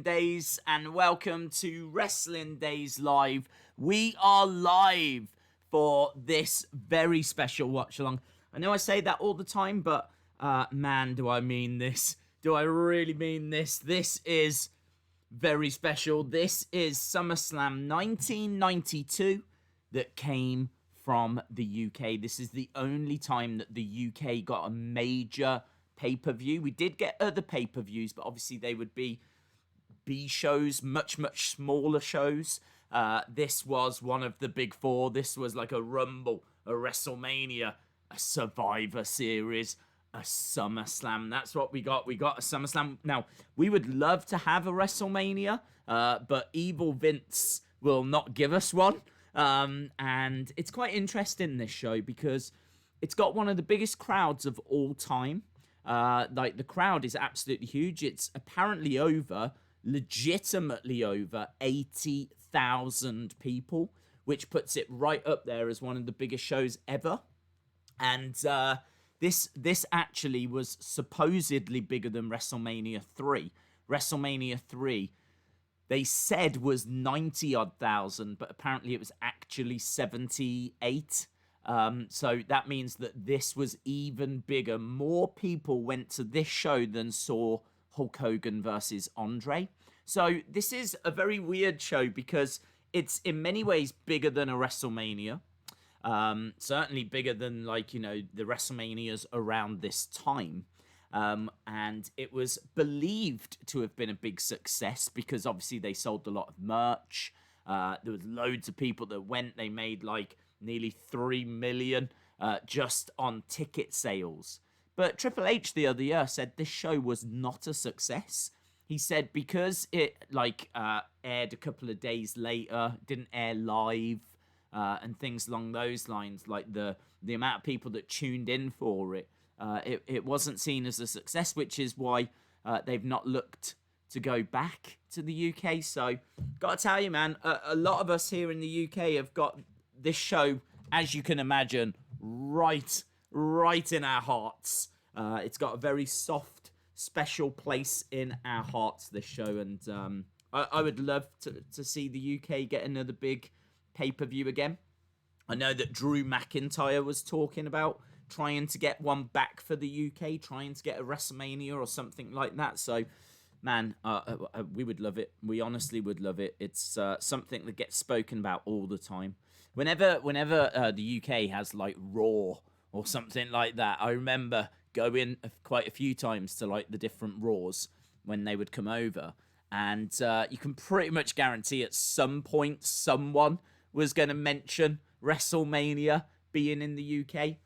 Days, and welcome to Wrestling Days Live. We are live for this very special watch along. I know I say that all the time, but man, do I mean this? Do I really mean this? This is very special. This is SummerSlam 1992 that came from the UK. This is the only time that the UK got a major pay-per-view. We did get other pay-per-views, but obviously they would be B shows, much smaller shows. This was one of the big four. This was like a Rumble, a WrestleMania, a Survivor Series, a SummerSlam. That's what we got. We got a SummerSlam. Now, we would love to have a WrestleMania, but Evil Vince will not give us one. And it's quite interesting, this show, because it's got one of the biggest crowds of all time. Like, the crowd is absolutely huge. It's apparently legitimately over 80,000 people, which puts it right up there as one of the biggest shows ever. And this actually was supposedly bigger than WrestleMania 3. WrestleMania 3, they said, was 90-odd thousand, but apparently it was actually 78. So that means that this was even bigger. More people went to this show than saw Hulk Hogan versus Andre. So this is a very weird show because it's in many ways bigger than a WrestleMania. Certainly bigger than, like, you know, the WrestleManias around this time. And it was believed to have been a big success because obviously they sold a lot of merch. There was loads of people that went. They made like nearly 3 million just on ticket sales. But Triple H the other year said this show was not a success. He said because it aired a couple of days later, didn't air live, and things along those lines, like the amount of people that tuned in for it, it wasn't seen as a success, which is why they've not looked to go back to the UK. So, gotta tell you, man, a lot of us here in the UK have got this show, as you can imagine, right in our hearts. It's got a very soft, special place in our hearts, this show, and I would love to see the UK get another big pay-per-view again. I know that Drew McIntyre was talking about trying to get one back for the UK, trying to get a WrestleMania or something like that. So, man, we would love it. We honestly would love it. It's something that gets spoken about all the time. Whenever the UK has like Raw or something like that, I remember going quite a few times to like the different Raws when they would come over, and you can pretty much guarantee at some point someone was going to mention WrestleMania being in the UK.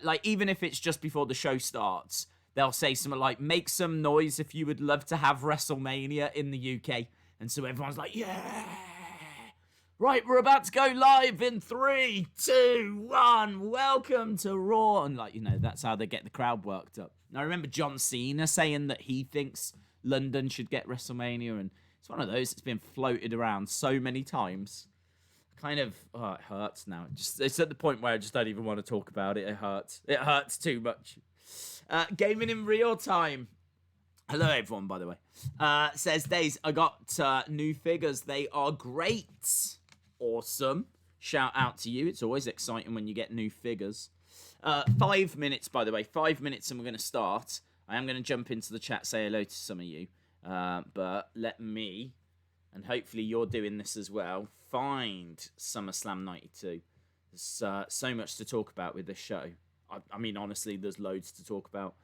Like, even if it's just before the show starts, they'll say something like, make some noise if you would love to have WrestleMania in the UK. And so everyone's like, yeah! Right, we're about to go live in 3, 2, 1. Welcome to Raw. And, like, you know, that's how they get the crowd worked up. And I remember John Cena saying that he thinks London should get WrestleMania. And it's one of those that's been floated around so many times. Kind of, it hurts now. It's at the point where I just don't even want to talk about it. It hurts. It hurts too much. Gaming in real time. Hello, everyone, by the way. Says Days, I got new figures. They are great. Awesome. Shout out to you. It's always exciting when you get new figures. 5 minutes, by the way. 5 minutes and we're going to start. I am going to jump into the chat, say hello to some of you. But let me, and hopefully you're doing this as well, find SummerSlam 92. There's so much to talk about with this show. I mean, honestly, there's loads to talk about.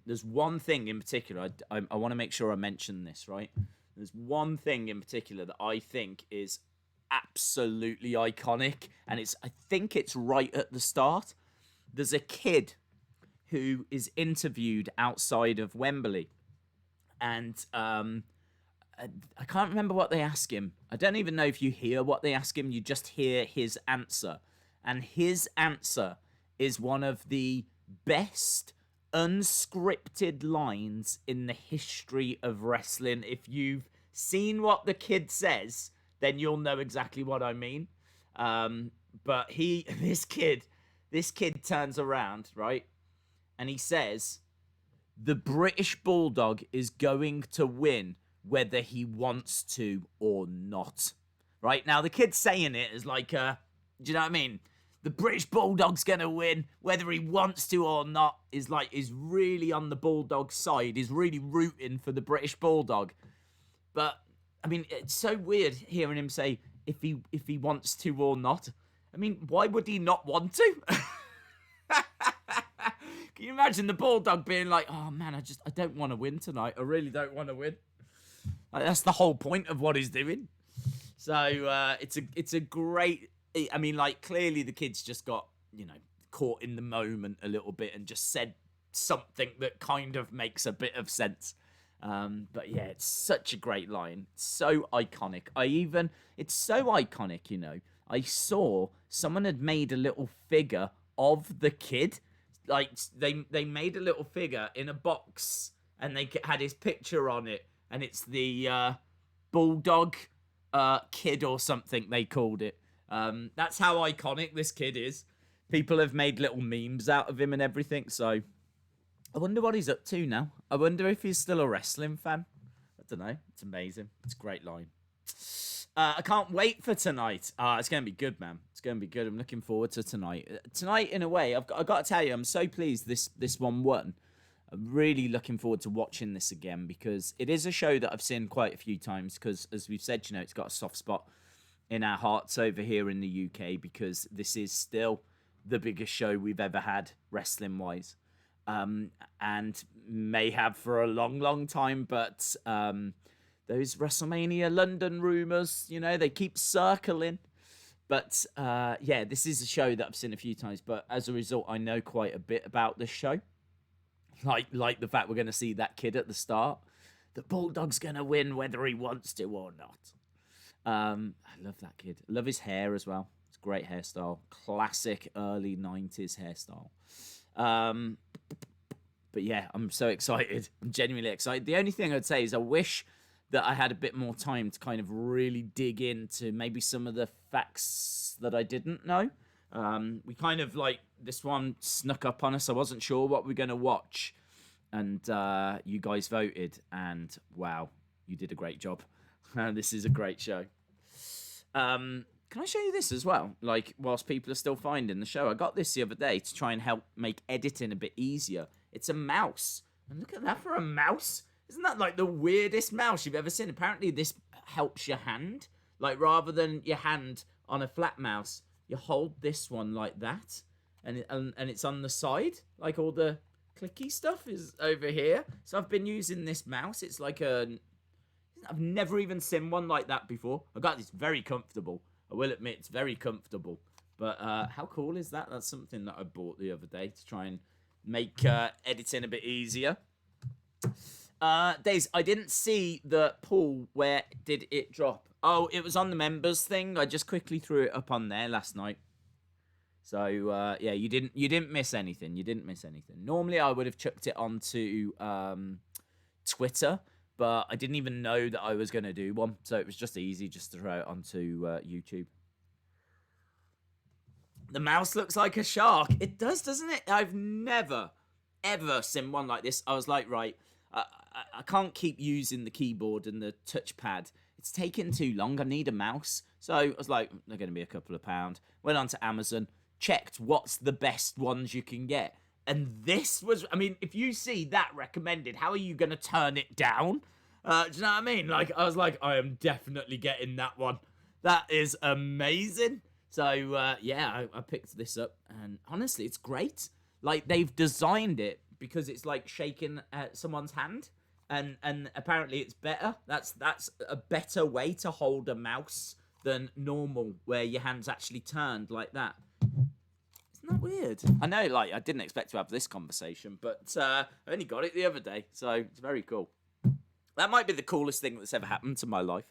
There's one thing in particular, I want to make sure I mention this, right? There's one thing in particular that I think is absolutely iconic, and I think it's right at the start. There's a kid who is interviewed outside of Wembley, and I can't remember what they ask him. I don't even know if you hear what they ask him. You just hear his answer, and his answer is one of the best unscripted lines in the history of wrestling. If you've seen what the kid says, then you'll know exactly what I mean. But this kid turns around, right? And he says, the British Bulldog is going to win whether he wants to or not. Right now, the kid's saying it as like, do you know what I mean? The British Bulldog's gonna win, whether he wants to or not. Is really on the Bulldog side. Is really rooting for the British Bulldog. But I mean, it's so weird hearing him say if he wants to or not. I mean, why would he not want to? Can you imagine the Bulldog being like, "Oh man, I don't want to win tonight. I really don't want to win." Like, that's the whole point of what he's doing. So it's a great. I mean, like, clearly the kid's just got, caught in the moment a little bit and just said something that kind of makes a bit of sense. But yeah, it's such a great line. It's so iconic. It's so iconic, I saw someone had made a little figure of the kid. Like, they made a little figure in a box and they had his picture on it. And it's the Bulldog kid or something, they called it. That's how iconic this kid is. People have made little memes out of him and everything, so I wonder what he's up to now. I wonder if he's still a wrestling fan. I don't know. It's amazing. It's a great line. I can't wait for tonight. It's going to be good, man. It's going to be good. I'm looking forward to tonight. Tonight, in a way, I've got to tell you, I'm so pleased this one won. I'm really looking forward to watching this again because it is a show that I've seen quite a few times because, as we've said, it's got a soft spot in our hearts over here in the UK because this is still the biggest show we've ever had wrestling-wise. And may have for a long, long time, but those WrestleMania London rumours, they keep circling. But yeah, this is a show that I've seen a few times, but as a result, I know quite a bit about this show. Like the fact we're going to see that kid at the start. The Bulldog's going to win whether he wants to or not. I love that kid. I love his hair as well. It's a great hairstyle. Classic early 90s hairstyle. But yeah, I'm so excited. I'm genuinely excited. The only thing I'd say is I wish that I had a bit more time to kind of really dig into maybe some of the facts that I didn't know. We kind of this one snuck up on us. I wasn't sure what we were going to watch. And you guys voted. And wow, you did a great job. This is a great show. Can I show you this as well? Whilst people are still finding the show. I got this the other day to try and help make editing a bit easier. It's a mouse. And look at that for a mouse. Isn't that the weirdest mouse you've ever seen? Apparently this helps your hand. Rather than your hand on a flat mouse, you hold this one like that. And it's on the side. All the clicky stuff is over here. So I've been using this mouse. It's I've never even seen one like that before. It's very comfortable. I will admit it's very comfortable. But how cool is that? That's something that I bought the other day to try and make editing a bit easier. Days, I didn't see the poll. Where did it drop? Oh, it was on the members thing. I just quickly threw it up on there last night. So yeah, you didn't miss anything. You didn't miss anything. Normally I would have chucked it onto Twitter, but I didn't even know that I was going to do one. So it was just easy just to throw it onto YouTube. The mouse looks like a shark. It does, doesn't it? I've never, ever seen one like this. I was like, right, I can't keep using the keyboard and the touchpad. It's taking too long. I need a mouse. So I was like, they're going to be a couple of £2. Went on to Amazon, checked what's the best ones you can get. And this was, I mean, if you see that recommended, how are you going to turn it down? Do you know what I mean? I was like, I am definitely getting that one. That is amazing. So, yeah, I picked this up. And honestly, it's great. They've designed it because it's shaking someone's hand. And apparently it's better. That's a better way to hold a mouse than normal, where your hand's actually turned like that. Isn't that weird? I know, I didn't expect to have this conversation, but I only got it the other day, so it's very cool. That might be the coolest thing that's ever happened to my life.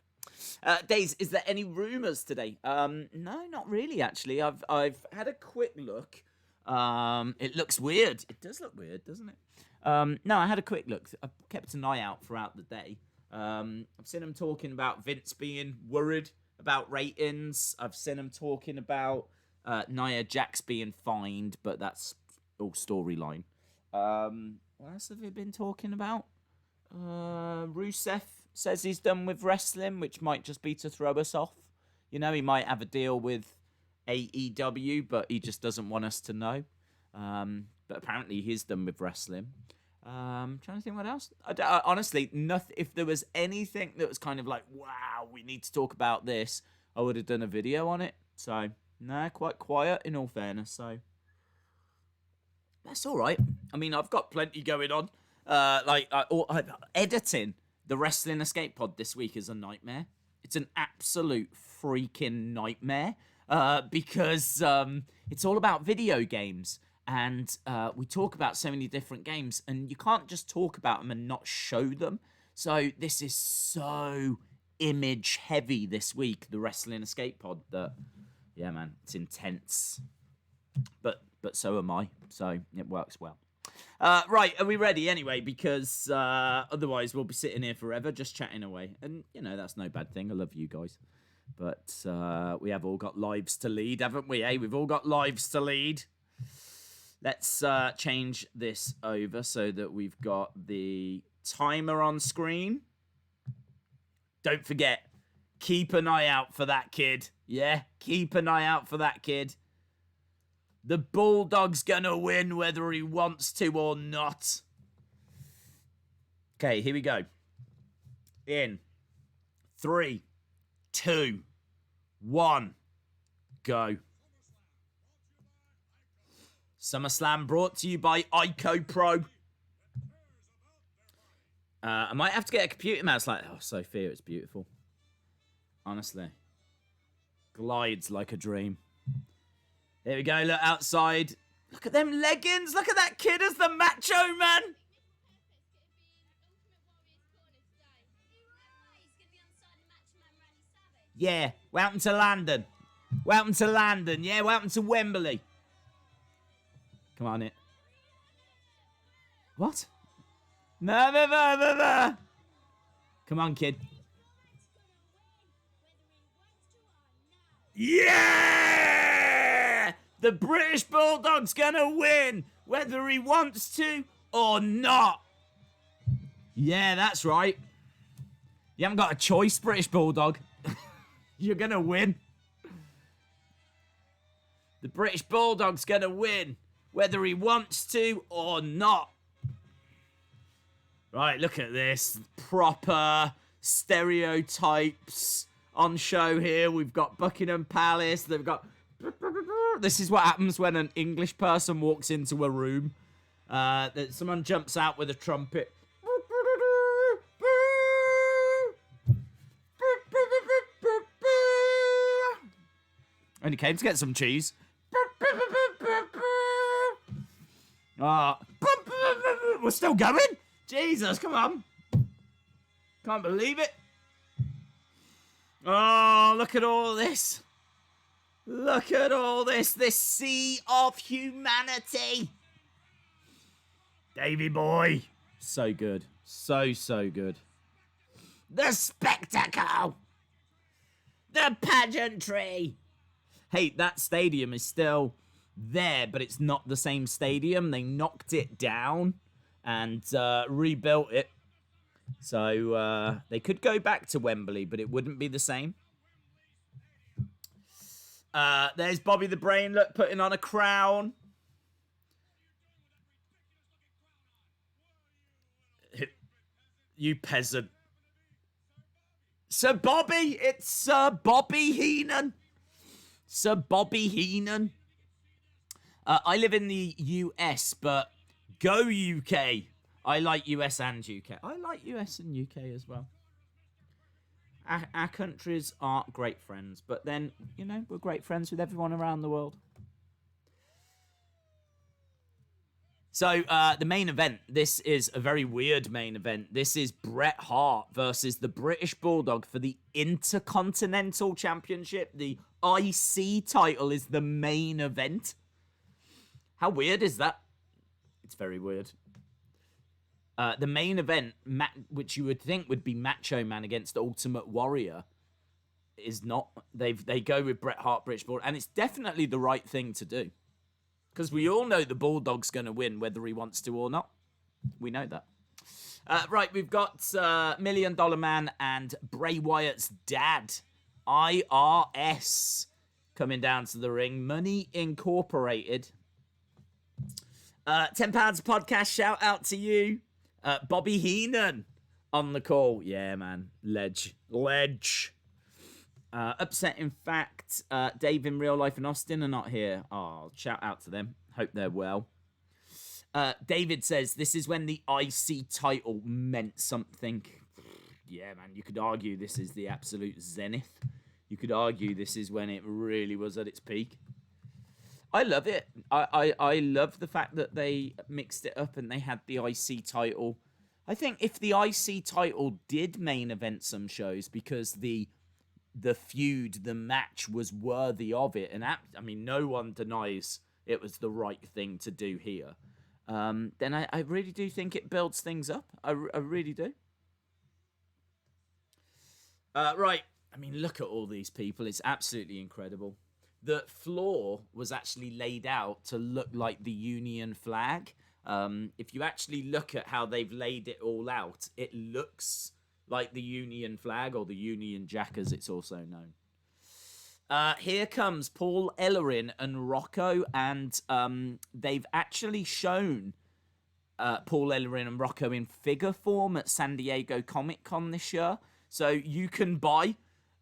Days, is there any rumours today? No, not really, actually. I've had a quick look. It looks weird. It does look weird, doesn't it? No, I had a quick look. I've kept an eye out throughout the day. I've seen them talking about Vince being worried about ratings. I've seen them talking about Nia Jax being fined, but that's all storyline. What else have they been talking about? Rusev says he's done with wrestling, which might just be to throw us off. You know, he might have a deal with AEW, but he just doesn't want us to know. But apparently he's done with wrestling. Trying to think what else. Honestly, nothing. If there was anything that was kind of like, wow, we need to talk about this, I would have done a video on it. So, no, quite quiet in all fairness. So, that's all right. I mean, I've got plenty going on. Editing the Wrestling Escape Pod this week is a nightmare. It's an absolute freaking nightmare because it's all about video games. And we talk about so many different games, and you can't just talk about them and not show them. So this is so image heavy this week, the Wrestling Escape Pod, that, yeah, man, it's intense. But so am I, so it works well. Right, are we ready anyway? Because otherwise we'll be sitting here forever just chatting away. And, you know, that's no bad thing. I love you guys. But we have all got lives to lead, haven't we, eh? We've all got lives to lead. Let's change this over so that we've got the timer on screen. Don't forget, keep an eye out for that kid. Yeah, keep an eye out for that kid. The Bulldog's gonna win whether he wants to or not. Okay, here we go. In 3, 2, 1, go. Summerslam brought to you by Ico Pro. I might have to get a computer mouse like... Oh, Sophia, it's beautiful. Honestly. Glides like a dream. Here we go, look outside. Look at them leggings. Look at that kid as the Macho Man. Yeah, welcome to London. Welcome to London. Yeah, welcome to Wembley. Come on, it. What? No. Come on, kid. Yeah! The British Bulldog's gonna win, whether he wants to or not. Yeah, that's right. You haven't got a choice, British Bulldog. You're gonna win. The British Bulldog's gonna win, whether he wants to or not. Right, look at this. Proper stereotypes on show here. We've got Buckingham Palace. They've got... This is what happens when an English person walks into a room. That someone jumps out with a trumpet. Only came to get some cheese. We're still going? Jesus, come on. Can't believe it. Oh, look at all this. Look at all this. This sea of humanity. Davey boy. So good. So good. The spectacle. The pageantry. Hey, that stadium is still there, but it's not the same stadium. They knocked it down and rebuilt it. So they could go back to Wembley, but it wouldn't be the same. There's Bobby the Brain, look, putting on a crown. You peasant. Sir Bobby! It's Sir Bobby Heenan. Sir Bobby Heenan. I live in the US, but go UK. I like US and UK. I like US and UK as well. Our countries aren't great friends, but then, you know, we're great friends with everyone around the world. So, the main event, this is a very weird main event. This is Bret Hart versus the British Bulldog for the Intercontinental Championship. The IC title is the main event. How weird is that? It's very weird. The main event, which you would think would be Macho Man against Ultimate Warrior, is not. They go with Bret Hart, British Bulldog, and it's definitely the right thing to do. Because we all know the Bulldog's going to win, whether he wants to or not. We know that. Right, we've got Million Dollar Man and Bray Wyatt's dad, IRS, coming down to the ring. Money Incorporated. £10 podcast, shout out to you. Bobby Heenan on the call. Yeah, man. Ledge. Upset, in fact, Dave in Real Life and Austin are not here. Oh, shout out to them. Hope they're well. David says, this is when the IC title meant something. Yeah, man, you could argue this is the absolute zenith. You could argue this is when it really was at its peak. I love it. I love the fact that they mixed it up and they had the IC title. I think if the IC title did main event some shows because the feud, the match was worthy of it, and I mean, no one denies it was the right thing to do here, then I really do think it builds things up. I really do. Right. I mean, look at all these people. It's absolutely incredible. The floor was actually laid out to look like the Union flag. If you actually look at how they've laid it all out, it looks like the Union flag, or the Union Jack as it's also known. Here comes Paul Ellering and Rocco, and they've actually shown Paul Ellering and Rocco in figure form at San Diego Comic-Con this year. So you can buy,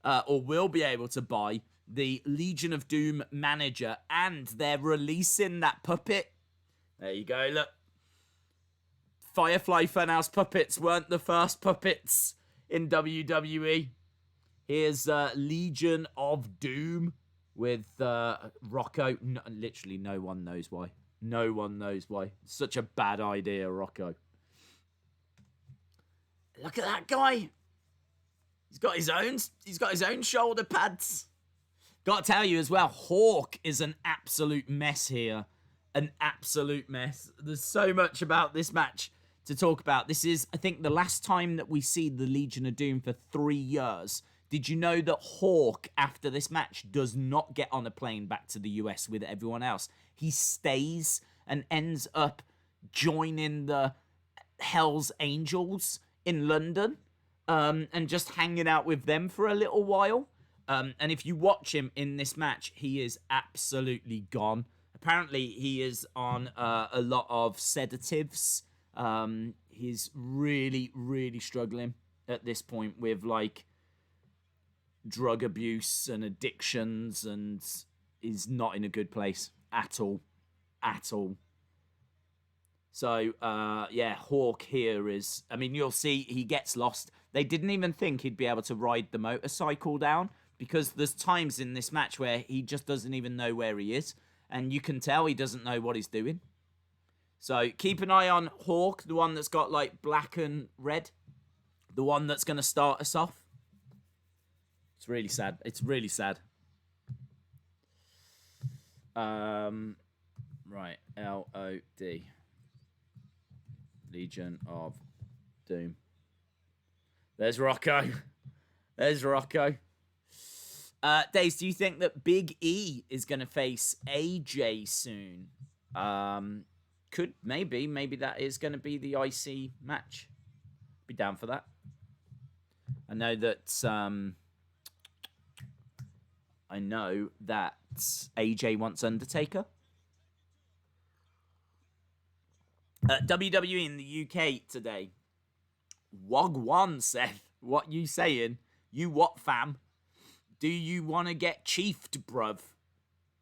or will be able to buy, the Legion of Doom manager, and they're releasing that puppet. There you go, look. Firefly Funhouse puppets weren't the first puppets in WWE. Here's Legion of Doom with Rocco. No, literally, no one knows why. No one knows why. Such a bad idea, Rocco. Look at that guy. He's got his own shoulder pads. Got to tell you as well, Hawk is an absolute mess here. An absolute mess. There's so much about this match to talk about. This is, I think, the last time that we see the Legion of Doom for 3 years. Did you know that Hawk, after this match, does not get on a plane back to the US with everyone else? He stays and ends up joining the Hell's Angels in London, and just hanging out with them for a little while. And if you watch him in this match, he is absolutely gone. Apparently, he is on a lot of sedatives. He's really, really struggling at this point with, like, drug abuse and addictions, and is not in a good place at all. At all. So, yeah, Hawk here is... I mean, you'll see he gets lost. They didn't even think he'd be able to ride the motorcycle down, because there's times in this match where he just doesn't even know where he is, and you can tell he doesn't know what he's doing. So keep an eye on Hawk, the one that's got like black and red, the one that's going to start us off. It's really sad. It's really sad. Right, LOD. Legion of Doom. There's Rocco. There's Rocco. Daze, do you think that Big E is going to face AJ soon? Could, maybe. Maybe that is going to be the IC match. Be down for that. I know that AJ wants Undertaker. WWE in the UK today. Wagwan, Seth. What you saying? You what, fam? Do you want to get chiefed, bruv?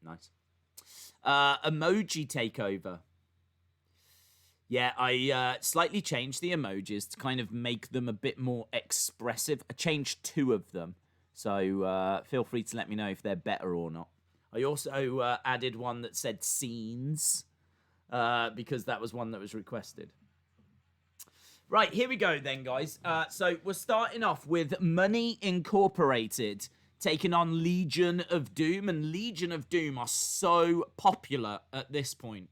Nice. Emoji takeover. Yeah, I slightly changed the emojis to kind of make them a bit more expressive. I changed 2 of them. So feel free to let me know if they're better or not. I also added one that said scenes, because that was one that was requested. Right, here we go then, guys. So we're starting off with Money Incorporated taking on Legion of Doom, and Legion of Doom are so popular at this point.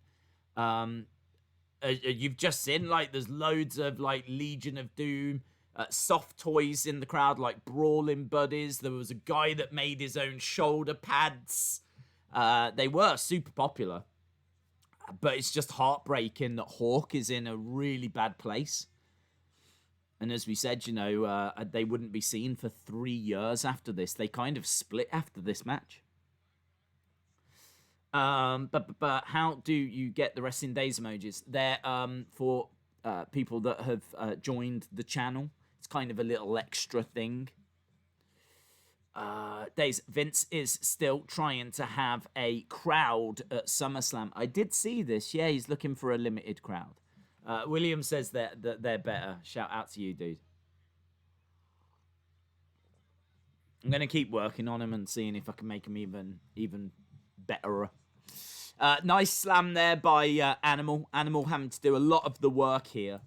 You've just seen, like, there's loads of, like, Legion of Doom soft toys in the crowd, like Brawling Buddies. There was a guy that made his own shoulder pads. They were super popular. But it's just heartbreaking that Hawk is in a really bad place. And as we said, you know, they wouldn't be seen for 3 years after this. They kind of split after this match. But how do you get the Wrestling Days emojis? They're for people that have joined the channel. It's kind of a little extra thing. Days, Vince is still trying to have a crowd at SummerSlam. I did see this. Yeah, he's looking for a limited crowd. William says that they're better. Shout out to you, dude. I'm going to keep working on them and seeing if I can make them even better. Nice slam there by Animal. Animal having to do a lot of the work here.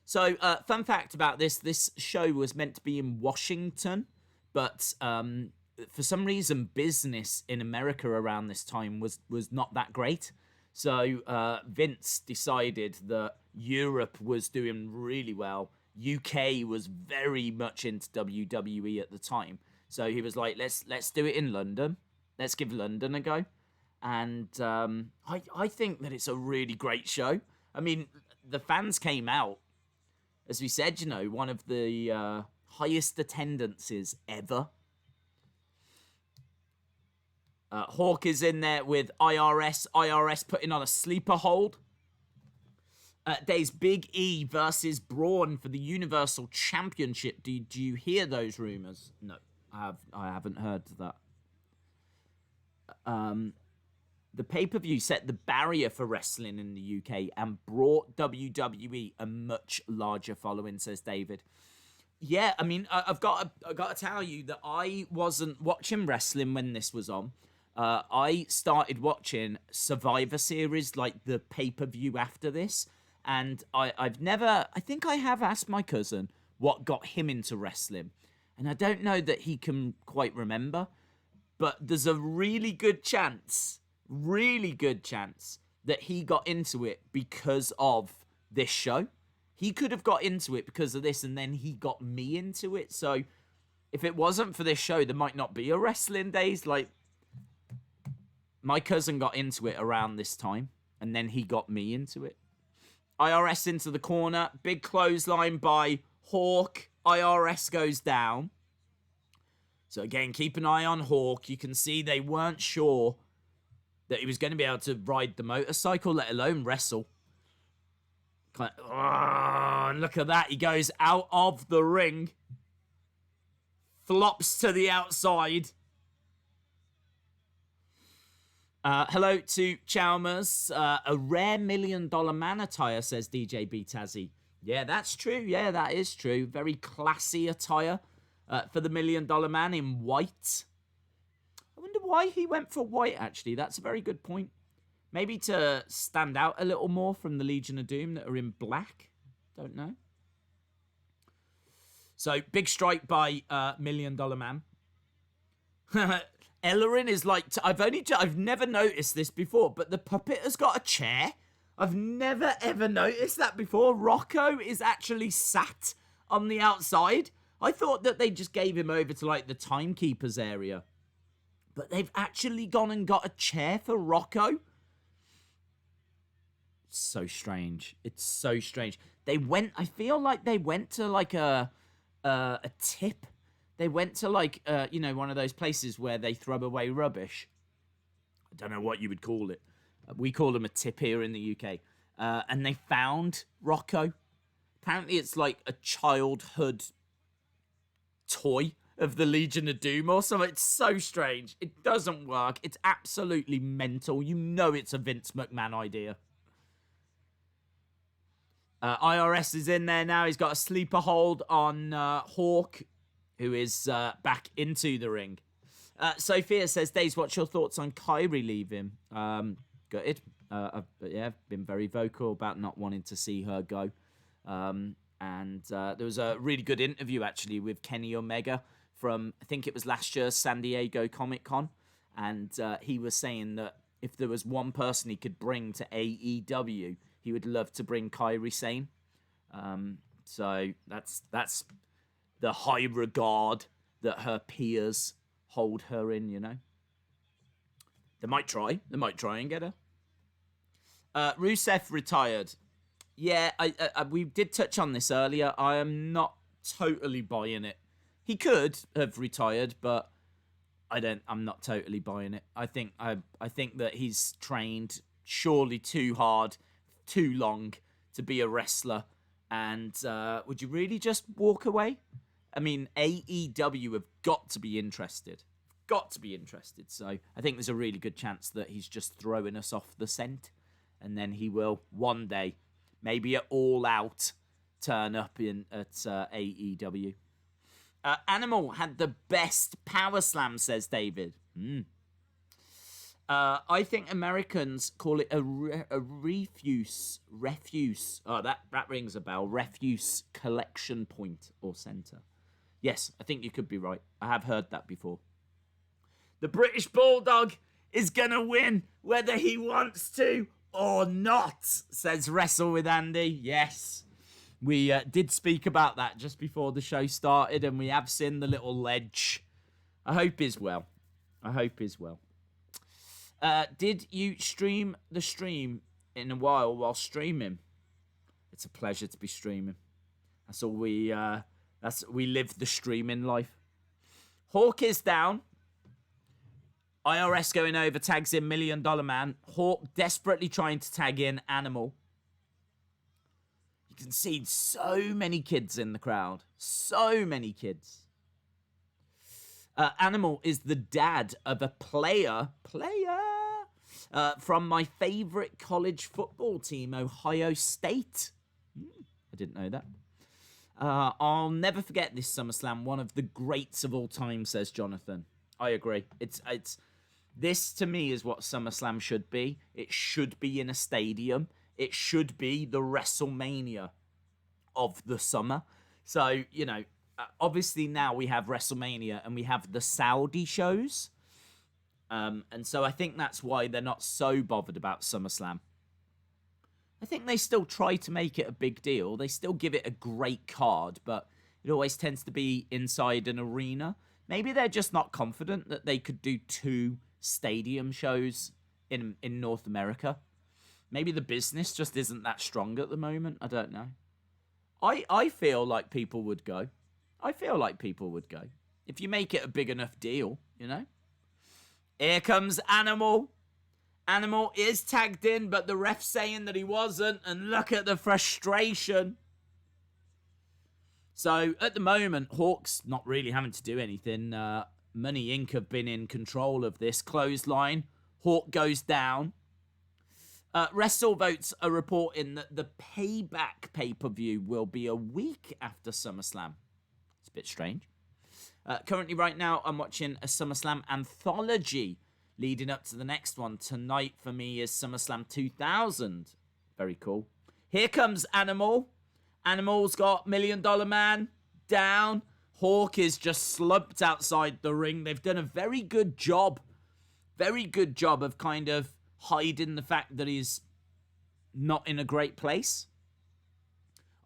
So, fun fact about this show was meant to be in Washington, but for some reason, business in America around this time was not that great. So, Vince decided that Europe was doing really well. UK was very much into WWE at the time. So he was like, let's do it in London. Let's give London a go. And I think that it's a really great show. I mean, the fans came out. As we said, you know, one of the highest attendances ever. Hawk is in there with IRS. IRS putting on a sleeper hold. Days Big E versus Braun for the Universal Championship. Did you hear those rumors? No, I haven't heard that. The pay-per-view set the barrier for wrestling in the UK and brought WWE a much larger following, says David. Yeah, I mean, I've got to tell you that I wasn't watching wrestling when this was on. I started watching Survivor Series, like the pay-per-view after this. And I think I have asked my cousin what got him into wrestling. And I don't know that he can quite remember. But there's a really good chance that he got into it because of this show. He could have got into it because of this, and then he got me into it. So if it wasn't for this show, there might not be a Wrestling Days. Like, my cousin got into it around this time, and then he got me into it. IRS into the corner. Big clothesline by Hawk. IRS goes down. So again, keep an eye on Hawk. You can see they weren't sure that he was going to be able to ride the motorcycle, let alone wrestle. And look at that. He goes out of the ring. Flops to the outside. Hello to Chalmers. A rare $1 million man attire, says DJ B Tazzy. Yeah, that's true. Yeah, that is true. Very classy attire for the $1 million man in white. I wonder why he went for white, actually. That's a very good point. Maybe to stand out a little more from the Legion of Doom that are in black. Don't know. So, big strike by $1 million man. Ellerin is like, I've never noticed this before, but the puppet has got a chair. I've never ever noticed that before. Rocco is actually sat on the outside. I thought that they just gave him over to like the timekeepers area, but they've actually gone and got a chair for Rocco. It's so strange. It's so strange. I feel like they went to like a tip. They went to like, one of those places where they throw away rubbish. I don't know what you would call it. We call them a tip here in the UK. And they found Rocco. Apparently it's like a childhood toy of the Legion of Doom or something. It's so strange. It doesn't work. It's absolutely mental. You know it's a Vince McMahon idea. IRS is in there now. He's got a sleeper hold on Hawk, who is back into the ring. Sophia says, Days, what's your thoughts on Kyrie leaving? Gutted. I've been very vocal about not wanting to see her go. And there was a really good interview, actually, with Kenny Omega from, I think it was last year's San Diego Comic-Con. And he was saying that if there was one person he could bring to AEW, he would love to bring Kairi Sane. So that's the high regard that her peers hold her in, you know. They might try and get her. Rusev retired. Yeah, we did touch on this earlier. I am not totally buying it. He could have retired, but I'm not totally buying it. I think that he's trained surely too hard, too long to be a wrestler. And would you really just walk away? I mean, AEW have got to be interested. Got to be interested. So I think there's a really good chance that he's just throwing us off the scent. And then he will one day, maybe at All Out, turn up at AEW. Animal had the best power slam, says David. I think Americans call it a refuse. Oh, that rings a bell. Refuse collection point or centre. Yes, I think you could be right. I have heard that before. The British Bulldog is going to win whether he wants to or not, says Wrestle with Andy. Yes. We did speak about that just before the show started, and we have seen the little ledge. I hope he's well. Did you stream the stream in a while streaming? It's a pleasure to be streaming. That's all we live the streaming life. Hawk is down. IRS going over, tags in $1 Million Man. Hawk desperately trying to tag in Animal. You can see so many kids in the crowd. So many kids. Animal is the dad of a player from my favorite college football team, Ohio State. I didn't know that. I'll never forget this SummerSlam. One of the greats of all time, says Jonathan. I agree. This to me is what SummerSlam should be. It should be in a stadium. It should be the WrestleMania of the summer. So, obviously now we have WrestleMania and we have the Saudi shows. And so I think that's why they're not so bothered about SummerSlam. I think they still try to make it a big deal. They still give it a great card, but it always tends to be inside an arena. Maybe they're just not confident that they could do 2 stadium shows in North America. Maybe the business just isn't that strong at the moment. I don't know. I feel like people would go. If you make it a big enough deal, Here comes Animal. Animal is tagged in, but the ref's saying that he wasn't. And look at the frustration. So, at the moment, Hawk's not really having to do anything. Money Inc. have been in control of this clothesline. Hawk goes down. WrestleVotes are reporting that the Payback pay-per-view will be a week after SummerSlam. It's a bit strange. Currently, right now, I'm watching a SummerSlam anthology leading up to the next one. Tonight, for me, is SummerSlam 2000. Very cool. Here comes Animal. Animal's got $1 Million Man down. Hawk is just slumped outside the ring. They've done a very good job of kind of hiding the fact that he's not in a great place.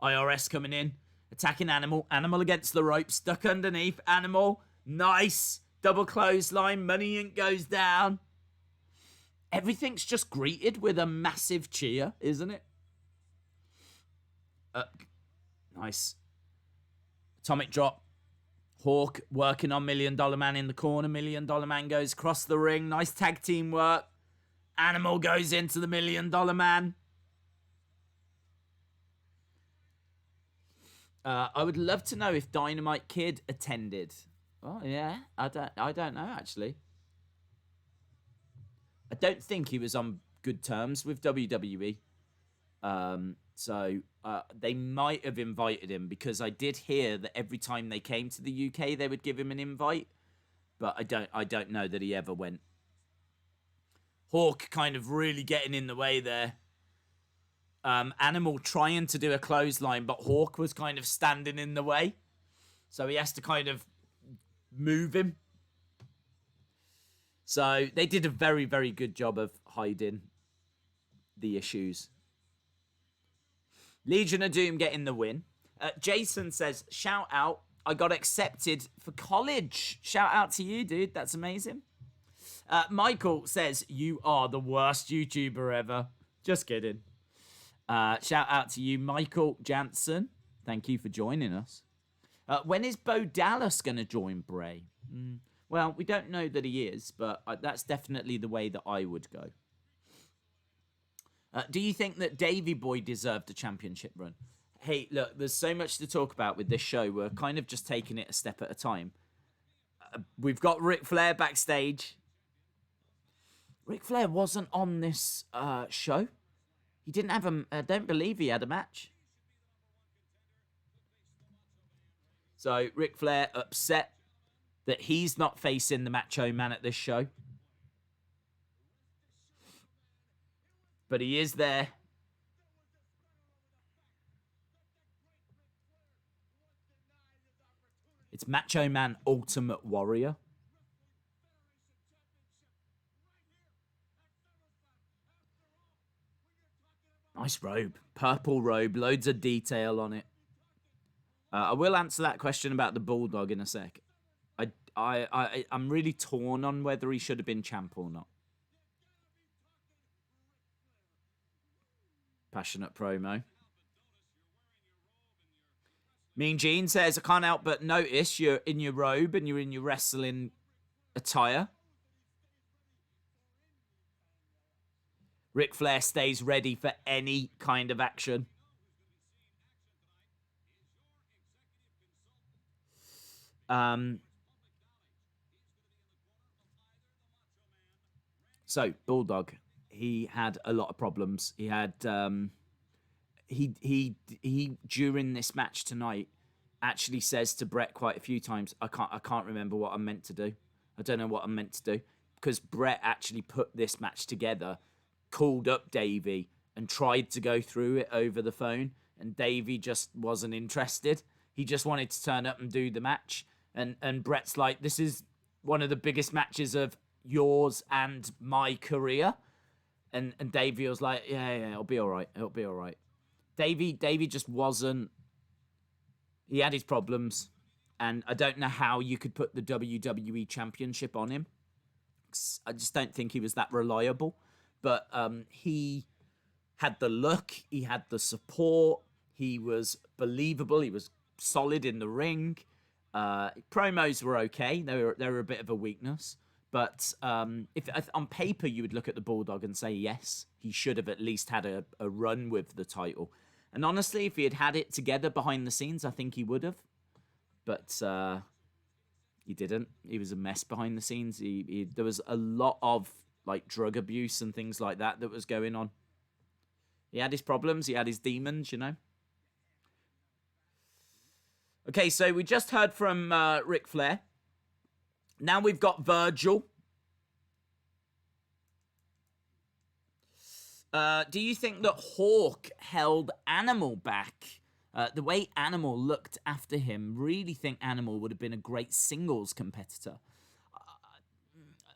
IRS coming in, attacking Animal. Animal against the rope, stuck underneath. Animal, nice. Double clothesline. Money Inc. goes down. Everything's just greeted with a massive cheer, isn't it? Nice. Atomic drop. Hawk working on $1 Million Man in the corner. $1 Million Man goes across the ring. Nice tag team work. Animal goes into the $1 Million Man. I would love to know if Dynamite Kid attended. Oh yeah, I don't know actually. I don't think he was on good terms with WWE. So they might have invited him, because I did hear that every time they came to the UK, they would give him an invite. But I don't know that he ever went. Hawk kind of really getting in the way there. Animal trying to do a clothesline, but Hawk was kind of standing in the way. So he has to kind of move him. So they did a very, very good job of hiding the issues. Legion of Doom getting the win. Jason says, shout out, I got accepted for college. Shout out to you, dude. That's amazing. Michael says, you are the worst YouTuber ever. Just kidding. Shout out to you, Michael Jansen. Thank you for joining us. When is Bo Dallas going to join Bray? Well, we don't know that he is, but that's definitely the way that I would go. Do you think that Davey Boy deserved a championship run? Hey, look, there's so much to talk about with this show. We're kind of just taking it a step at a time. We've got Ric Flair backstage. Ric Flair wasn't on this show. He didn't have I don't believe he had a match. So Ric Flair upset that he's not facing the Macho Man at this show. But he is there. It's Macho Man Ultimate Warrior. Nice robe. Purple robe. Loads of detail on it. I will answer that question about the Bulldog in a sec. I'm really torn on whether he should have been champ or not. Passionate promo. Mean Gene says, I can't help but notice you're in your robe and you're in your wrestling attire. Ric Flair stays ready for any kind of action. So, Bulldog, he had a lot of problems. He had... He during this match tonight actually says to Bret quite a few times, I can't remember what I'm meant to do. I don't know what I'm meant to do. Because Bret actually put this match together, called up Davey and tried to go through it over the phone, and Davey just wasn't interested. He just wanted to turn up and do the match. And Bret's like, this is one of the biggest matches of yours and my career. And Davey was like, yeah, it'll be all right. It'll be all right. Davey just wasn't... He had his problems, and I don't know how you could put the WWE Championship on him. I just don't think he was that reliable. But he had the look, he had the support, he was believable, he was solid in the ring. Promos were okay, they were a bit of a weakness. But if on paper you would look at the Bulldog and say, yes, he should have at least had a run with the title. And honestly, if he had had it together behind the scenes, I think he would have. But he didn't. He was a mess behind the scenes. There was a lot of like drug abuse and things like that was going on. He had his problems. He had his demons, you know. Okay, so we just heard from Ric Flair. Now we've got Virgil. Do you think that Hawk held Animal back? The way Animal looked after him, really think Animal would have been a great singles competitor.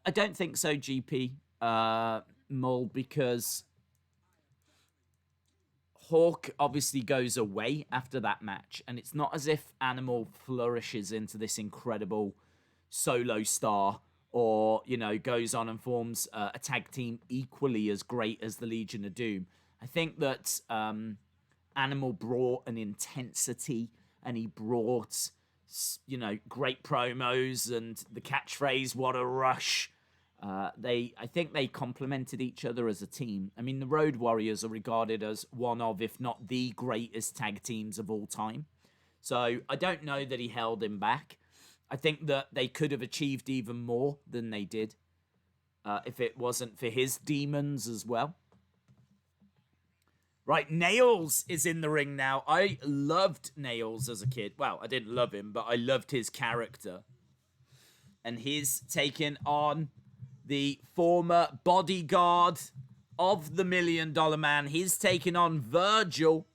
I don't think so, GP, Mull, because Hawk obviously goes away after that match, and it's not as if Animal flourishes into this incredible solo star, or, you know, goes on and forms a tag team equally as great as the Legion of Doom. I think that Animal brought an intensity, and he brought, you know, great promos and the catchphrase, what a rush. I think they complemented each other as a team. I mean, the Road Warriors are regarded as one of, if not the greatest tag teams of all time. So I don't know that he held him back. I think that they could have achieved even more than they did if it wasn't for his demons as well. Right, Nails is in the ring now. I loved Nails as a kid. Well, I didn't love him, but I loved his character. And he's taken on the former bodyguard of the $1 Million Man. He's taken on Virgil.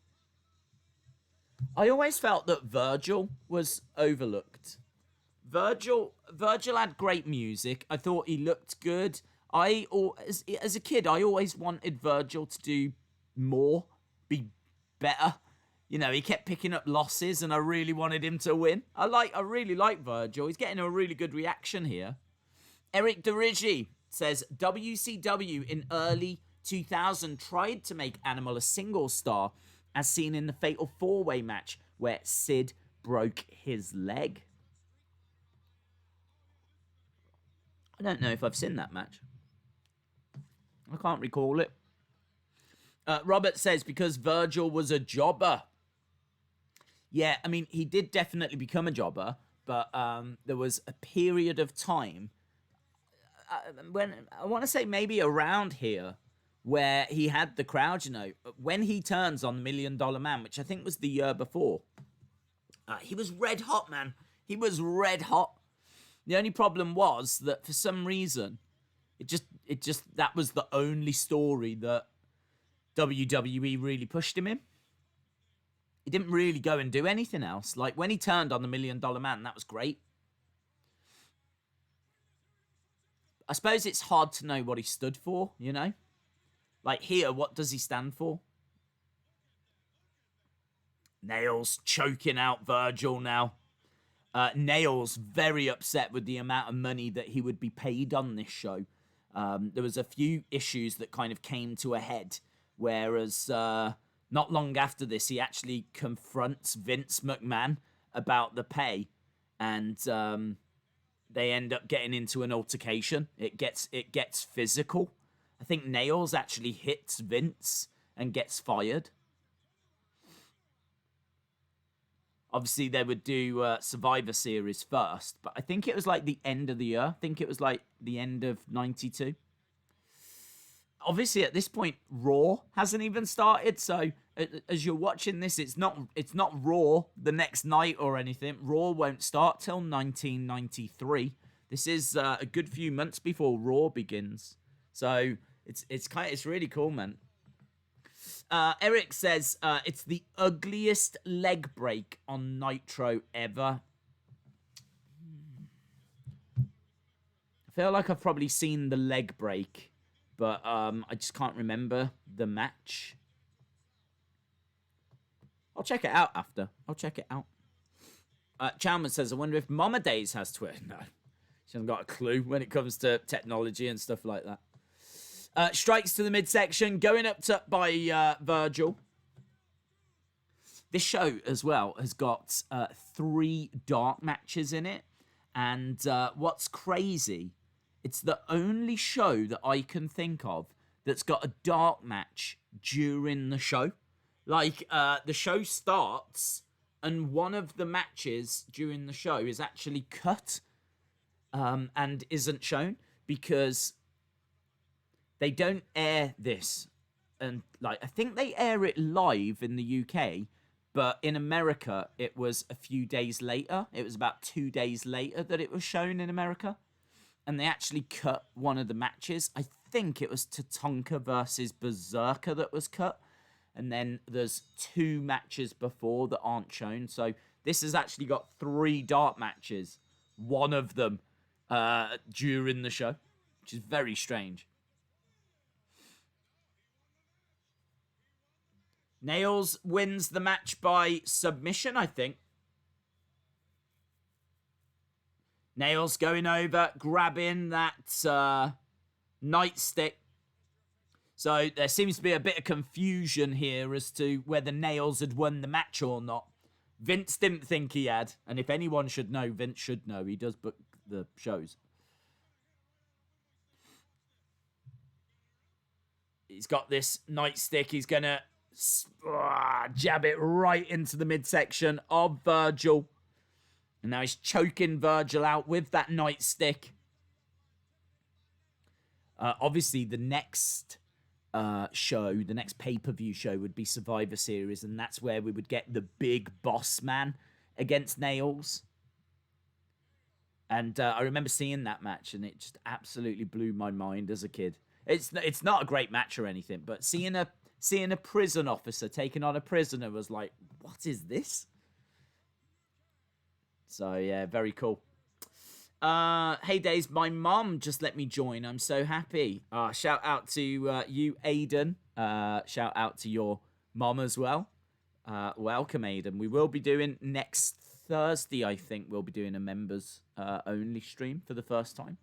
I always felt that Virgil was overlooked. Virgil had great music. I thought he looked good. As a kid, I always wanted Virgil to do more, be better. You know, he kept picking up losses, and I really wanted him to win. I really like Virgil. He's getting a really good reaction here. Eric Dirigi says WCW in early 2000 tried to make Animal a single star, as seen in the Fatal 4-Way match where Sid broke his leg. I don't know if I've seen that match. I can't recall it. Robert says, because Virgil was a jobber. Yeah, I mean, he did definitely become a jobber, but there was a period of time, when I want to say maybe around here, where he had the crowd, you know, when he turns on $1 Million Man, which I think was the year before. He was red hot, man. He was red hot. The only problem was that for some reason, it just that was the only story that WWE really pushed him in. He didn't really go and do anything else. Like when he turned on the $1 Million Man, that was great. I suppose it's hard to know what he stood for, you know? Like here, what does he stand for? Nails choking out Virgil now. Nails very upset with the amount of money that he would be paid on this show. There was a few issues that kind of came to a head, whereas not long after this, he actually confronts Vince McMahon about the pay, and they end up getting into an altercation. It gets physical. I think Nails actually hits Vince and gets fired. Obviously, they would do Survivor Series first, but I think it was like the end of the year. I think it was like the end of 92. Obviously, at this point, Raw hasn't even started, so as you're watching this, it's not Raw the next night or anything. Raw won't start till 1993. This is a good few months before Raw begins, so it's really cool, man. Eric says it's the ugliest leg break on Nitro ever. I feel like I've probably seen the leg break, but I just can't remember the match. I'll check it out after. I'll check it out. Chalmers says, I wonder if Mama Days has Twitter. No, she hasn't got a clue when it comes to technology and stuff like that. Strikes to the midsection, going up by Virgil. This show, as well, has got 3 dark matches in it. And what's crazy, it's the only show that I can think of that's got a dark match during the show. Like, the show starts, and one of the matches during the show is actually cut and isn't shown because they don't air this. And, like, I think they air it live in the UK, but in America, it was a few days later. It was about 2 days later that it was shown in America. And they actually cut one of the matches. I think it was Tatanka versus Berserker that was cut. And then there's 2 matches before that aren't shown. So this has actually got 3 dark matches. One of them during the show, which is very strange. Nails wins the match by submission, I think. Nails going over, grabbing that nightstick. So there seems to be a bit of confusion here as to whether Nails had won the match or not. Vince didn't think he had, and if anyone should know, Vince should know. He does book the shows. He's got this nightstick. He's going to jab it right into the midsection of Virgil. And now he's choking Virgil out with that nightstick. Obviously, the next show, the next pay-per-view show would be Survivor Series, and that's where we would get the big boss man against Nails. And I remember seeing that match, and it just absolutely blew my mind as a kid. It's not a great match or anything, but seeing a prison officer taking on a prisoner was like, what is this? So, yeah, very cool. Hey, Days, my mom just let me join. I'm so happy. Shout out to you, Aiden. Shout out to your mom as well. Welcome, Aiden. We will be doing next Thursday, I think, we'll be doing a members only stream for the first time.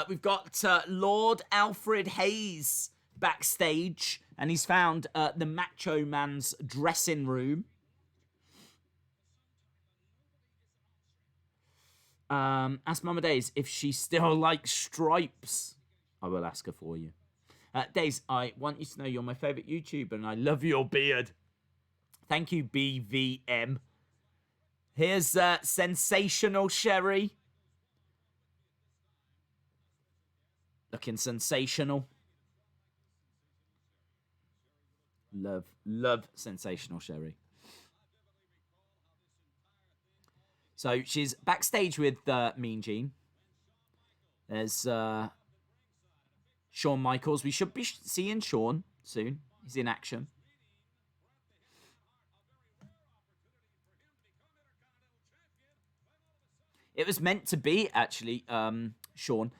We've got Lord Alfred Hayes backstage, and he's found the Macho Man's dressing room. Ask Mama Days if she still likes stripes. I will ask her for you. Days, I want you to know you're my favourite YouTuber and I love your beard. Thank you, BVM. Here's Sensational Sherry. Looking sensational. Love Sensational Sherry. So she's backstage with Mean Gene. There's Shawn Michaels. We should be seeing Shawn soon. He's in action. It was meant to be, actually, Shawn.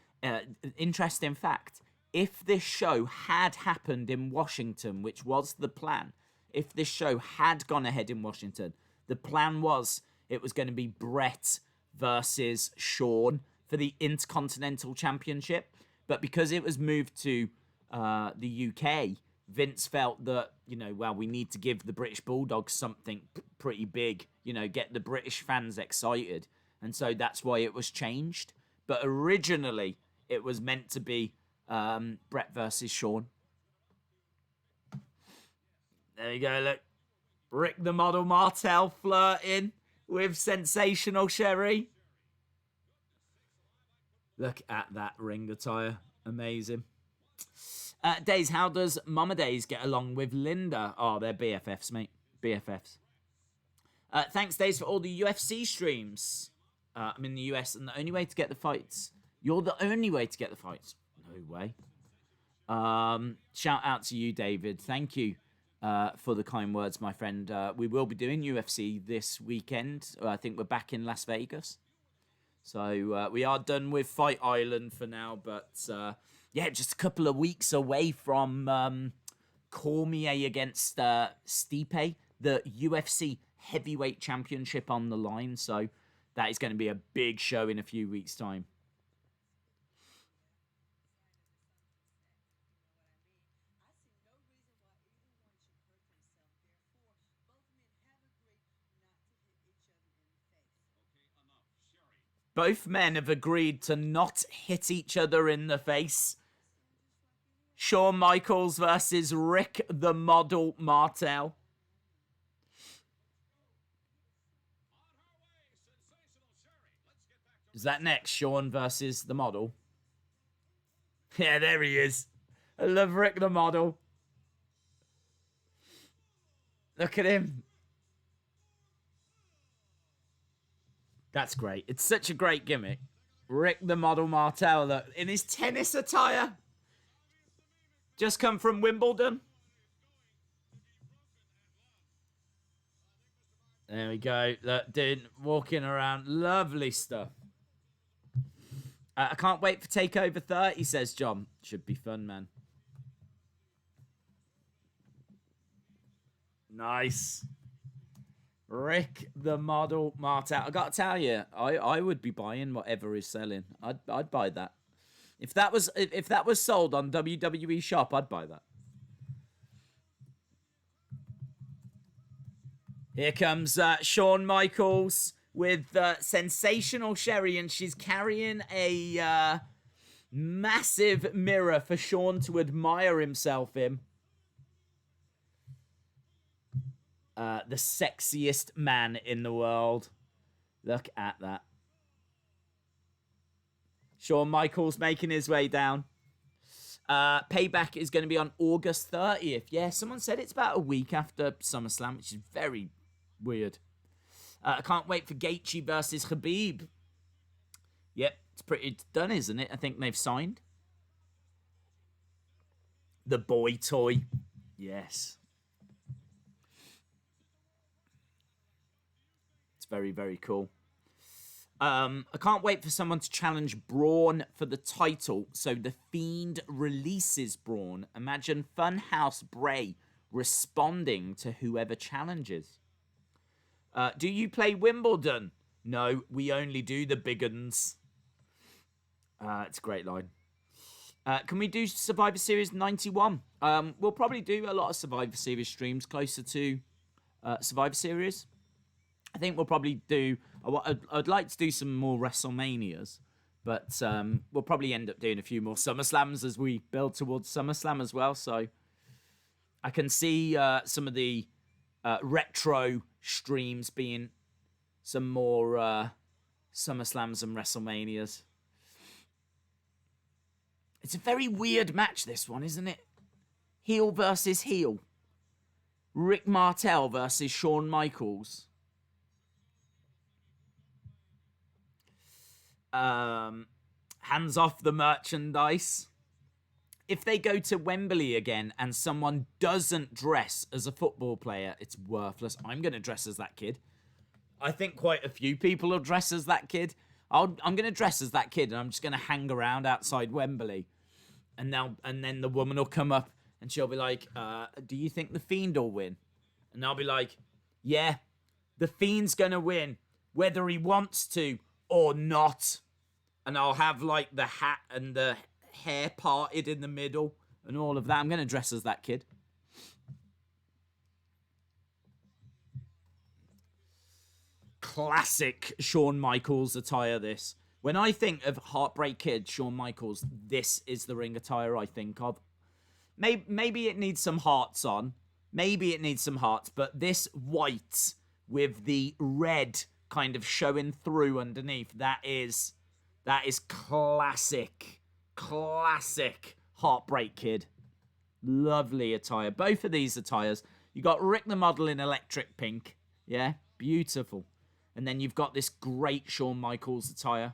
Interesting fact. If this show had happened in Washington, which was the plan, if this show had gone ahead in Washington, the plan was it was going to be Bret versus Shawn for the Intercontinental Championship. But because it was moved to the UK, Vince felt that, well, we need to give the British Bulldogs something pretty big, get the British fans excited. And so that's why it was changed. But originally, it was meant to be Bret versus Shawn. There you go, look. Rick the Model Martell flirting with Sensational Sherry. Look at that ring attire. Amazing. Days, how does Mama Days get along with Linda? Oh, they're BFFs, mate. BFFs. Thanks, Days, for all the UFC streams. I'm in the US, and the only way to get the fights... You're the only way to get the fights. No way. Shout out to you, David. Thank you for the kind words, my friend. We will be doing UFC this weekend. I think we're back in Las Vegas. So we are done with Fight Island for now. But yeah, just a couple of weeks away from Cormier against Stipe. The UFC Heavyweight Championship on the line. So that is going to be a big show in a few weeks' time. Both men have agreed to not hit each other in the face. Shawn Michaels versus Rick the Model Martell. Is that next? Shawn versus the Model? Yeah, there he is. I love Rick the Model. Look at him. That's great. It's such a great gimmick. Rick the Model Martell, look, in his tennis attire. Just come from Wimbledon. There we go. Look, dude, walking around. Lovely stuff. I can't wait for TakeOver 30, says John. Should be fun, man. Nice. Rick the Model Martell. I gotta tell you, I would be buying whatever is selling. I'd buy that. If that was sold on WWE Shop, I'd buy that. Here comes Shawn Michaels with Sensational Sherry, and she's carrying a massive mirror for Shawn to admire himself in. The sexiest man in the world. Look at that. Shawn Michaels making his way down. Payback is going to be on August 30th. Yeah, someone said it's about a week after SummerSlam, which is very weird. I can't wait for Gaethje versus Khabib. Yep, it's pretty done, isn't it? I think they've signed. The boy toy. Yes. It's very, very cool. I can't wait for someone to challenge Braun for the title. So the Fiend releases Braun. Imagine Funhouse Bray responding to whoever challenges. Do you play Wimbledon? No, we only do the big uns. It's a great line. Can we do Survivor Series 91? We'll probably do a lot of Survivor Series streams closer to Survivor Series. I think we'll probably do... I'd like to do some more WrestleManias, but we'll probably end up doing a few more SummerSlams as we build towards SummerSlam as well. So I can see some of the retro streams being some more SummerSlams and WrestleManias. It's a very weird match, this one, isn't it? Heel versus heel. Rick Martell versus Shawn Michaels. Hands off the merchandise. If they go to Wembley again and someone doesn't dress as a football player, it's worthless. I'm going to dress as that kid. I think quite a few people will dress as that kid. I'm going to dress as that kid and I'm just going to hang around outside Wembley. And then the woman will come up and she'll be like, do you think the Fiend will win? And I'll be like, yeah, the Fiend's going to win, whether he wants to or not. And I'll have like the hat and the hair parted in the middle and all of that. I'm going to dress as that kid. Classic Shawn Michaels attire, this. When I think of Heartbreak Kid, Shawn Michaels, this is the ring attire I think of. Maybe it needs some hearts on. Maybe it needs some hearts, but this white with the red kind of showing through underneath, that is classic Heartbreak Kid. Lovely attire. Both of these attires. You got Rick the Model in electric pink. Yeah, beautiful. And then you've got this great Shawn Michaels attire.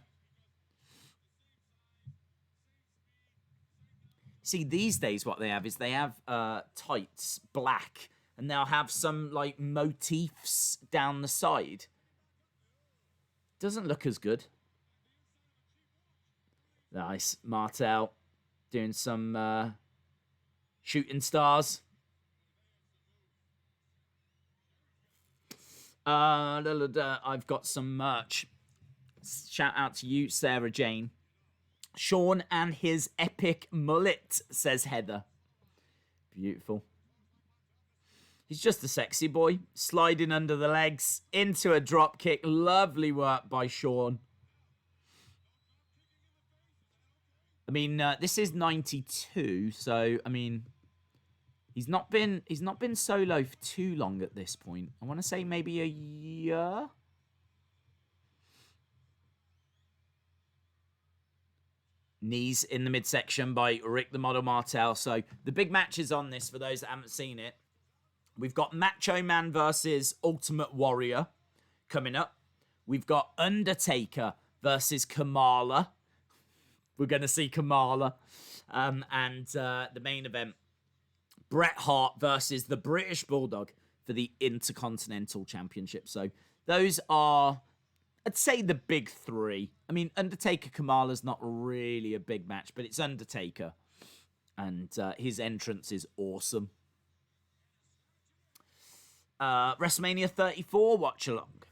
See, these days what they have is they have tights, black, and they'll have some like motifs down the side. Doesn't look as good. Nice. Martell doing some shooting stars. I've got some merch. Shout out to you, Sarah Jane. Shawn and his epic mullet, says Heather. Beautiful. He's just a sexy boy. Sliding under the legs into a drop kick. Lovely work by Shawn. I mean, this is 92, so I mean, he's not been solo for too long at this point. I want to say maybe a year. Knees in the midsection by Rick the Model Martell. So the big matches on this, for those that haven't seen it, we've got Macho Man versus Ultimate Warrior coming up. We've got Undertaker versus Kamala. We're going to see Kamala. And the main event, Bret Hart versus the British Bulldog for the Intercontinental Championship. So those are, I'd say, the big three. I mean, Undertaker Kamala's not really a big match, but it's Undertaker. And his entrance is awesome. WrestleMania 34 watch along.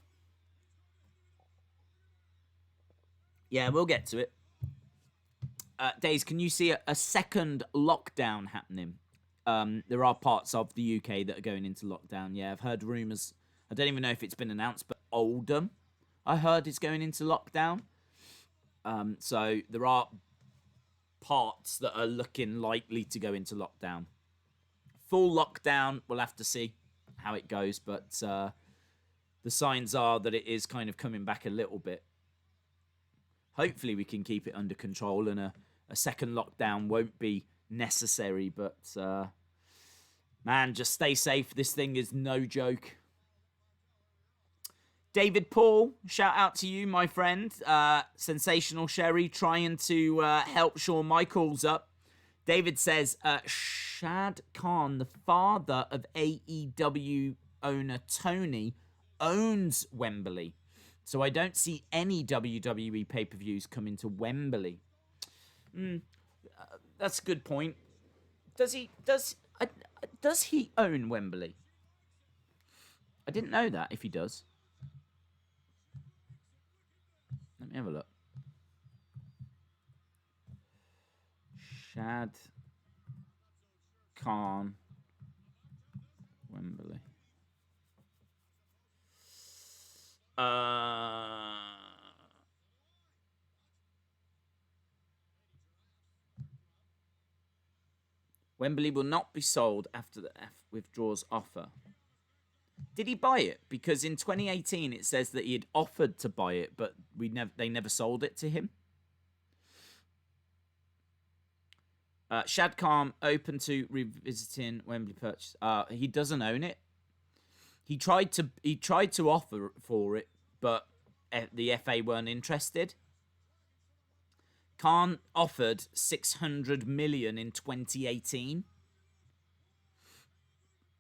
Yeah, we'll get to it. Days, can you see a second lockdown happening? There are parts of the UK that are going into lockdown. Yeah, I've heard rumours. I don't even know if it's been announced, but Oldham, I heard, is going into lockdown. So there are parts that are looking likely to go into lockdown. Full lockdown, we'll have to see how it goes, but the signs are that it is kind of coming back a little bit. Hopefully we can keep it under control and a second lockdown won't be necessary, but man, just stay safe. This thing is no joke. David Paul, shout out to you, my friend. Sensational Sherry trying to help Shawn Michaels up. David says, Shad Khan, the father of AEW owner Tony, owns Wembley. So I don't see any WWE pay-per-views coming to Wembley. That's a good point. Does he own Wembley? I didn't know that, if he does. Let me have a look. Shad Khan, Wembley. Wembley will not be sold after the F withdraws offer. Did he buy it? Because in 2018 it says that he had offered to buy it, but they never sold it to him. Shad Khan open to revisiting Wembley purchase. He doesn't own it. He tried to offer for it, but the FA weren't interested. Khan offered 600 million in 2018.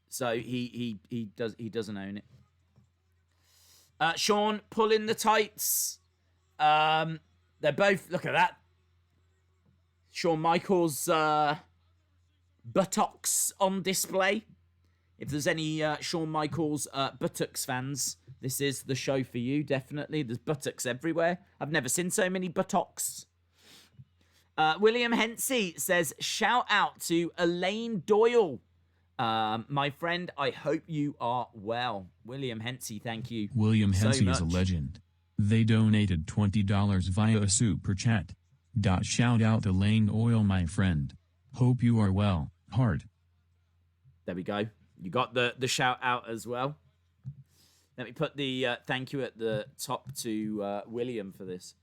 So he doesn't own it. Shawn pulling the tights. They're both, look at that. Shawn Michaels buttocks on display. If there's any Shawn Michaels buttocks fans, this is the show for you, definitely. There's buttocks everywhere. I've never seen so many buttocks. William Hensey says, shout out to Elaine Doyle. My friend, I hope you are well. William Hensey, thank you. William Hensey is a legend. They donated $20 via a super chat. Shout out Elaine Oil, my friend. Hope you are well, Hart. There we go. You got the shout out as well. Let me put the thank you at the top to William for this.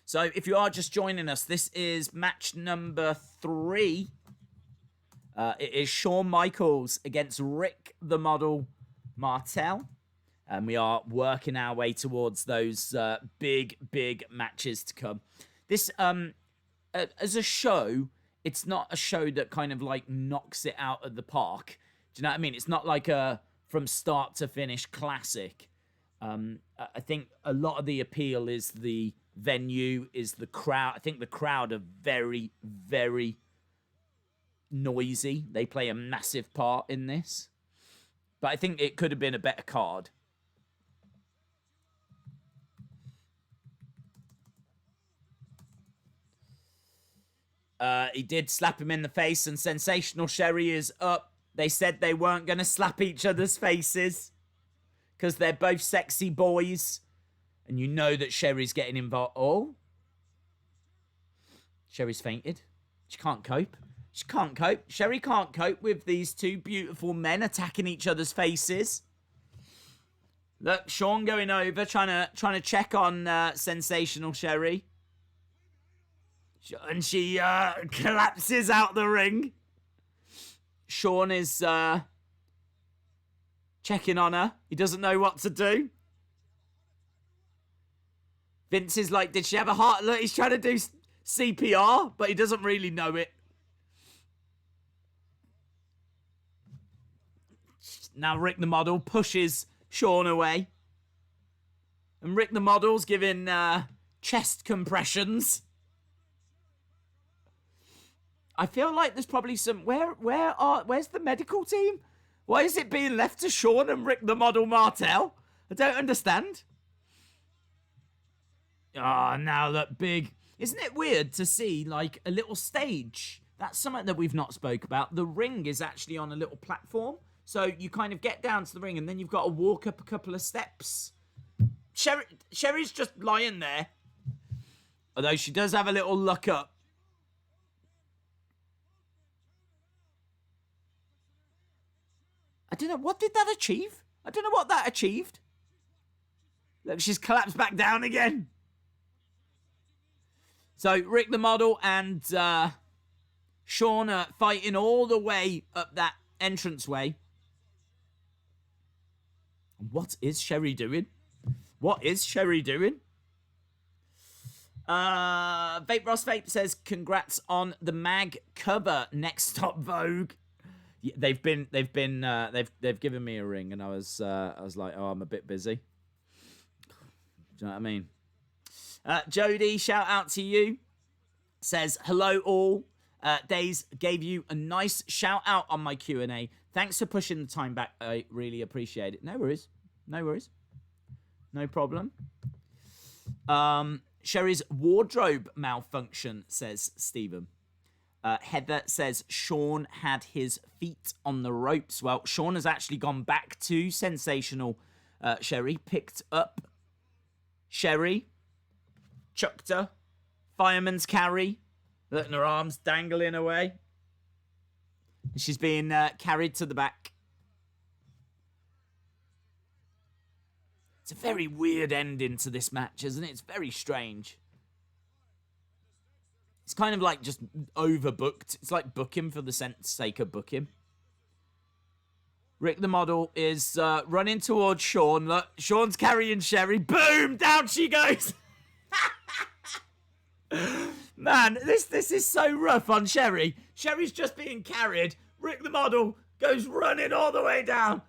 So if you are just joining us, this is match number 3. It is Shawn Michaels against Rick the Model Martell. And we are working our way towards those big matches to come. This, as a show, it's not a show that kind of like knocks it out of the park. Do you know what I mean? It's not like a from start to finish classic. I think a lot of the appeal is the venue, is the crowd. I think the crowd are very, very noisy. They play a massive part in this. But I think it could have been a better card. He did slap him in the face, and Sensational Sherry is up. They said they weren't going to slap each other's faces because they're both sexy boys. And you know that Sherry's getting involved. Oh. Sherry's fainted. She can't cope. She can't cope. Sherry can't cope with these two beautiful men attacking each other's faces. Look, Shawn going over, trying to check on Sensational Sherry. And she collapses out the ring. Shawn is checking on her. He doesn't know what to do. Vince is like, did she have a heart? Look, he's trying to do CPR, but he doesn't really know it. Now Rick the Model pushes Shawn away. And Rick the Model's giving chest compressions. I feel like there's probably some... Where's the medical team? Why is it being left to Shawn and Rick the Model Martell? I don't understand. Oh, now look, big... Isn't it weird to see, like, a little stage? That's something that we've not spoke about. The ring is actually on a little platform. So you kind of get down to the ring and then you've got to walk up a couple of steps. Sherry's just lying there. Although she does have a little look up. I don't know. What did that achieve? I don't know what that achieved. Look, she's collapsed back down again. So Rick the Model and Shawn are fighting all the way up that entranceway. What is Sherry doing? What is Sherry doing? Vape Ross Vape says, congrats on the mag cover. Next Stop Vogue. Yeah, they've given me a ring, and I was like, oh, I'm a bit busy. Do you know what I mean? Jody, shout out to you. Says, hello all. Days gave you a nice shout out on my Q&A. Thanks for pushing the time back. I really appreciate it. No worries. No worries. No problem. Sherry's wardrobe malfunction, says Stephen. Heather says Shawn had his feet on the ropes. Well, Shawn has actually gone back to Sensational Sherry, picked up Sherry, chucked her, fireman's carry, letting her arms dangling away. She's being carried to the back. It's a very weird ending to this match, isn't it? It's very strange. It's kind of like just overbooked. It's like booking for the sake of booking. Rick the model is running towards Shawn. Look, Shawn's carrying Sherry. Boom! Down she goes. Man, this is so rough on Sherry. Sherry's just being carried. Rick the model goes running all the way down.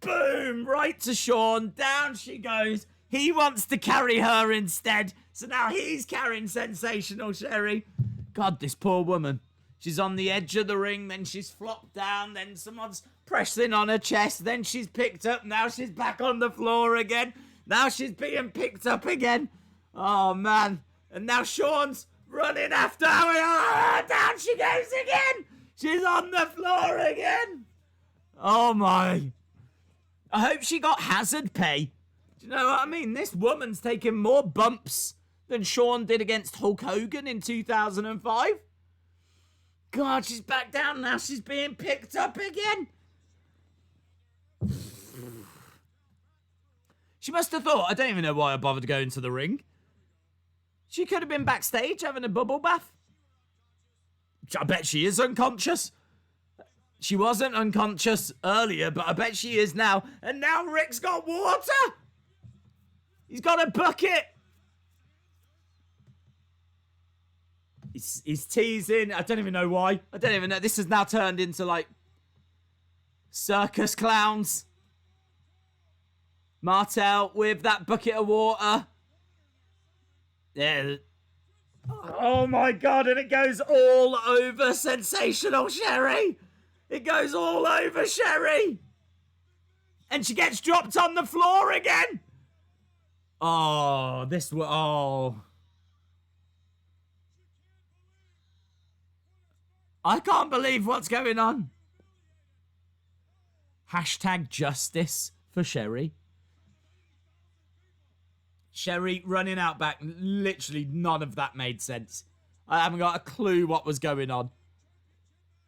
Boom! Right to Shawn. Down she goes. He wants to carry her instead. So now he's carrying Sensational Sherry. God, this poor woman. She's on the edge of the ring, then she's flopped down, then someone's pressing on her chest, then she's picked up, now she's back on the floor again. Now she's being picked up again. Oh, man. And now Shawn's running after her. Oh, down she goes again. She's on the floor again. Oh, my. I hope she got hazard pay. Do you know what I mean? This woman's taking more bumps than Shawn did against Hulk Hogan in 2005. God, she's back down now. She's being picked up again. She must have thought, I don't even know why I bothered going to the ring. She could have been backstage having a bubble bath. I bet she is unconscious. She wasn't unconscious earlier, but I bet she is now. And now Rick's got water. He's got a bucket. He's teasing. I don't even know why. I don't even know. This has now turned into like circus clowns. Martell with that bucket of water. Yeah. Oh my God. And it goes all over Sensational Sherry. It goes all over Sherry. And she gets dropped on the floor again. Oh, this was... Oh. I can't believe what's going on. Hashtag justice for Sherry. Sherry running out back. Literally none of that made sense. I haven't got a clue what was going on.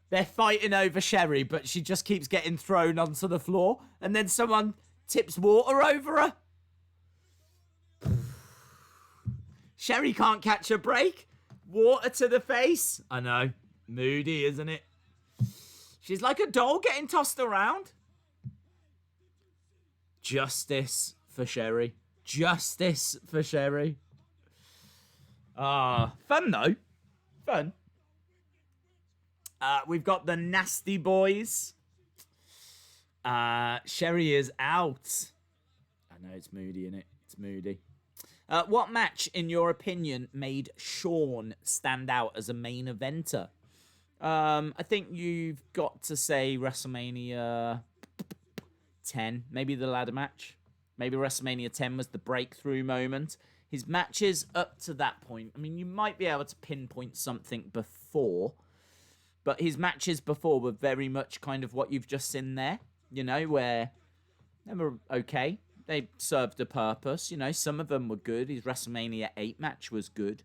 They're fighting over Sherry, but she just keeps getting thrown onto the floor. And then someone tips water over her. Sherry can't catch a break. Water to the face. I know. Moody, isn't it? She's like a doll getting tossed around. Justice for Sherry. Justice for Sherry. Fun though. Fun. We've got the Nasty Boys. Sherry is out. I know it's Moody, innit? It's Moody. What match, in your opinion, made Shawn stand out as a main eventer? I think you've got to say WrestleMania 10, maybe the ladder match. Maybe WrestleMania 10 was the breakthrough moment. His matches up to that point, I mean, you might be able to pinpoint something before, but his matches before were very much kind of what you've just seen there, you know, where they were okay. They served a purpose, you know, some of them were good. His WrestleMania 8 match was good.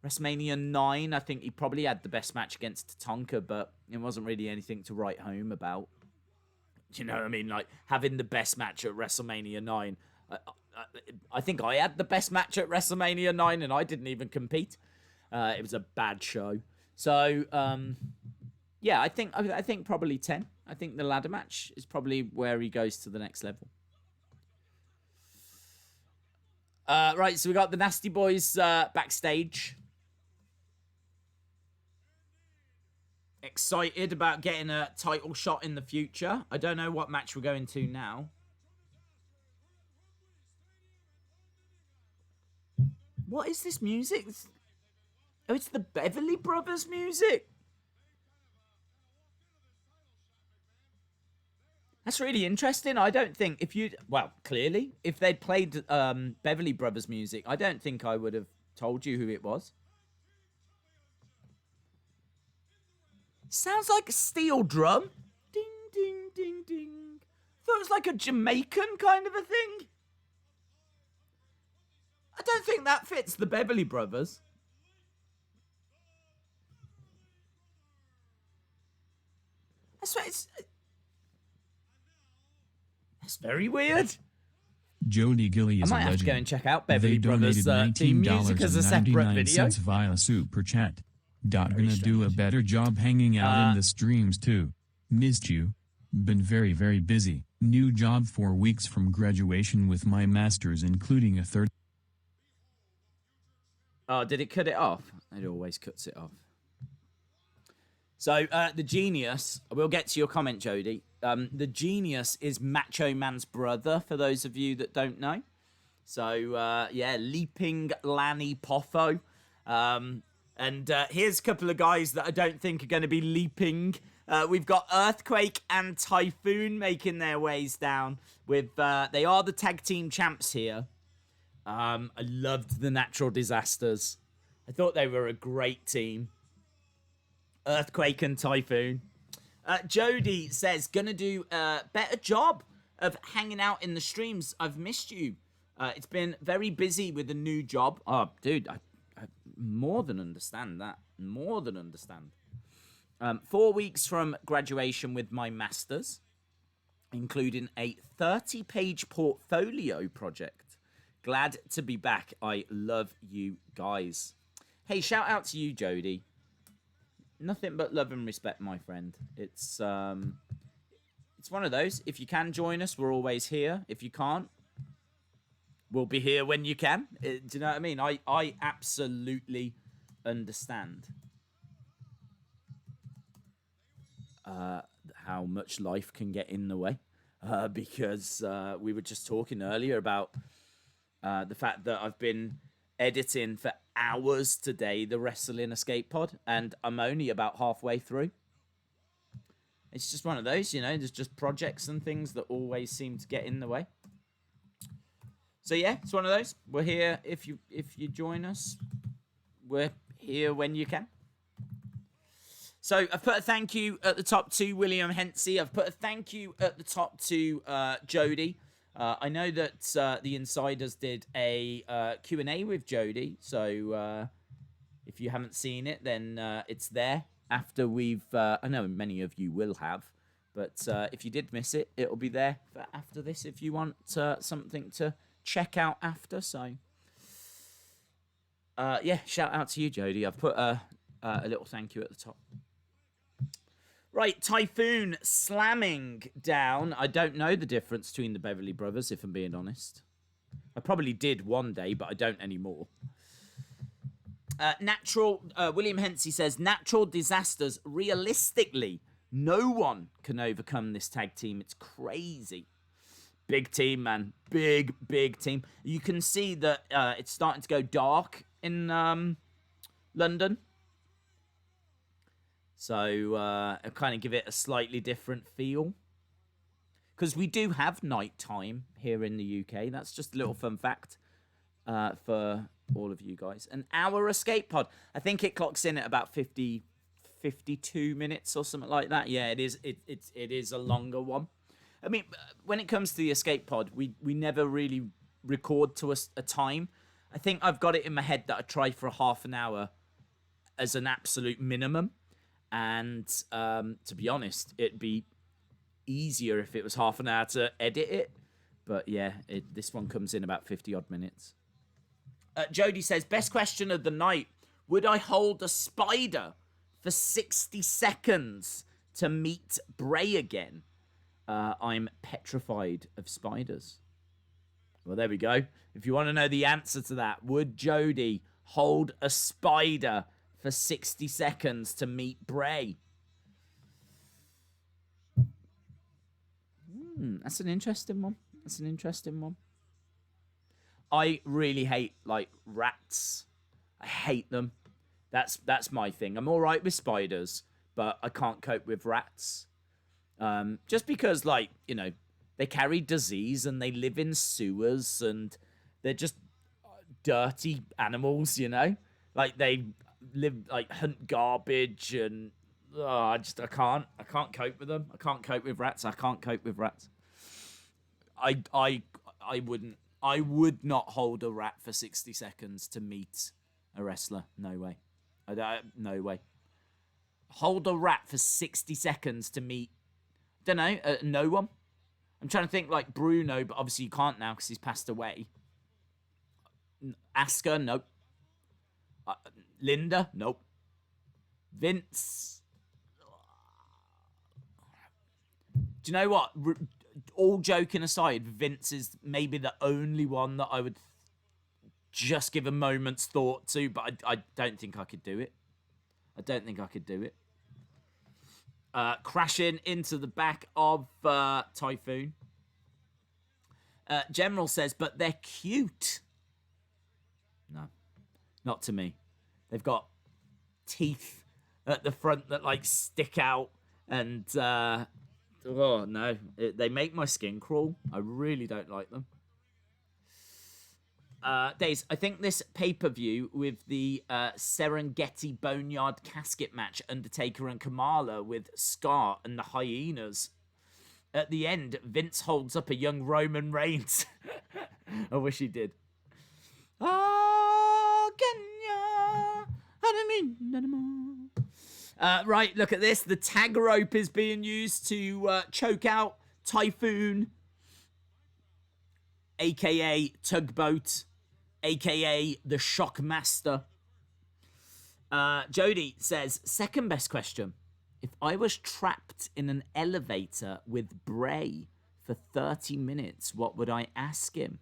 WrestleMania 9, I think he probably had the best match against Tatanka, but it wasn't really anything to write home about. Do you know what I mean? Like, having the best match at WrestleMania 9. I think I had the best match at WrestleMania 9, and I didn't even compete. It was a bad show. So, yeah, I think probably 10. I think the ladder match is probably where he goes to the next level. Right, so we got the Nasty Boys backstage. Excited about getting a title shot in the future. I don't know what match we're going to now. What is this music? Oh, it's the Beverly Brothers music. That's really interesting. I don't think clearly, if they'd played Beverly Brothers music, I don't think I would have told you who it was. Sounds like a steel drum. Ding, ding, ding, ding. Thought it was like a Jamaican kind of a thing. I don't think that fits the Beverly Brothers. I swear it's very weird. Jody Gilly is a legend. I might have to go and check out Beverly Brothers theme music as a separate video. Via Super Chat. Gonna do a better job hanging out in the streams too. Missed you. Been very, very busy. New job 4 weeks from graduation with my master's, including a third. Oh, did it cut it off? It always cuts it off. So, the genius, we'll get to your comment, Jody. The genius is Macho Man's brother, for those of you that don't know. So, yeah, Leaping Lanny Poffo. And here's a couple of guys that I don't think are going to be leaping. We've got Earthquake and Typhoon making their ways down. With they are the tag team champs here. I loved the Natural Disasters. I thought they were a great team. Earthquake and Typhoon. Jody says, gonna do a better job of hanging out in the streams. I've missed you. It's been very busy with a new job. Oh, dude, I more than understand that. More than understand. 4 weeks from graduation with my master's, including a 30-page portfolio project. Glad to be back. I love you guys. Hey, shout out to you, Jody. Nothing but love and respect, my friend. It's one of those. If you can join us, we're always here. If you can't, we'll be here when you can. Do you know what I mean? I absolutely understand how much life can get in the way. Because we were just talking earlier about the fact that I've been editing for hours today, the Wrestling Escape Pod, and I'm only about halfway through. It's just one of those, you know, there's just projects and things that always seem to get in the way. So yeah, it's one of those. We're here if you join us. We're here when you can. So I've put a thank you at the top to William Hensey. I've put a thank you at the top to Jody. I know that the Insiders did a Q&A with Jody. So if you haven't seen it, then it's there after we've... I know many of you will have. But if you did miss it, it'll be there for after this if you want something to check out after. So yeah, shout out to you, Jody. I've put a little thank you at the top. Right, Typhoon slamming down. I don't know the difference between the Beverly Brothers, if I'm being honest. I probably did one day, but I don't anymore. William Hensey says, Natural Disasters, realistically, no one can overcome this tag team. It's crazy. Big team, man. Big, big team. You can see that it's starting to go dark in London. So, I'll kind of give it a slightly different feel. Because we do have nighttime here in the UK. That's just a little fun fact for all of you guys. An hour escape pod. I think it clocks in at about 52 minutes or something like that. Yeah, it is. It is a longer one. I mean, when it comes to the escape pod, we never really record to a time. I think I've got it in my head that I try for a half an hour as an absolute minimum. And to be honest, it'd be easier if it was half an hour to edit it. But yeah, this one comes in about 50-odd minutes. Jody says, best question of the night. Would I hold a spider for 60 seconds to meet Bray again? I'm petrified of spiders. Well, there we go. If you want to know the answer to that, would Jody hold a spider for 60 seconds to meet Bray? That's an interesting one. That's an interesting one. I really hate, like, rats. I hate them. That's my thing. I'm all right with spiders, but I can't cope with rats. Just because, like, you know, they carry disease and they live in sewers and they're just dirty animals, you know? Like, they live, like, hunt garbage and I can't cope with them. I can't cope with rats. I can't cope with rats. I wouldn't. I would not hold a rat for 60 seconds to meet a wrestler. No way. No way. Hold a rat for 60 seconds to meet, don't know, no one. I'm trying to think like Bruno, but obviously you can't now because he's passed away. Asuka, nope. Linda, nope. Vince. Do you know what? All joking aside, Vince is maybe the only one that I would just give a moment's thought to, but I don't think I could do it. I don't think I could do it. Crashing into the back of Typhoon. General says, but they're cute. No, not to me. They've got teeth at the front that like stick out, and oh no, they make my skin crawl. I really don't like them. Days, I think this pay-per-view with the Serengeti Boneyard casket match, Undertaker and Kamala with Scar and the Hyenas. At the end, Vince holds up a young Roman Reigns. I wish he did. Oh, Kenya, I don't mean anymore. Right, look at this. The tag rope is being used to choke out Typhoon, a.k.a. Tugboat, a.k.a. the Shockmaster. Jody says, second best question. If I was trapped in an elevator with Bray for 30 minutes, what would I ask him?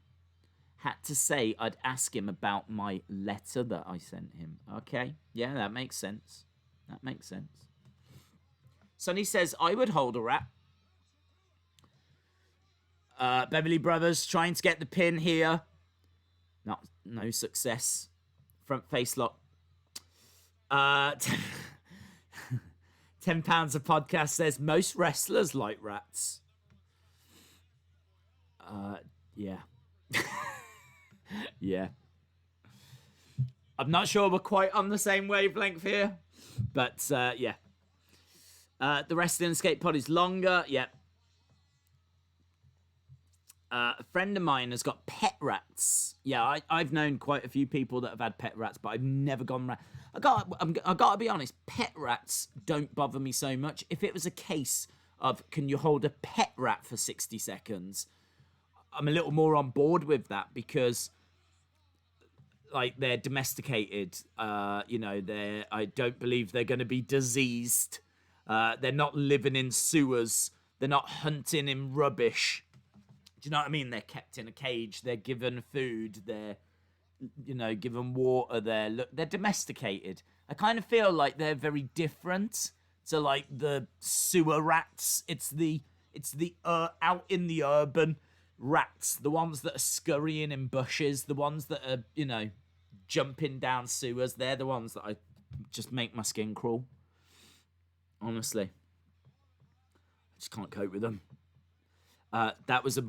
Had to say I'd ask him about my letter that I sent him. Okay, yeah, that makes sense. That makes sense. Sonny says, I would hold a rat. Beverly Brothers trying to get the pin here. No success. Front face lock. 10 pounds a podcast says most wrestlers like rats. Yeah. Yeah. I'm not sure we're quite on the same wavelength here, but yeah. The Wrestling Escape pod is longer. Yeah. A friend of mine has got pet rats. Yeah, I've known quite a few people that have had pet rats, but I've never gone rat. I gotta be honest. Pet rats don't bother me so much. If it was a case of can you hold a pet rat for 60 seconds, I'm a little more on board with that because, like, they're domesticated. You know, I don't believe they're going to be diseased. They're not living in sewers. They're not hunting in rubbish. Do you know what I mean? They're kept in a cage. They're given food. They're, you know, given water. They're domesticated. I kind of feel like they're very different to like the sewer rats. It's the out in the urban rats, the ones that are scurrying in bushes, the ones that are, you know, jumping down sewers. They're the ones that I just make my skin crawl. Honestly, I just can't cope with them. That was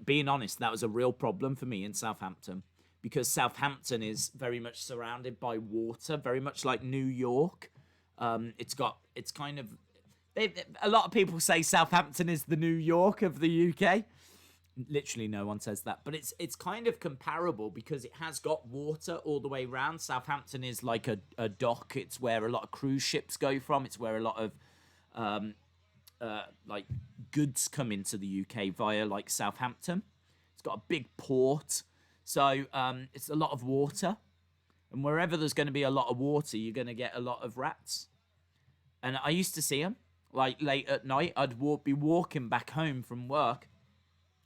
being honest, that was a real problem for me in Southampton because Southampton is very much surrounded by water, very much like New York. It's kind of, a lot of people say Southampton is the New York of the UK. Literally no one says that, but it's kind of comparable because it has got water all the way around. Southampton is like a dock. It's where a lot of cruise ships go from. It's where a lot of like goods come into the UK via like Southampton. It's got a big port, so it's a lot of water, and wherever there's going to be a lot of water, you're going to get a lot of rats. And I used to see them like late at night. I'd be walking back home from work,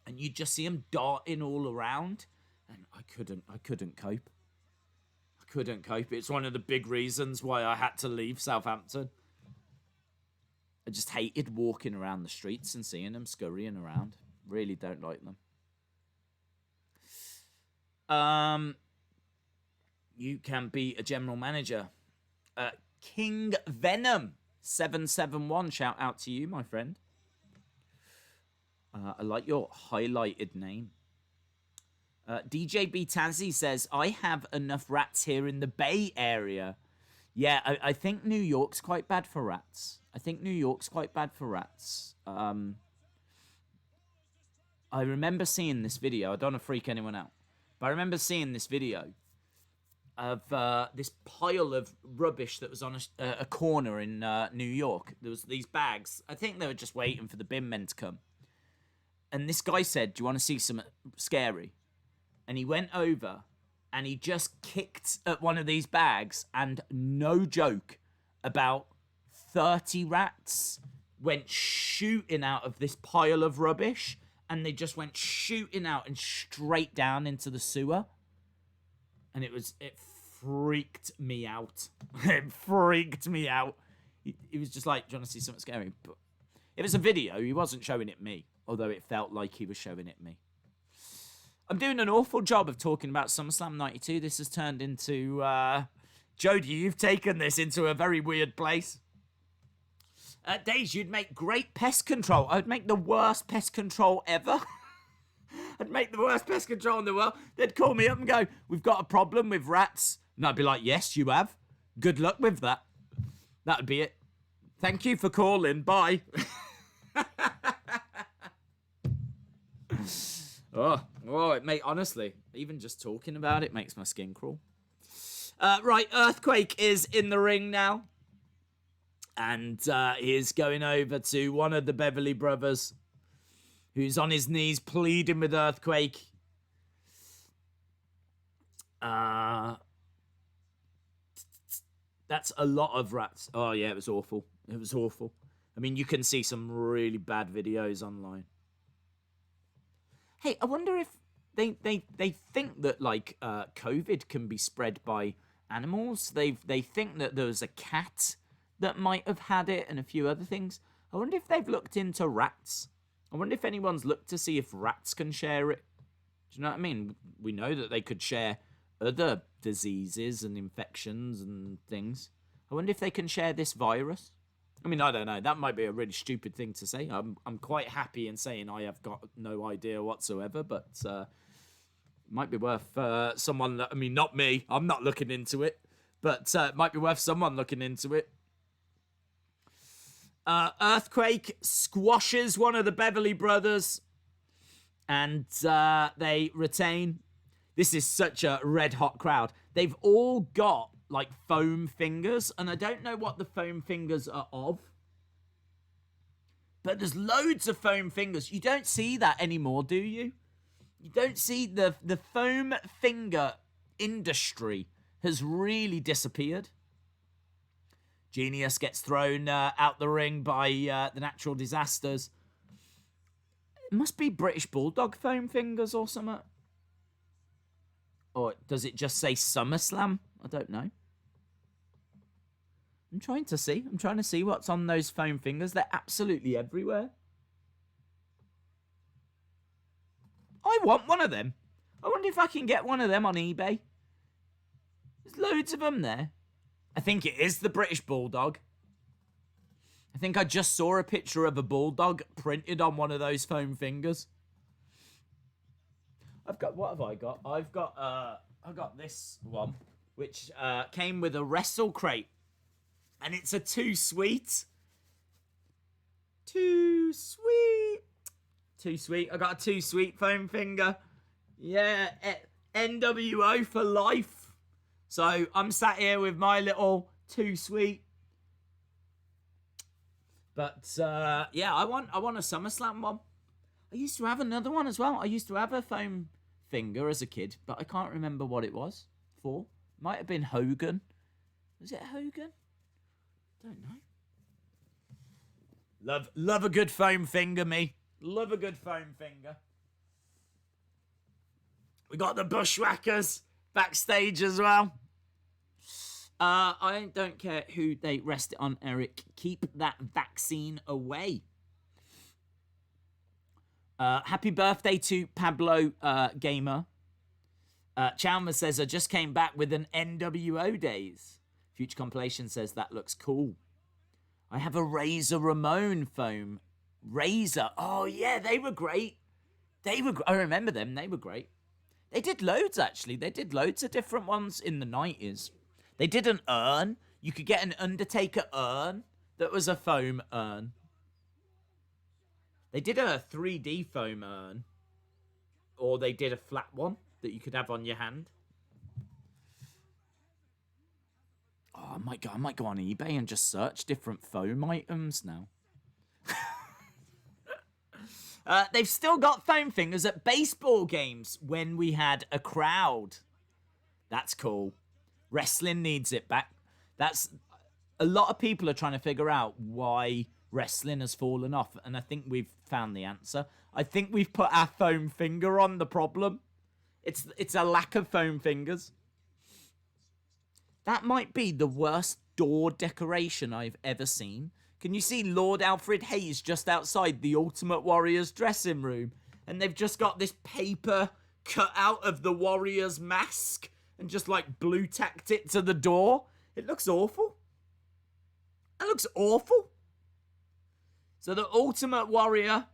and you'd just see them darting all around, and I couldn't cope. I couldn't cope. It's one of the big reasons why I had to leave Southampton. I just hated walking around the streets and seeing them scurrying around. Really don't like them. You can be a general manager. King Venom 771. Shout out to you, my friend. I like your highlighted name. DJ B Tazzy says, I have enough rats here in the Bay Area. Yeah, I think New York's quite bad for rats. I remember seeing this video. I don't want to freak anyone out, but I remember seeing this video of this pile of rubbish that was on a corner in New York. There was these bags. I think they were just waiting for the bin men to come. And this guy said, "Do you want to see something scary?" And he went over and he just kicked at one of these bags, and no joke, about 30 rats went shooting out of this pile of rubbish, and they just went shooting out and straight down into the sewer. And it freaked me out. It freaked me out. He was just like, "Do you want to see something scary?" But it was a video. He wasn't showing it me, although it felt like he was showing it me. I'm doing an awful job of talking about SummerSlam 92. This has turned into... Jody, you've taken this into a very weird place. Days, you'd make great pest control. I would make the worst pest control ever. I'd make the worst pest control in the world. They'd call me up and go, "We've got a problem with rats." And I'd be like, "Yes, you have. Good luck with that." That would be it. "Thank you for calling. Bye." Honestly, even just talking about it makes my skin crawl. Right, Earthquake is in the ring now. And he is going over to one of the Beverly Brothers, who's on his knees pleading with Earthquake. That's a lot of rats. Oh, yeah, it was awful. It was awful. I mean, you can see some really bad videos online. Hey, I wonder if they think that, like, COVID can be spread by animals. They think that there was a cat that might have had it and a few other things. I wonder if they've looked into rats. I wonder if anyone's looked to see if rats can share it. Do you know what I mean? We know that they could share other diseases and infections and things. I wonder if they can share this virus. I mean, I don't know. That might be a really stupid thing to say. I'm quite happy in saying I have got no idea whatsoever, but it might be worth someone... I mean, not me. I'm not looking into it, but it might be worth someone looking into it. Earthquake squashes one of the Beverly Brothers, and they retain. This is such a red-hot crowd. They've all got, like, foam fingers, and I don't know what the foam fingers are of, but there's loads of foam fingers. You don't see that anymore, do you? You don't see the foam finger industry has really disappeared. Genius gets thrown out the ring by the Natural Disasters. It must be British Bulldog foam fingers or something. Or does it just say SummerSlam? I don't know. I'm trying to see what's on those foam fingers. They're absolutely everywhere. I want one of them. I wonder if I can get one of them on eBay. There's loads of them there. I think it is the British Bulldog. I think I just saw a picture of a bulldog printed on one of those foam fingers. What have I got? I got this one, which came with a wrestle crate. And it's a Too Sweet. Too Sweet. Too Sweet. I got a Too Sweet foam finger. Yeah, NWO for life. So I'm sat here with my little Too Sweet. But yeah, I want a SummerSlam one. I used to have another one as well. I used to have a foam finger as a kid, but I can't remember what it was for. Might have been Hogan. Was it Hogan? Don't know. Love a good foam finger, me. Love a good foam finger. We got the Bushwhackers backstage as well. I don't care who they rest it on, Eric. Keep that vaccine away. Happy birthday to Pablo Gamer. Chalmers says, I just came back with an NWO days. Future Compilation says, that looks cool. I have a Razor Ramon foam. Razor. Oh, yeah, they were great. I remember them. They were great. They did loads, actually. They did loads of different ones in the 90s. They did an urn. You could get an Undertaker urn that was a foam urn. They did a 3D foam urn. Or they did a flat one that you could have on your hand. Oh, I might go on eBay and just search different foam items now. They've still got foam fingers at baseball games when we had a crowd. That's cool. Wrestling needs it back. That's a lot of people are trying to figure out why wrestling has fallen off, and I think we've found the answer. I think we've put our foam finger on the problem. It's a lack of foam fingers. That might be the worst door decoration I've ever seen. Can you see Lord Alfred Hayes just outside the Ultimate Warrior's dressing room? And they've just got this paper cut out of the Warrior's mask and just like blue tacked it to the door. It looks awful. It looks awful. So the Ultimate Warrior.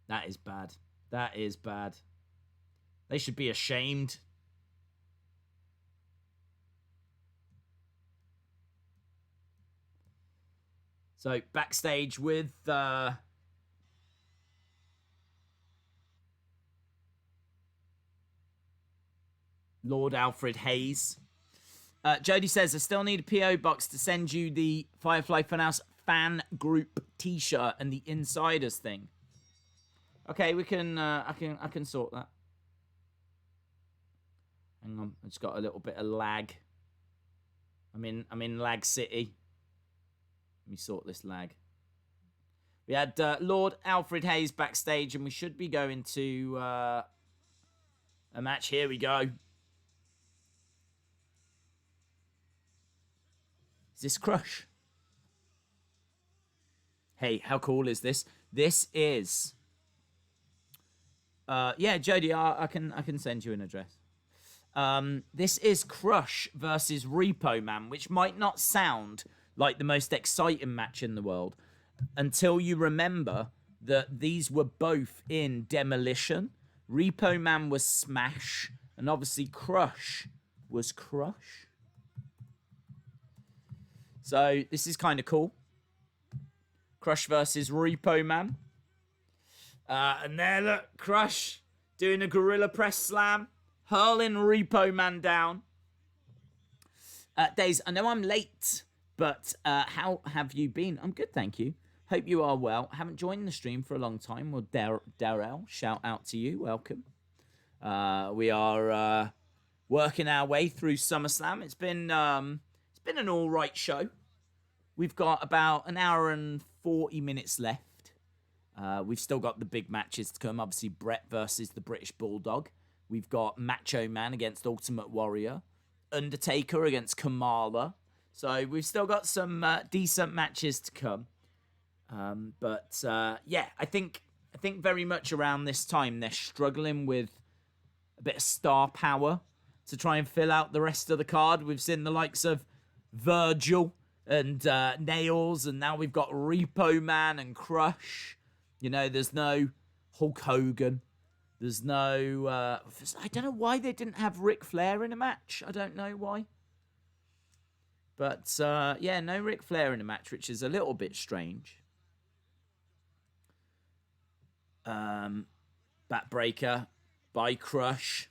That is bad. That is bad. They should be ashamed. So backstage with Lord Alfred Hayes. Jody says, I still need a P.O. box to send you the Firefly Funhouse fan group t-shirt and the insiders thing. Okay, we can I can sort that. Hang on, I just got a little bit of lag. I'm in lag city. Let me sort this lag. We had Lord Alfred Hayes backstage, and we should be going to a match. Here we go. Is this Crush? Hey, how cool is this? This is... yeah, Jody, I can send you an address. This is Crush versus Repo Man, which might not sound like the most exciting match in the world until you remember that these were both in Demolition. Repo Man was Smash, and obviously Crush was Crush. So this is kind of cool. Crush versus Repo Man. And there, look, Crush doing a gorilla press slam, hurling Repo Man down. Days, I know I'm late, but how have you been? I'm good, thank you. Hope you are well. Haven't joined the stream for a long time. Well, Darrell, shout out to you. Welcome. We are working our way through SummerSlam. It's been an all right show. We've got about an hour and 40 minutes left. We've still got the big matches to come. Obviously, Bret versus the British Bulldog. We've got Macho Man against Ultimate Warrior. Undertaker against Kamala. So we've still got some decent matches to come. But yeah, I think very much around this time they're struggling with a bit of star power to try and fill out the rest of the card. We've seen the likes of Virgil and Nails, and now we've got Repo Man and Crush. You know, there's no Hulk Hogan. There's no... I don't know why they didn't have Ric Flair in a match. I don't know why. But, yeah, no Ric Flair in a match, which is a little bit strange. Backbreaker by Crush.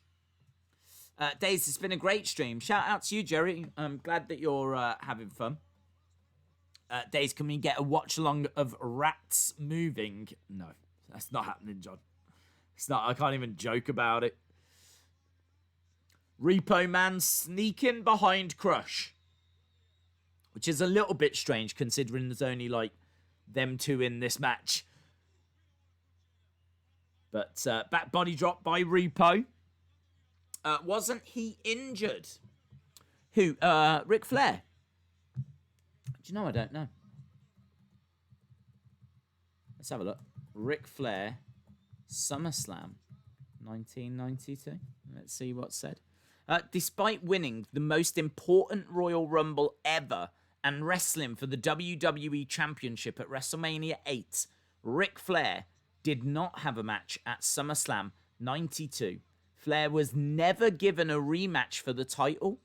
Days, it's been a great stream. Shout out to you, Jerry. I'm glad that you're having fun. Days, can we get a watch-along of Rats Moving? No, that's not happening, John. It's not. I can't even joke about it. Repo Man sneaking behind Crush. Which is a little bit strange considering there's only, like, them two in this match. But back body drop by Repo. Wasn't he injured? Who? Ric Flair. Do you know? I don't know. Let's have a look. Ric Flair Summerslam 1992. Let's see what's said. Despite winning the most important Royal Rumble ever and wrestling for the WWE Championship at WrestleMania 8, Ric Flair did not have a match at SummerSlam 92. Flair was never given a rematch for the title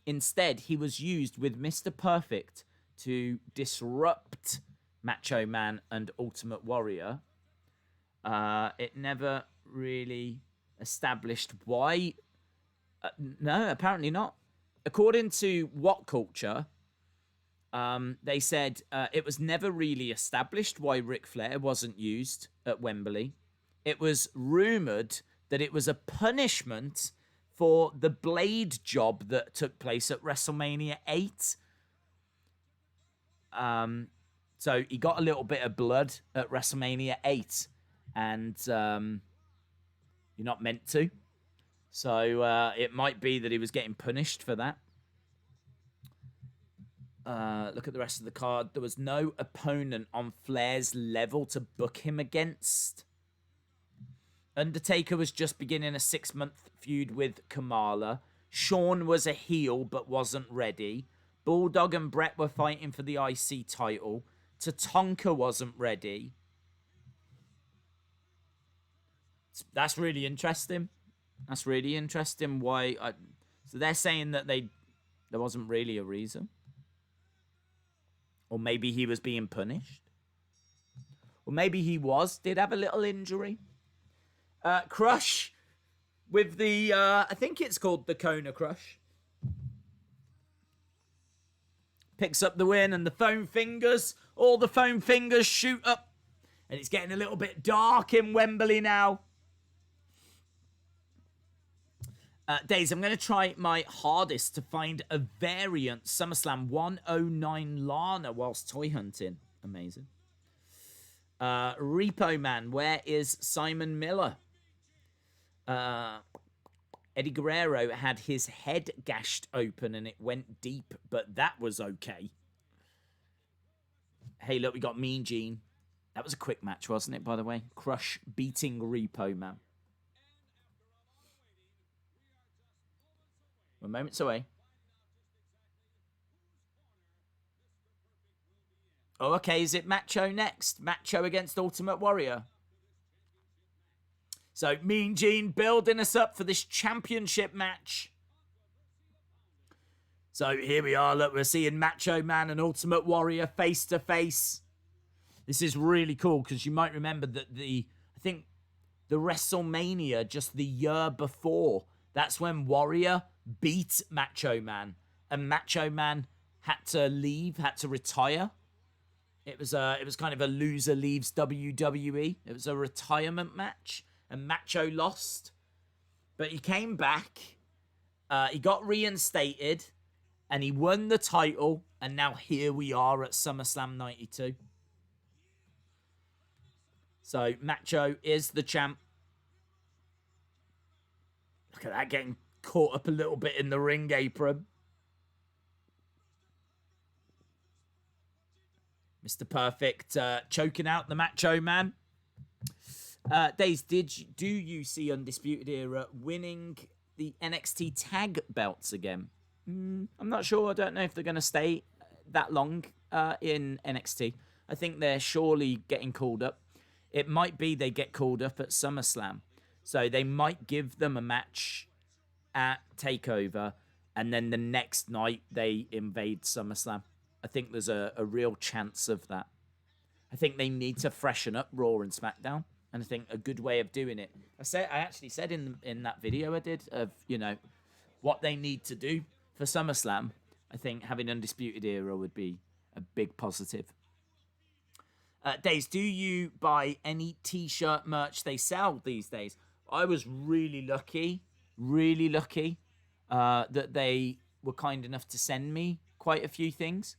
Instead, he was used with Mr. Perfect to disrupt Macho Man and Ultimate Warrior. It never really established why. No, apparently not. According to What Culture, they said it was never really established why Ric Flair wasn't used at Wembley. It was rumoured that it was a punishment for the blade job that took place at WrestleMania 8. So he got a little bit of blood at WrestleMania 8, and you're not meant to. So it might be that he was getting punished for that. Look at the rest of the card. There was no opponent on Flair's level to book him against. Undertaker was just beginning a 6-month feud with Kamala. Shawn was a heel but wasn't ready. Bulldog and Bret were fighting for the IC title. Tatanka wasn't ready. That's really interesting. That's really interesting. So they're saying that there wasn't really a reason. Or maybe he was being punished. Or maybe he did have a little injury. Crush with the, I think it's called the Kona Crush. Picks up the win, and the foam fingers, all the foam fingers shoot up. And it's getting a little bit dark in Wembley now. Days, I'm going to try my hardest to find a variant SummerSlam 109 Lana whilst toy hunting. Amazing. Repo Man, where is Simon Miller? Eddie Guerrero had his head gashed open and it went deep, but that was okay. Hey, look, we got Mean Gene. That was a quick match, wasn't it, by the way? Crush beating Repo Man. We're moments away. Oh, okay. Is it Macho next? Macho against Ultimate Warrior. So, Mean Gene building us up for this championship match. So, here we are. Look, we're seeing Macho Man and Ultimate Warrior face to face. This is really cool because you might remember that I think the WrestleMania just the year before, that's when Warrior beat Macho Man. And Macho Man had to leave, had to retire. It was kind of a loser leaves WWE. It was a retirement match. And Macho lost. But he came back. He got reinstated. And he won the title. And now here we are at SummerSlam 92. So Macho is the champ. Look at that, getting caught up a little bit in the ring apron. Mr. Perfect choking out the Macho Man. Days, do you see Undisputed Era winning the NXT tag belts again? I'm not sure. I don't know if they're going to stay that long in NXT. I think they're surely getting called up. It might be they get called up at SummerSlam. So they might give them a match at TakeOver, and then the next night they invade SummerSlam. I think there's a real chance of that. I think they need to freshen up Raw and SmackDown, and I think a good way of doing it. I actually said in that video I did of what they need to do for SummerSlam. I think having Undisputed Era would be a big positive. Days, do you buy any t-shirt merch they sell these days? I was really lucky that they were kind enough to send me quite a few things.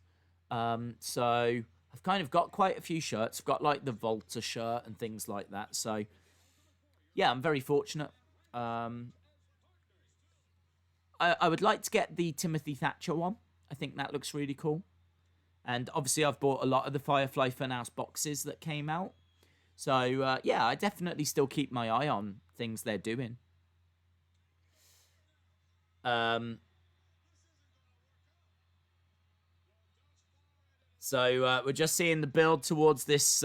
So I've kind of got quite a few shirts. I've got like the Volta shirt and things like that. So yeah, I'm very fortunate. I would like to get the Timothy Thatcher one. I think that looks really cool. And obviously I've bought a lot of the Firefly Funhouse boxes that came out. So yeah, I definitely still keep my eye on things they're doing. So we're just seeing the build towards this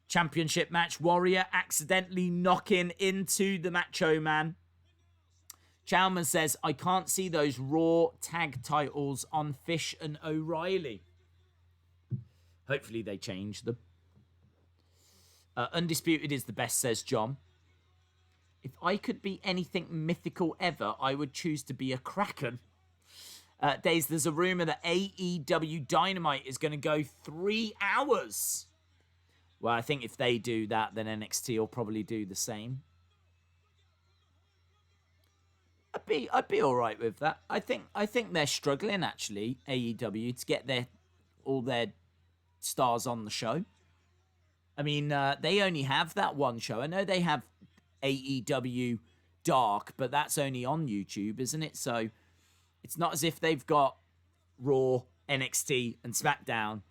championship match. Warrior accidentally knocking into the Macho Man. Chalmers says, I can't see those Raw tag titles on Fish and O'Reilly. Hopefully they change them. Undisputed is the best, says John. If I could be anything mythical ever, I would choose to be a Kraken. Days, there's a rumor that AEW Dynamite is going to go 3 hours. Well, I think if they do that, then NXT will probably do the same. I'd be all right with that. I think they're struggling actually, AEW, to get all their stars on the show. I mean, they only have that one show. I know they have AEW Dark, but that's only on YouTube, isn't it? So it's not as if they've got Raw, NXT, and SmackDown.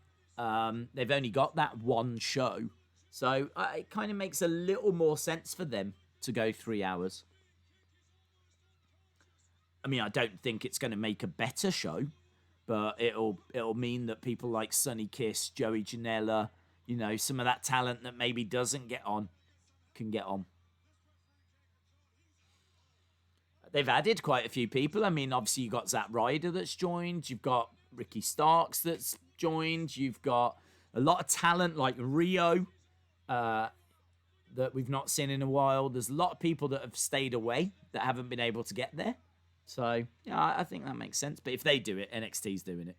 They've only got that one show. So it kind of makes a little more sense for them to go 3 hours. I mean, I don't think it's going to make a better show, but it'll mean that people like Sonny Kiss, Joey Janela, you know, some of that talent that maybe doesn't get on, can get on. They've added quite a few people. I mean, obviously you've got Zack Ryder that's joined. You've got Ricky Starks that's joined. You've got a lot of talent like Rio that we've not seen in a while. There's a lot of people that have stayed away that haven't been able to get there. So, yeah, I think that makes sense. But if they do it, NXT's doing it.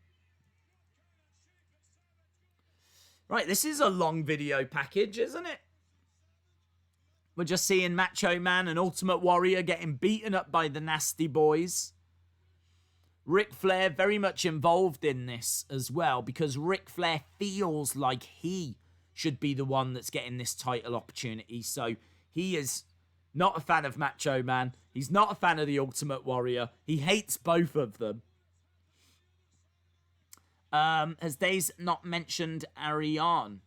Right, this is a long video package, isn't it? We're just seeing Macho Man and Ultimate Warrior getting beaten up by the Nasty Boys. Ric Flair very much involved in this as well, because Ric Flair feels like he should be the one that's getting this title opportunity. So he is not a fan of Macho Man. He's not a fan of the Ultimate Warrior. He hates both of them. Has Days not mentioned Ariane?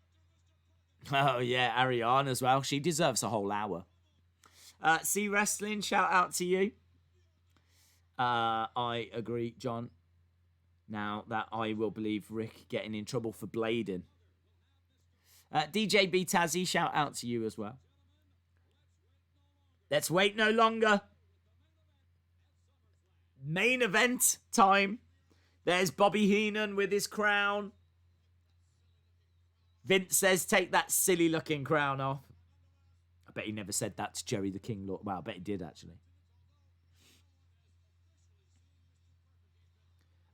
Oh, yeah, Ariane as well. She deserves a whole hour. See Wrestling, shout out to you. I agree, John. Now that I will believe Rick getting in trouble for blading. DJ B Tazzy, shout out to you as well. Let's wait no longer. Main event time. There's Bobby Heenan with his crown. Vince says, take that silly looking crown off. I bet he never said that to Jerry the King. Well, I bet he did actually.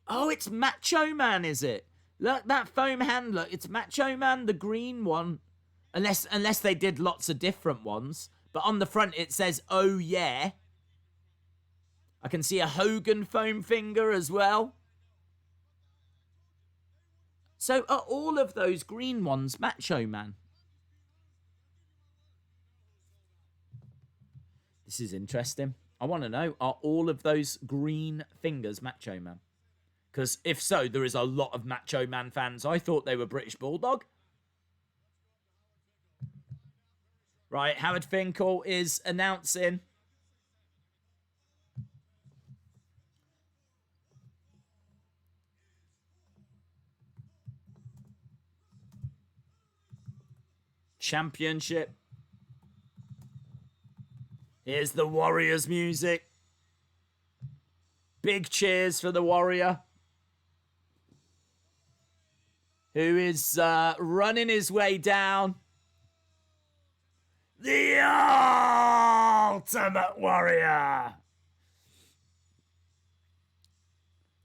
Oh, it's Macho Man, is it? Look, that foam hand, look, it's Macho Man, the green one. Unless they did lots of different ones. But on the front it says, oh yeah. I can see a Hogan foam finger as well. So are all of those green ones Macho Man? This is interesting. I want to know, are all of those green fingers Macho Man? Because if so, there is a lot of Macho Man fans. I thought they were British Bulldog. Right, Howard Finkel is announcing. Championship. Here's the Warriors music. Big cheers for the Warrior, who is running his way down. The Ultimate Warrior.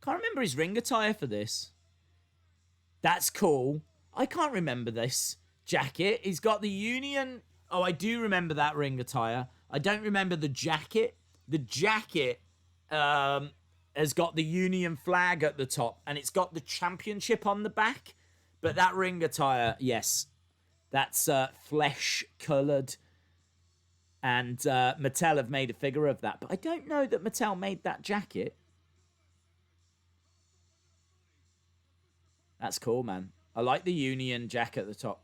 Can't remember his ring attire for this. That's cool. I can't remember this jacket. He's got the Union. Oh, I do remember that ring attire. I don't remember the jacket. The jacket has got the Union flag at the top, and it's got the championship on the back. But that ring attire, yes, that's flesh-coloured. And Mattel have made a figure of that. But I don't know that Mattel made that jacket. That's cool, man. I like the Union jacket at the top.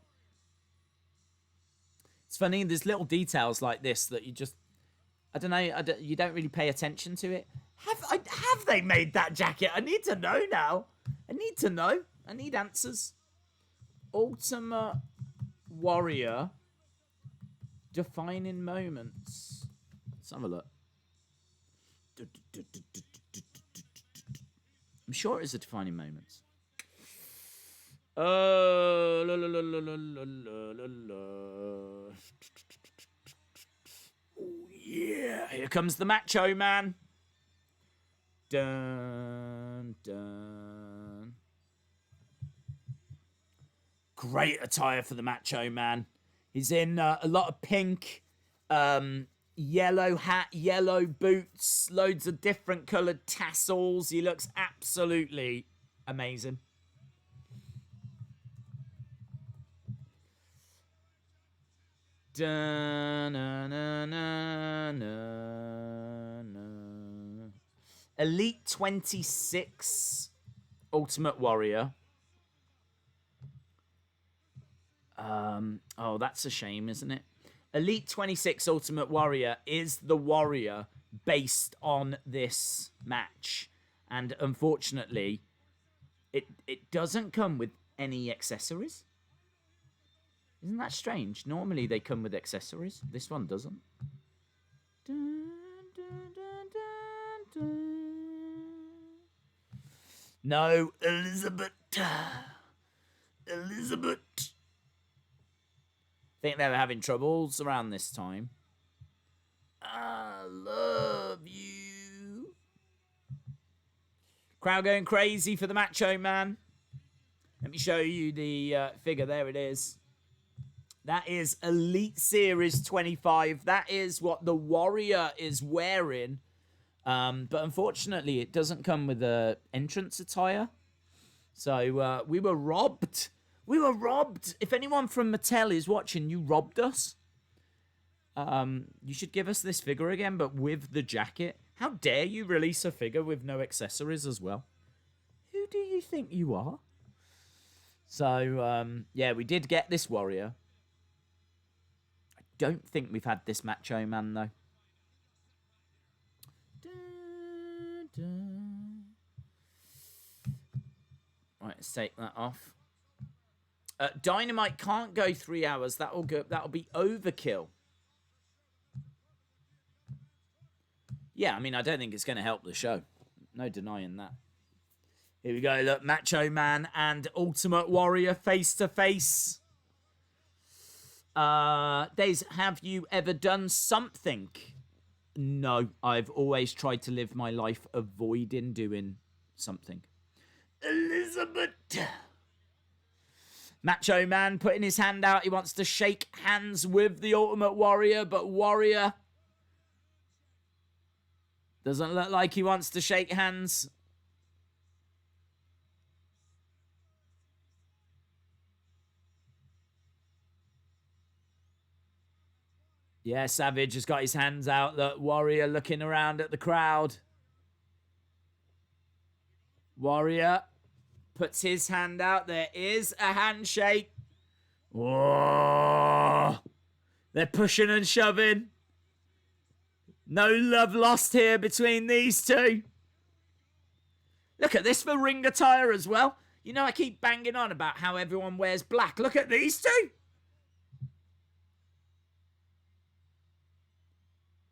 It's funny, there's little details like this that you just... I don't know, you don't really pay attention to it. Have they made that jacket? I need to know now. I need to know. I need answers. Ultimate Warrior defining moments. Let's have a look. I'm sure it is a defining moment. Oh, la, la, la, la, la, la, la, la. Oh, yeah. Here comes the Macho Man. Dun, dun. Great attire for the Macho Man. He's in a lot of pink, yellow hat, yellow boots, loads of different coloured tassels. He looks absolutely amazing. Elite 26 Ultimate Warrior. Oh, that's a shame, isn't it? Elite 26 Ultimate Warrior is the warrior based on this match. And unfortunately, it doesn't come with any accessories. Isn't that strange? Normally they come with accessories. This one doesn't. Dun, dun, dun, dun, dun. No, Elizabeth. Elizabeth. Think they were having troubles around this time. I love you. Crowd going crazy for the Macho Man. Let me show you the figure. There it is. That is Elite Series 25. That is what the Warrior is wearing. But unfortunately, it doesn't come with an entrance attire. So we were robbed. We were robbed. If anyone from Mattel is watching, you robbed us. You should give us this figure again, but with the jacket. How dare you release a figure with no accessories as well? Who do you think you are? So, yeah, we did get this Warrior. I don't think we've had this Macho Man, though. Dun, dun. Right, let's take that off. Dynamite can't go 3 hours. That'll be overkill. Yeah, I mean, I don't think it's going to help the show. No denying that. Here we go. Look, Macho Man and Ultimate Warrior face to face. Days, have you ever done something? No, I've always tried to live my life avoiding doing something. Elizabeth. Macho Man putting his hand out. He wants to shake hands with the Ultimate Warrior, but Warrior doesn't look like he wants to shake hands. Yeah, Savage has got his hands out. The Warrior looking around at the crowd. Warrior puts his hand out. There is a handshake. Whoa. They're pushing and shoving. No love lost here between these two. Look at this for ring attire as well. You know, I keep banging on about how everyone wears black. Look at these two.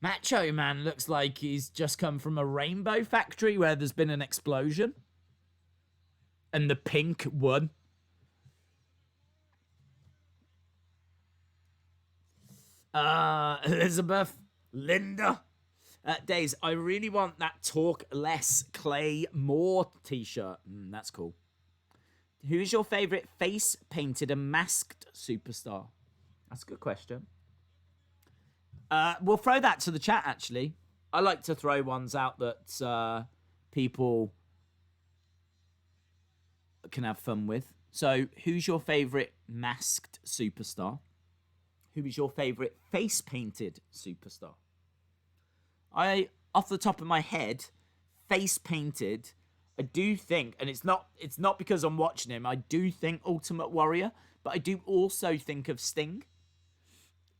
Macho Man looks like he's just come from a rainbow factory where there's been an explosion. And the pink won. Elizabeth, Linda. Days, I really want that Talk Less, Clay More t-shirt. That's cool. Who's your favourite face-painted and masked superstar? That's a good question. We'll throw that to the chat, actually. I like to throw ones out that people can have fun with. So, who's your favourite masked superstar? Who is your favourite face-painted superstar? Off the top of my head, face-painted, I do think, and it's not because I'm watching him, I do think Ultimate Warrior, but I do also think of Sting.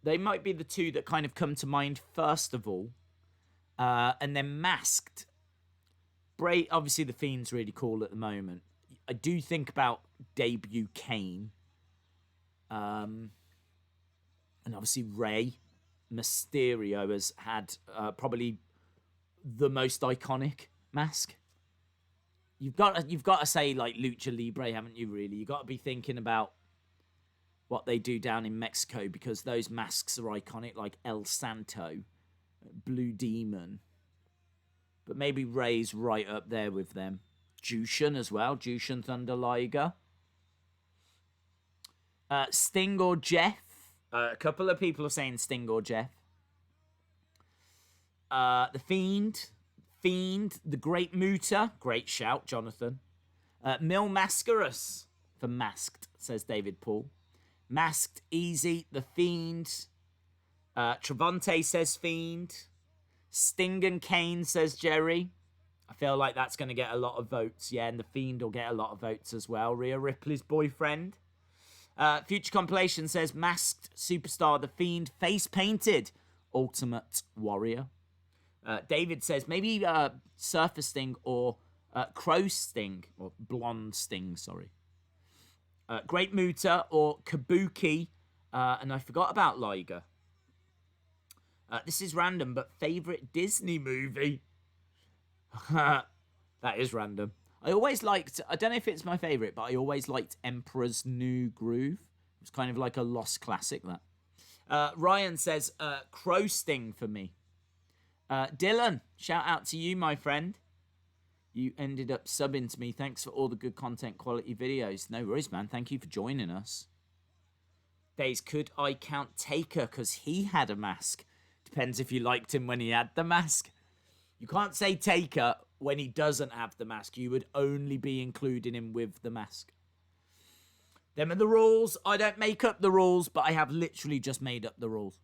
They might be the two that kind of come to mind first of all. And then masked. Bray, obviously the Fiend's really cool at the moment. I do think about debut Kane. And obviously Rey Mysterio has had probably the most iconic mask. You've got to say like Lucha Libre, haven't you? Really, you got to be thinking about what they do down in Mexico, because those masks are iconic, like El Santo, Blue Demon. But maybe Ray's right up there with them. Jushin as well, Jushin Thunder Liger. Sting or Jeff. A couple of people are saying Sting or Jeff. The Fiend, the Great Muta, great shout, Jonathan. Mil Mascaras for Masked, says David Paul. Masked, easy. The Fiend. Travante says Fiend. Sting and Kane, says Jerry. I feel like that's going to get a lot of votes. Yeah, and The Fiend will get a lot of votes as well. Rhea Ripley's boyfriend. Future Compilation says Masked Superstar, The Fiend, face painted, Ultimate Warrior. David says maybe Surfer Sting or Crow Sting, or Blonde Sting, sorry. Great Muta or Kabuki, and I forgot about Liger. This is random, but favourite Disney movie? That is random. I always liked, I don't know if it's my favourite, but I always liked Emperor's New Groove. It was kind of like a lost classic, that. Ryan says, Crow Sting for me. Dylan, shout out to you, my friend. You ended up subbing to me. Thanks for all the good content quality videos. No worries, man. Thank you for joining us. Days, could I count Taker because he had a mask? Depends if you liked him when he had the mask. You can't say Taker when he doesn't have the mask. You would only be including him with the mask. Them are the rules. I don't make up the rules, but I have literally just made up the rules.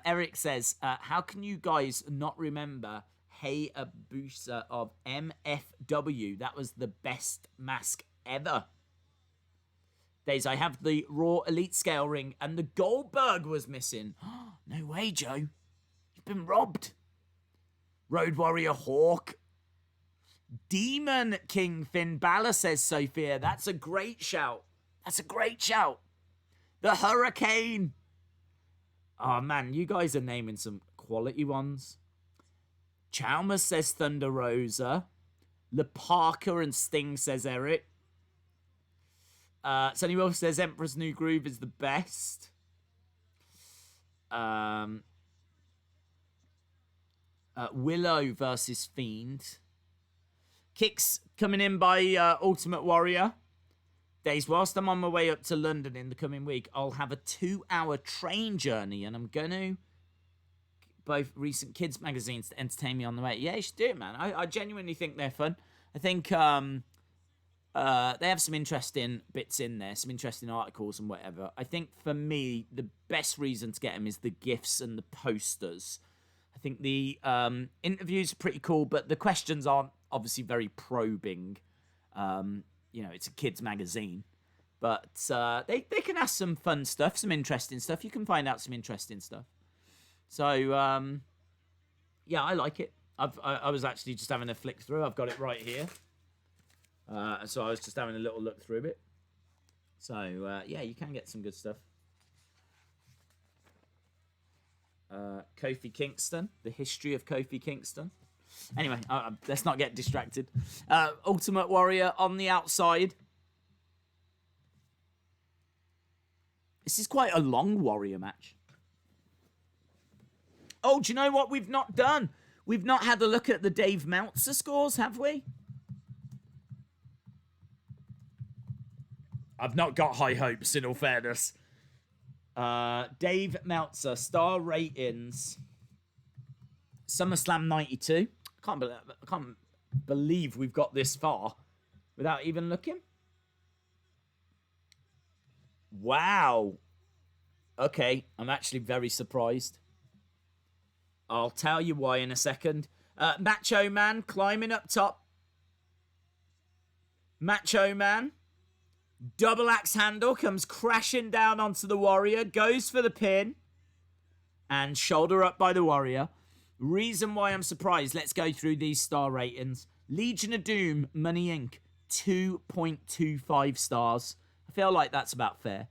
Eric says, how can you guys not remember Hayabusa of MFW? That was the best mask ever. Days, I have the Raw Elite Scale ring and the Goldberg was missing. No way, Joe. You've been robbed. Road Warrior Hawk. Demon King Finn Balor, says Sophia. That's a great shout. That's a great shout. The Hurricane. Oh, man, you guys are naming some quality ones. Chalmers says Thunder Rosa. Le Parker and Sting, says Eric. Sonny Wolf says Emperor's New Groove is the best. Willow versus Fiend. Kicks coming in by Ultimate Warrior. Days, whilst I'm on my way up to London in the coming week, I'll have a 2-hour train journey, and I'm going to both recent kids magazines to entertain me on the way. Yeah, you should do it, man. I genuinely think they're fun. I think they have some interesting bits in there, some interesting articles and whatever. I think for me, the best reason to get them is the GIFs and the posters. I think the interviews are pretty cool, but the questions aren't obviously very probing. You know, it's a kids magazine. But they can ask some fun stuff, some interesting stuff. You can find out some interesting stuff. So, yeah, I like it. I was actually just having a flick through. I've got it right here. So I was just having a little look through it. So, yeah, you can get some good stuff. Kofi Kingston, the history of Kofi Kingston. Anyway, let's not get distracted. Ultimate Warrior on the outside. This is quite a long Warrior match. Oh, do you know what we've not done? We've not had a look at the Dave Meltzer scores, have we? I've not got high hopes, in all fairness. Dave Meltzer, star ratings. SummerSlam 92. I can't believe we've got this far without even looking. Wow. Okay, I'm actually very surprised. I'll tell you why in a second. Macho Man climbing up top. Macho Man. Double axe handle comes crashing down onto the Warrior. Goes for the pin. And shoulder up by the Warrior. Reason why I'm surprised. Let's go through these star ratings. Legion of Doom, Money Inc. 2.25 stars. I feel like that's about fair.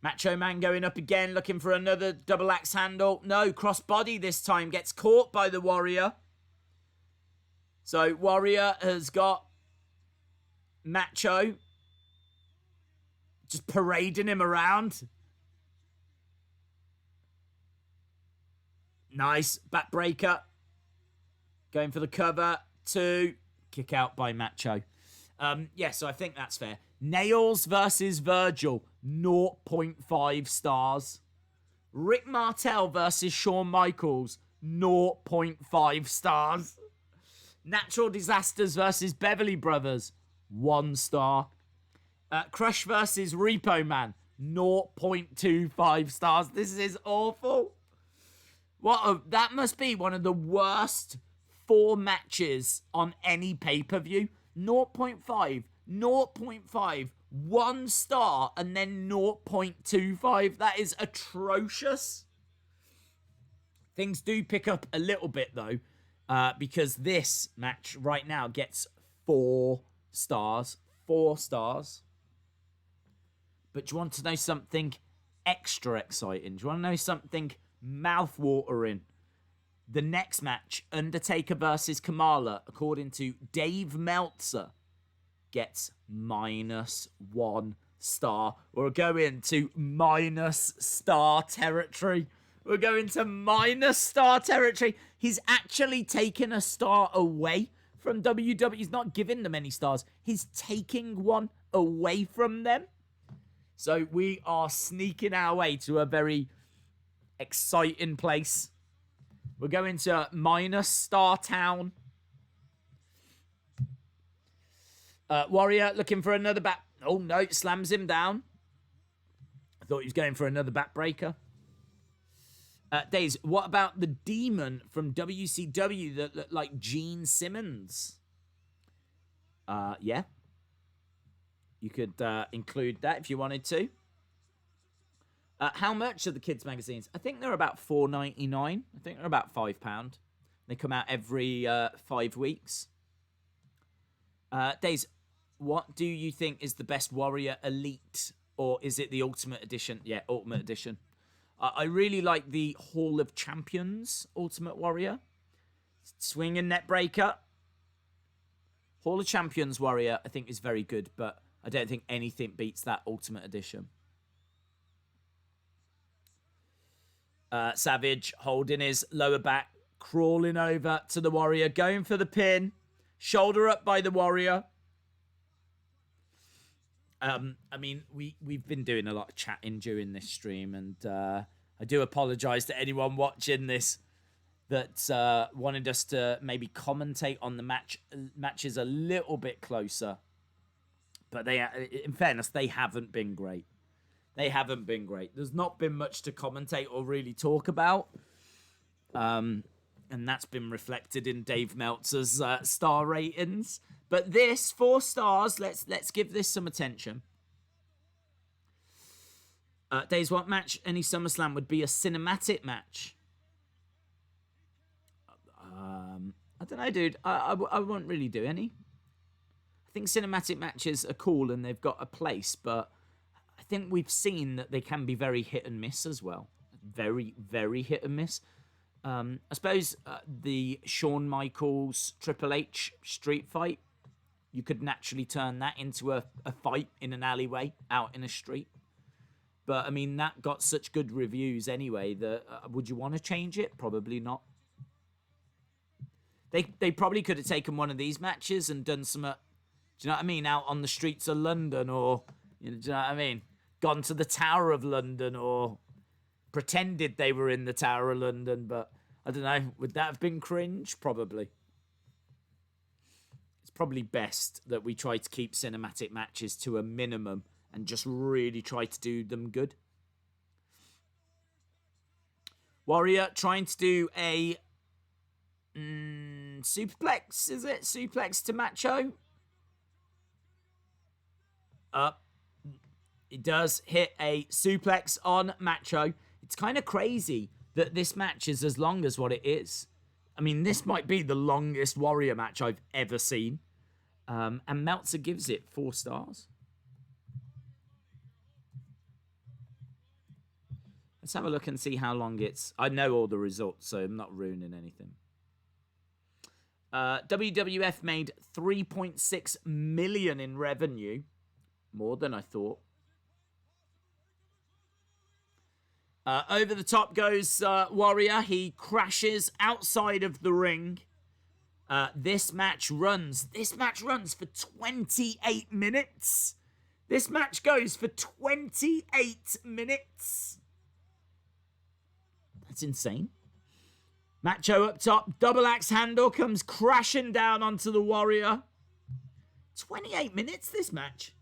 Macho Man going up again, looking for another double axe handle. No, crossbody this time. Gets caught by the Warrior. So Warrior has got Macho just parading him around. Nice. Backbreaker. Going for the cover. 2. Kick out by Macho. So I think that's fair. Nails versus Virgil. 0.5 stars. Rick Martell versus Shawn Michaels. 0.5 stars. Natural Disasters versus Beverly Brothers. 1 star. Crush versus Repo Man. 0.25 stars. This is awful. That must be one of the worst 4 matches on any pay-per-view. 0.5, 0.5, 1 star, and then 0.25. That is atrocious. Things do pick up a little bit, though, because this match right now gets 4 stars. 4 stars. But do you want to know something extra exciting? Do you want to know something mouth-watering? The next match, Undertaker versus Kamala, according to Dave Meltzer, gets -1 star. We're going to -star territory. We're going to -star territory. He's actually taken a star away from WWE. He's not giving them any stars. He's taking one away from them. So we are sneaking our way to a very exciting place. We're going to -star town. Warrior looking for another back. Oh, no. Slams him down. I thought he was going for another backbreaker. Days, what about the demon from WCW that looked like Gene Simmons? Yeah. You could include that if you wanted to. How much are the kids' magazines? I think they're about $4.99. I think they're about £5. They come out every 5 weeks. Days, what do you think is the best Warrior Elite? Or is it the Ultimate Edition? Yeah, Ultimate Edition. I really like the Hall of Champions Ultimate Warrior. Swing and net breaker. Hall of Champions Warrior, I think, is very good, but I don't think anything beats that Ultimate Edition. Savage holding his lower back, crawling over to the Warrior, going for the pin. Shoulder up by the Warrior. I mean, we've been doing a lot of chatting during this stream, and I do apologise to anyone watching this that wanted us to maybe commentate on the matches a little bit closer. But in fairness, they haven't been great. They haven't been great. There's not been much to commentate or really talk about. And that's been reflected in Dave Meltzer's star ratings. But this, 4 stars, let's give this some attention. Days, what match any SummerSlam would be a cinematic match? I don't know, dude. I won't really do any. I think cinematic matches are cool and they've got a place, but I think we've seen that they can be very hit and miss as well. Very, very hit and miss. I suppose the Shawn Michaels Triple H street fight, you could naturally turn that into a fight in an alleyway out in a street. But, I mean, that got such good reviews anyway that would you want to change it? Probably not. They probably could have taken one of these matches and done some, do you know what I mean, out on the streets of London, or, do you know what I mean? Gone to the Tower of London, or pretended they were in the Tower of London, but I don't know, would that have been cringe? Probably. It's probably best that we try to keep cinematic matches to a minimum and just really try to do them good. Warrior trying to do a suplex, is it? Suplex to Macho. It does hit a suplex on Macho. It's kind of crazy that this match is as long as what it is. I mean, this might be the longest Warrior match I've ever seen. And Meltzer gives it 4 stars. Let's have a look and see how long it's... I know all the results, so I'm not ruining anything. WWF made $3.6 million in revenue. More than I thought. Over the top goes Warrior. He crashes outside of the ring. This match runs for 28 minutes. This match goes for 28 minutes. That's insane. Macho up top, double axe handle comes crashing down onto the Warrior. 28 minutes this match.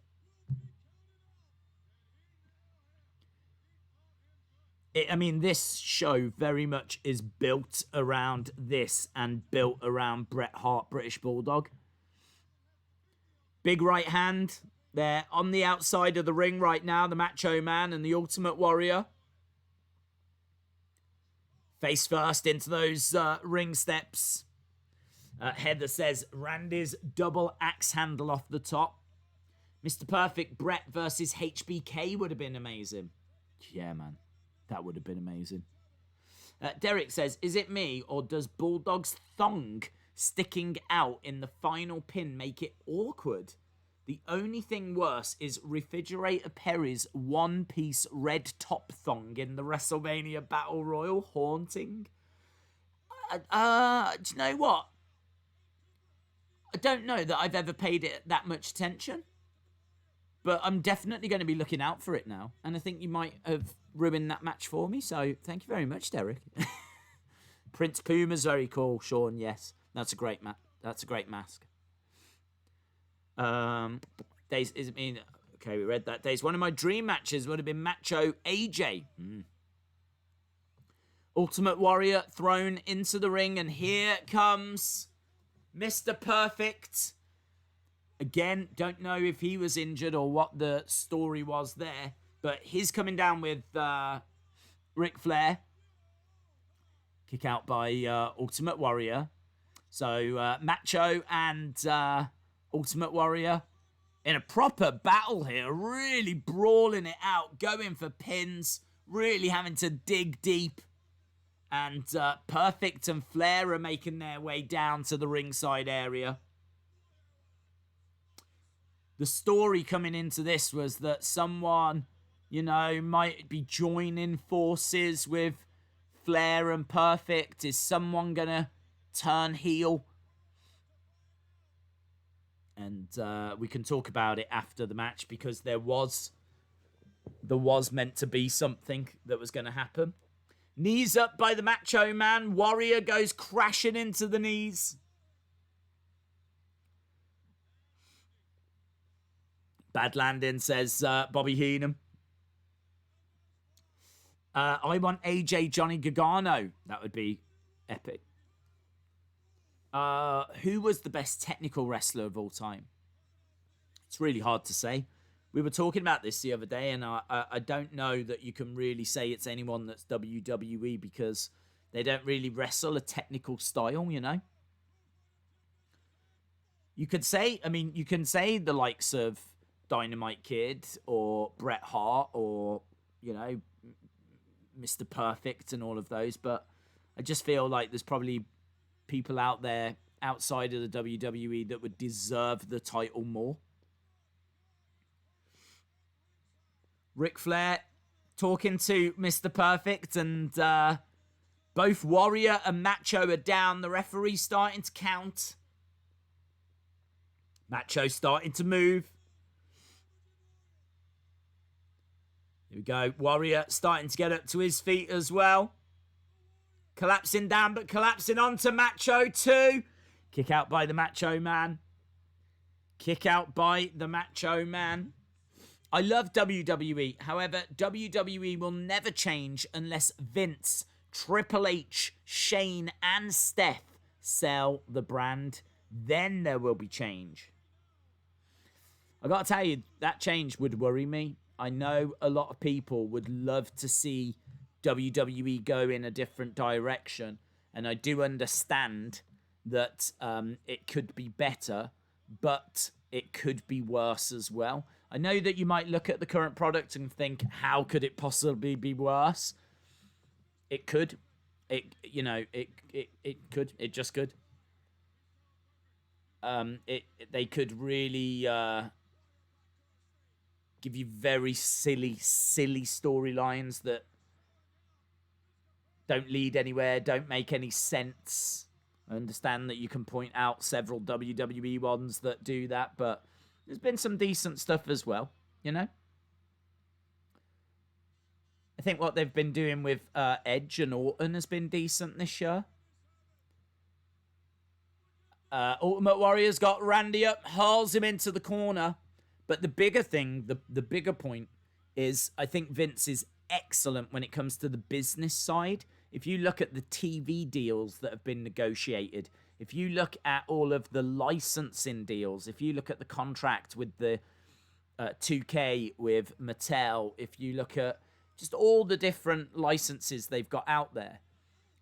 This show very much is built around this and built around Bret Hart, British Bulldog. Big right hand. They're on the outside of the ring right now, the Macho Man and the Ultimate Warrior. Face first into those ring steps. Heather says, Randy's double axe handle off the top. Mr. Perfect, Bret versus HBK would have been amazing. Yeah, man. That would have been amazing. Derek says, is it me or does Bulldog's thong sticking out in the final pin make it awkward? The only thing worse is Refrigerator Perry's one-piece red top thong in the WrestleMania Battle Royal haunting. Do you know what? I don't know that I've ever paid it that much attention. But I'm definitely going to be looking out for it now. And I think you might have ruined that match for me. So thank you very much, Derek. Prince Puma's very cool, Sean. Yes, that's a great That's a great mask. Days is okay. We read that. Days. One of my dream matches would have been Macho AJ. Ultimate Warrior thrown into the ring, and here comes Mr. Perfect. Again, don't know if he was injured or what the story was there, but he's coming down with Ric Flair. Kick out by Ultimate Warrior. So Macho and Ultimate Warrior in a proper battle here, really brawling it out, going for pins, really having to dig deep. And Perfect and Flair are making their way down to the ringside area. The story coming into this was that someone, might be joining forces with Flair and Perfect. Is someone going to turn heel? And we can talk about it after the match because there was meant to be something that was going to happen. Knees up by the Macho Man. Warrior goes crashing into the knees. Bad landing, says Bobby Heenan. I want AJ Johnny Gargano. That would be epic. Who was the best technical wrestler of all time? It's really hard to say. We were talking about this the other day, and I don't know that you can really say it's anyone that's WWE because they don't really wrestle a technical style, You could say, you can say the likes of Dynamite Kid or Bret Hart or, Mr. Perfect and all of those, but I just feel like there's probably people out there outside of the WWE that would deserve the title more. Ric Flair talking to Mr. Perfect, and both Warrior and Macho are down. The referee's starting to count. Macho starting to move. Here we go. Warrior starting to get up to his feet as well. Collapsing down, but collapsing onto Macho too. Kick out by the Macho Man. Kick out by the Macho Man. I love WWE. However, WWE will never change unless Vince, Triple H, Shane, and Steph sell the brand. Then there will be change. I got to tell you, that change would worry me. I know a lot of people would love to see WWE go in a different direction, and I do understand that it could be better, but it could be worse as well. I know that you might look at the current product and think, how could it possibly be worse? It could. It could. It just could. They could really give you very silly storylines that don't lead anywhere, don't make any sense. I understand that you can point out several WWE ones that do that, but there's been some decent stuff as well, you know? I think what they've been doing with Edge and Orton has been decent this year. Ultimate Warrior's got Randy up, hurls him into the corner. But the bigger thing, the bigger point is I think Vince is excellent when it comes to the business side. If you look at the TV deals that have been negotiated, if you look at all of the licensing deals, if you look at the contract with the 2K with Mattel, if you look at just all the different licenses they've got out there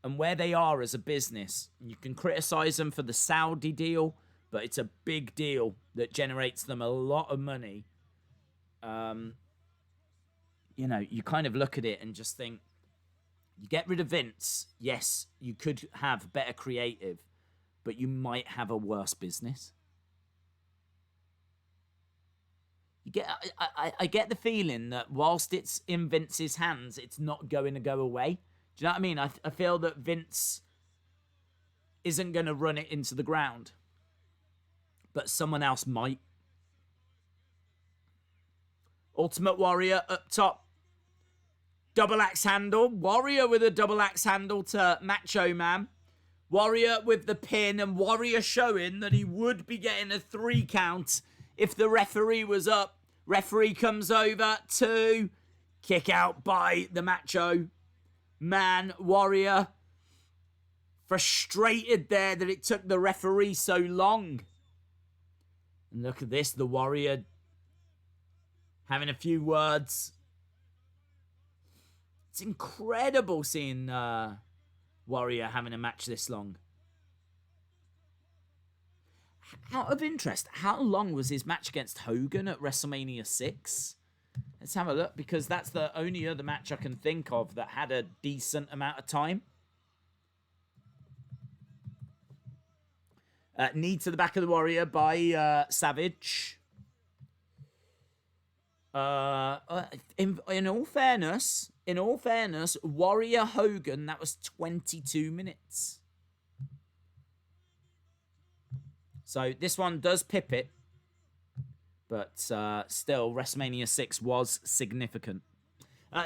and where they are as a business, you can criticize them for the Saudi deal, but it's a big deal that generates them a lot of money. You know, you kind of look at it and just think, you get rid of Vince, yes, you could have better creative, but you might have a worse business. You get, I get the feeling that whilst it's in Vince's hands, it's not going to go away. Do you know what I mean? I feel that Vince isn't going to run it into the ground, but someone else might. Ultimate Warrior up top. Double axe handle. Warrior with a double axe handle to Macho Man. Warrior with the pin, and Warrior showing that he would be getting a 3 count if the referee was up. Referee comes over to kick out by the Macho Man. Warrior frustrated there that it took the referee so long. And look at this, the Warrior having a few words. It's incredible seeing Warrior having a match this long. Out of interest, how long was his match against Hogan at WrestleMania 6? Let's have a look, because that's the only other match I can think of that had a decent amount of time. Knee to the back of the Warrior by Savage. In all fairness, Warrior Hogan, that was 22 minutes. So this one does pip it, but still, WrestleMania 6 was significant.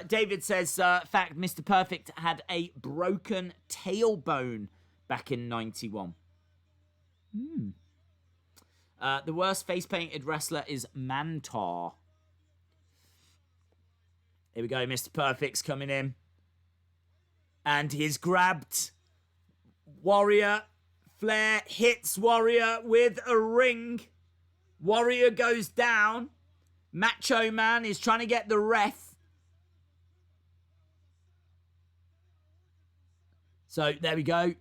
David says, fact, Mr. Perfect had a broken tailbone back in 91. The worst face-painted wrestler is Mantar. Here we go, Mr. Perfect's coming in. And he's grabbed Warrior. Flair hits Warrior with a ring. Warrior goes down. Macho Man is trying to get the ref. So there we go.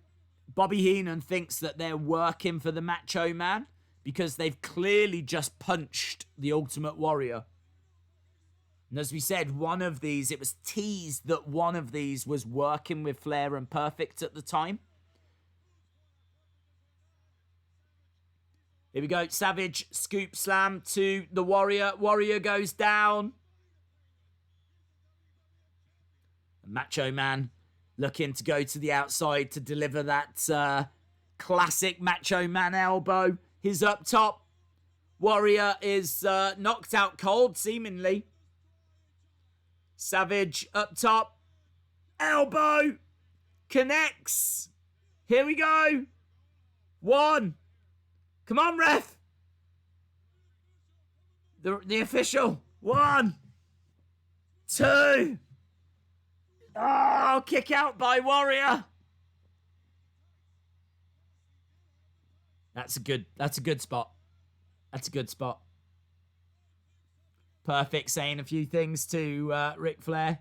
Bobby Heenan thinks that they're working for the Macho Man because they've clearly just punched the Ultimate Warrior. And as we said, one of these, it was teased that one of these was working with Flair and Perfect at the time. Here we go. Savage scoop slam to the Warrior. Warrior goes down. Macho Man looking to go to the outside to deliver that classic Macho Man elbow. He's up top. Warrior is knocked out cold, seemingly. Savage up top. Elbow. Connects. Here we go. 1. Come on, ref. The official. 1. 2. Oh, kick out by Warrior. That's a good spot. That's a good spot. Perfect saying a few things to Ric Flair.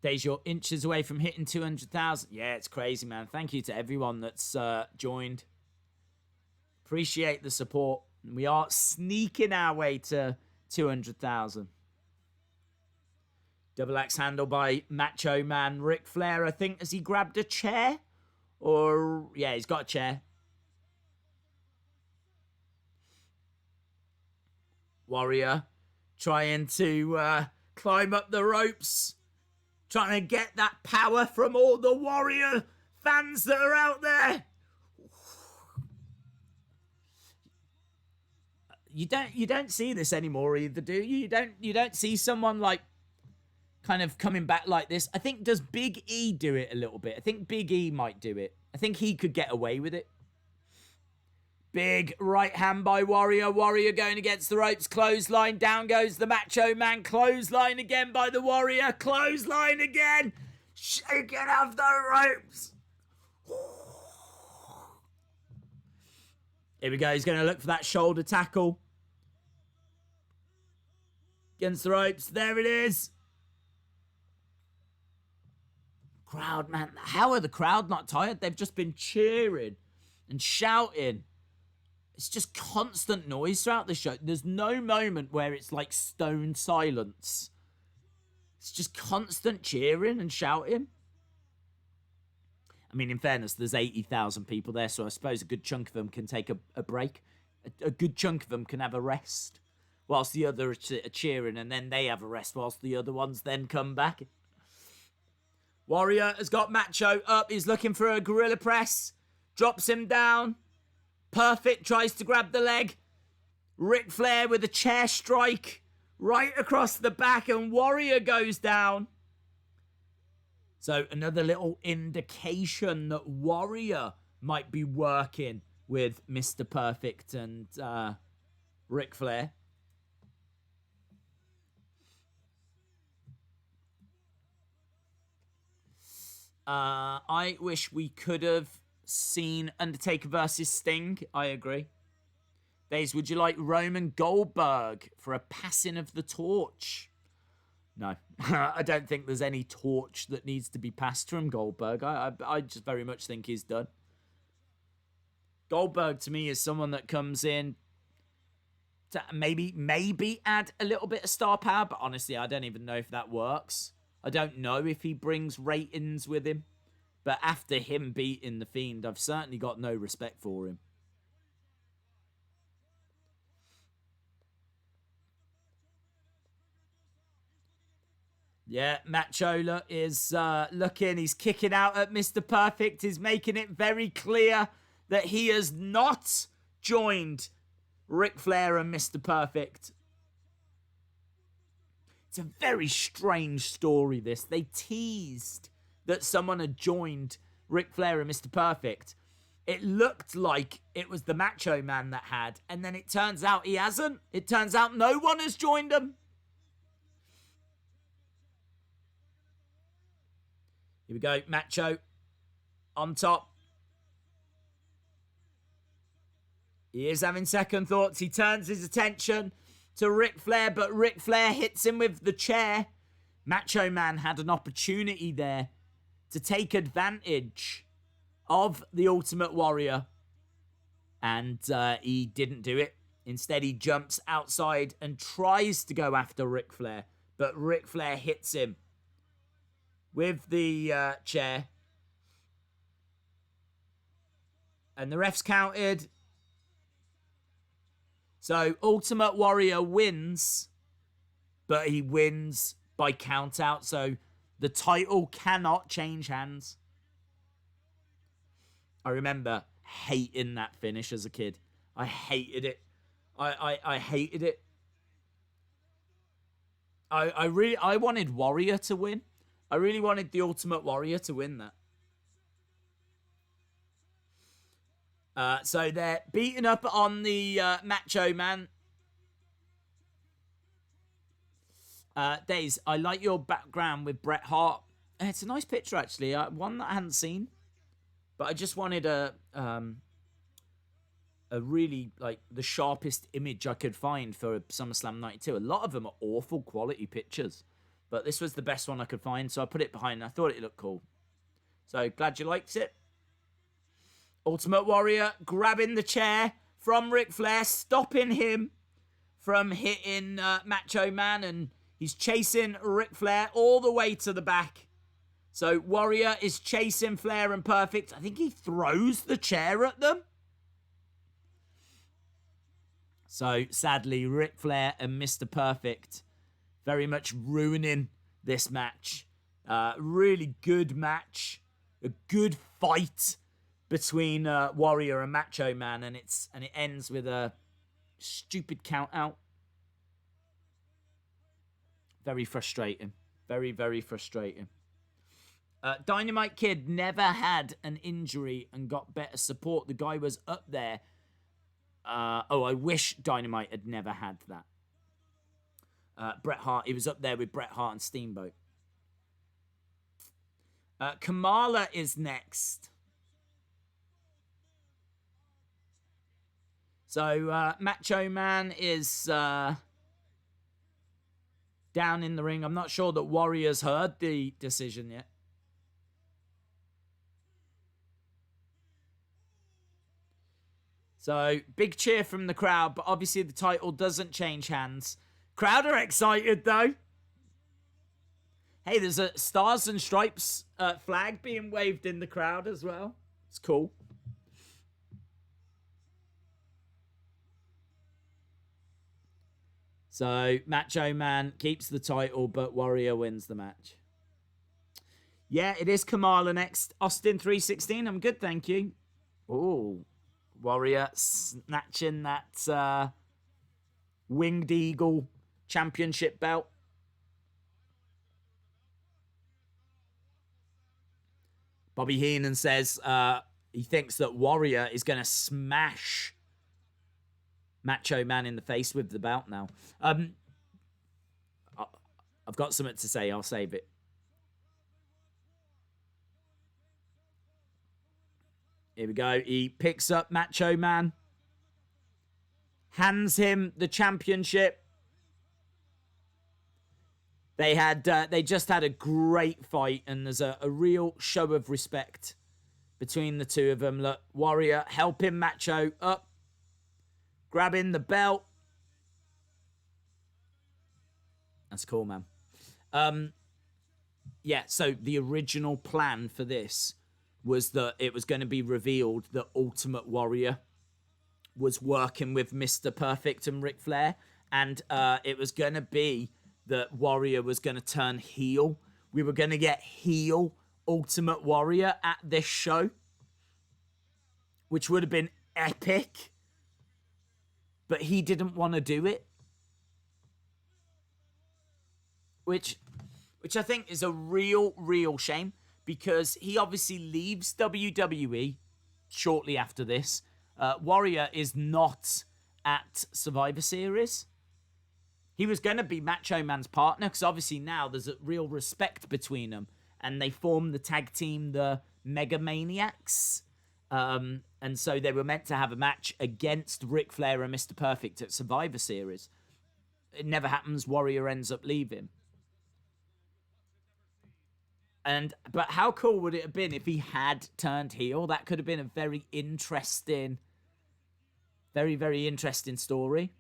Days, you're inches away from hitting 200,000. Yeah, it's crazy, man. Thank you to everyone that's joined. Appreciate the support. We are sneaking our way to 200,000. Double axe handle by Macho Man. Ric Flair, I think, has he grabbed a chair? Or, yeah, he's got a chair. Warrior trying to climb up the ropes. Trying to get that power from all the Warrior fans that are out there. You don't see this anymore either, do you? You don't see someone like kind of coming back like this. I think, does Big E do it a little bit? I think Big E might do it. I think he could get away with it. Big right hand by Warrior. Warrior going against the ropes. Clothesline. Down goes the Macho Man. Clothesline again by the Warrior. Clothesline again. Shaking off the ropes. Here we go. He's going to look for that shoulder tackle. Against the ropes. There it is. Crowd, man. How are the crowd not tired? They've just been cheering and shouting. It's just constant noise throughout the show. There's no moment where it's like stone silence. It's just constant cheering and shouting. I mean, in fairness, there's 80,000 people there, so I suppose a good chunk of them can take a break. A good chunk of them can have a rest, whilst the other are cheering, and then they have a rest, whilst the other ones then come back. Warrior has got Macho up. He's looking for a gorilla press. Drops him down. Perfect tries to grab the leg. Ric Flair with a chair strike right across the back, and Warrior goes down. So another little indication that Warrior might be working with Mr. Perfect and Ric Flair. I wish we could have seen Undertaker versus Sting. I agree. Days, would you like Roman Goldberg for a passing of the torch? No, I don't think there's any torch that needs to be passed from Goldberg. I just very much think he's done. Goldberg to me is someone that comes in to maybe add a little bit of star power, but honestly, I don't even know if that works. I don't know if he brings ratings with him. But after him beating The Fiend, I've certainly got no respect for him. Yeah, Macho is looking. He's kicking out at Mr. Perfect. He's making it very clear that he has not joined Ric Flair and Mr. Perfect. It's a very strange story, this. They teased that someone had joined Ric Flair and Mr. Perfect. It looked like it was the Macho Man that had, and then it turns out he hasn't. It turns out no one has joined him. Here we go, Macho on top. He is having second thoughts. He turns his attention to Ric Flair, but Ric Flair hits him with the chair. Macho Man had an opportunity there to take advantage of the Ultimate Warrior, and he didn't do it. Instead, he jumps outside and tries to go after Ric Flair, but Ric Flair hits him with the chair. And the ref's counted. So, Ultimate Warrior wins, but he wins by count out. So, the title cannot change hands. I remember hating that finish as a kid. I hated it. I hated it. I wanted Warrior to win. I really wanted the Ultimate Warrior to win that. So they're beating up on the Macho Man. Days, I like your background with Bret Hart. It's a nice picture, actually. One that I hadn't seen. But I just wanted a really, like, the sharpest image I could find for SummerSlam 92. A lot of them are awful quality pictures. But this was the best one I could find, so I put it behind. I thought it looked cool. So, glad you liked it. Ultimate Warrior grabbing the chair from Ric Flair, stopping him from hitting Macho Man, and he's chasing Ric Flair all the way to the back. So Warrior is chasing Flair and Perfect. I think he throws the chair at them. So sadly, Ric Flair and Mr. Perfect very much ruining this match. Really good match. A good fight between Warrior and Macho Man, and it ends with a stupid count out. Very frustrating. Very, very frustrating. Dynamite Kid never had an injury and got better support. The guy was up there. I wish Dynamite had never had that. Bret Hart, he was up there with Bret Hart and Steamboat. Kamala is next. So Macho Man is down in the ring. I'm not sure that Warrior's heard the decision yet. So, big cheer from the crowd, but obviously the title doesn't change hands. Crowd are excited, though. Hey, there's a Stars and Stripes flag being waved in the crowd as well. It's cool. So, Macho Man keeps the title, but Warrior wins the match. Yeah, it is Kamala next. Austin 316, I'm good, thank you. Ooh. Warrior snatching that Winged Eagle championship belt. Bobby Heenan says he thinks that Warrior is going to smash Macho Man in the face with the belt now. I've got something to say. I'll save it. Here we go. He picks up Macho Man. Hands him the championship. They just had a great fight, and there's a real show of respect between the two of them. Look, Warrior helping Macho up, grabbing the belt. That's cool, man. Yeah, so the original plan for this was that it was going to be revealed that Ultimate Warrior was working with Mr. Perfect and Ric Flair, and it was going to be that Warrior was going to turn heel. We were going to get heel Ultimate Warrior at this show, which would have been epic, but he didn't want to do it, which I think is a real shame, because he obviously leaves WWE shortly after this. Warrior is not at Survivor Series. He was going to be Macho Man's partner, because obviously now there's a real respect between them, and they formed the tag team, the Mega Maniacs. And so they were meant to have a match against Ric Flair and Mr. Perfect at Survivor Series. It never happens. Warrior ends up leaving. But how cool would it have been if he had turned heel? That could have been a very interesting, very interesting story.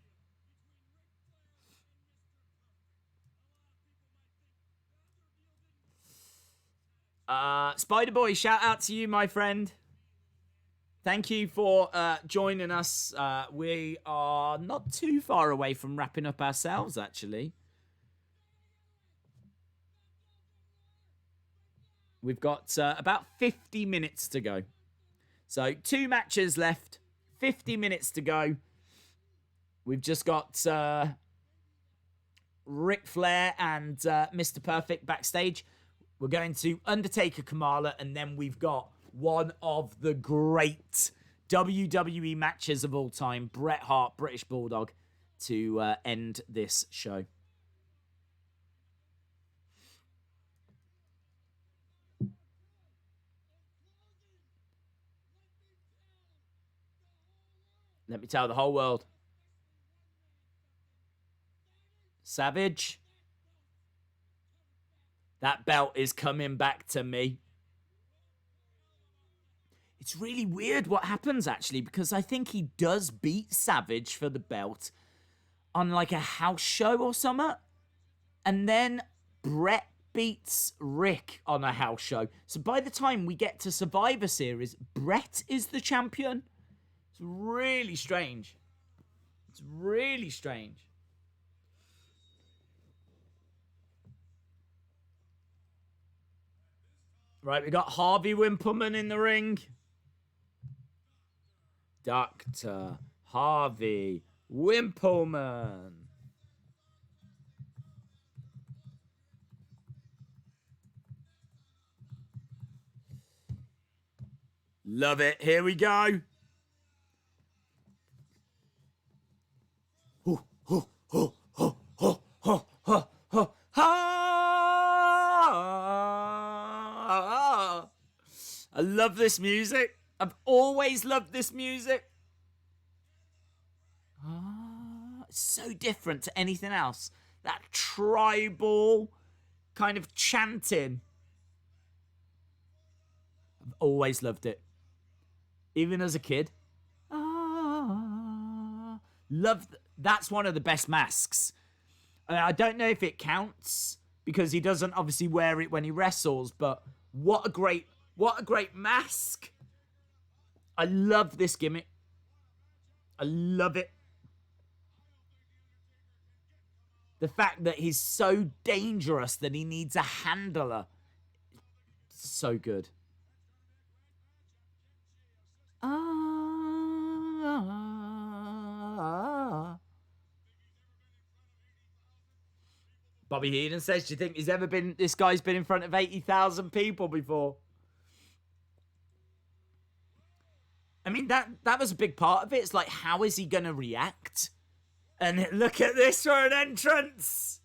Spider Boy, shout out to you, my friend. Thank you for joining us. We are not too far away from wrapping up ourselves, actually. We've got about 50 minutes to go. So 2 matches left, 50 minutes to go. We've just got Ric Flair and Mr. Perfect backstage. We're going to Undertaker, Kamala, and then we've got one of the great WWE matches of all time, Bret Hart, British Bulldog, to end this show. Let me tell the whole world. Savage. That belt is coming back to me. It's really weird what happens, actually, because I think he does beat Savage for the belt on like a house show or something. And then Bret beats Rick on a house show. So by the time we get to Survivor Series, Bret is the champion. It's really strange. It's really strange. Right, we got Harvey Wimpleman in the ring. Dr. Harvey Wimpleman. Love it. Here we go. I love this music. I've always loved this music. It's so different to anything else. That tribal kind of chanting. I've always loved it. Even as a kid. That's one of the best masks. I don't know if it counts because he doesn't obviously wear it when he wrestles, but what a great mask. I love this gimmick. I love it. The fact that he's so dangerous that he needs a handler. So good. Bobby Heenan says, do you think this guy's been in front of 80,000 people before? I mean, that was a big part of it. It's like, how is he going to react? And look at this for an entrance.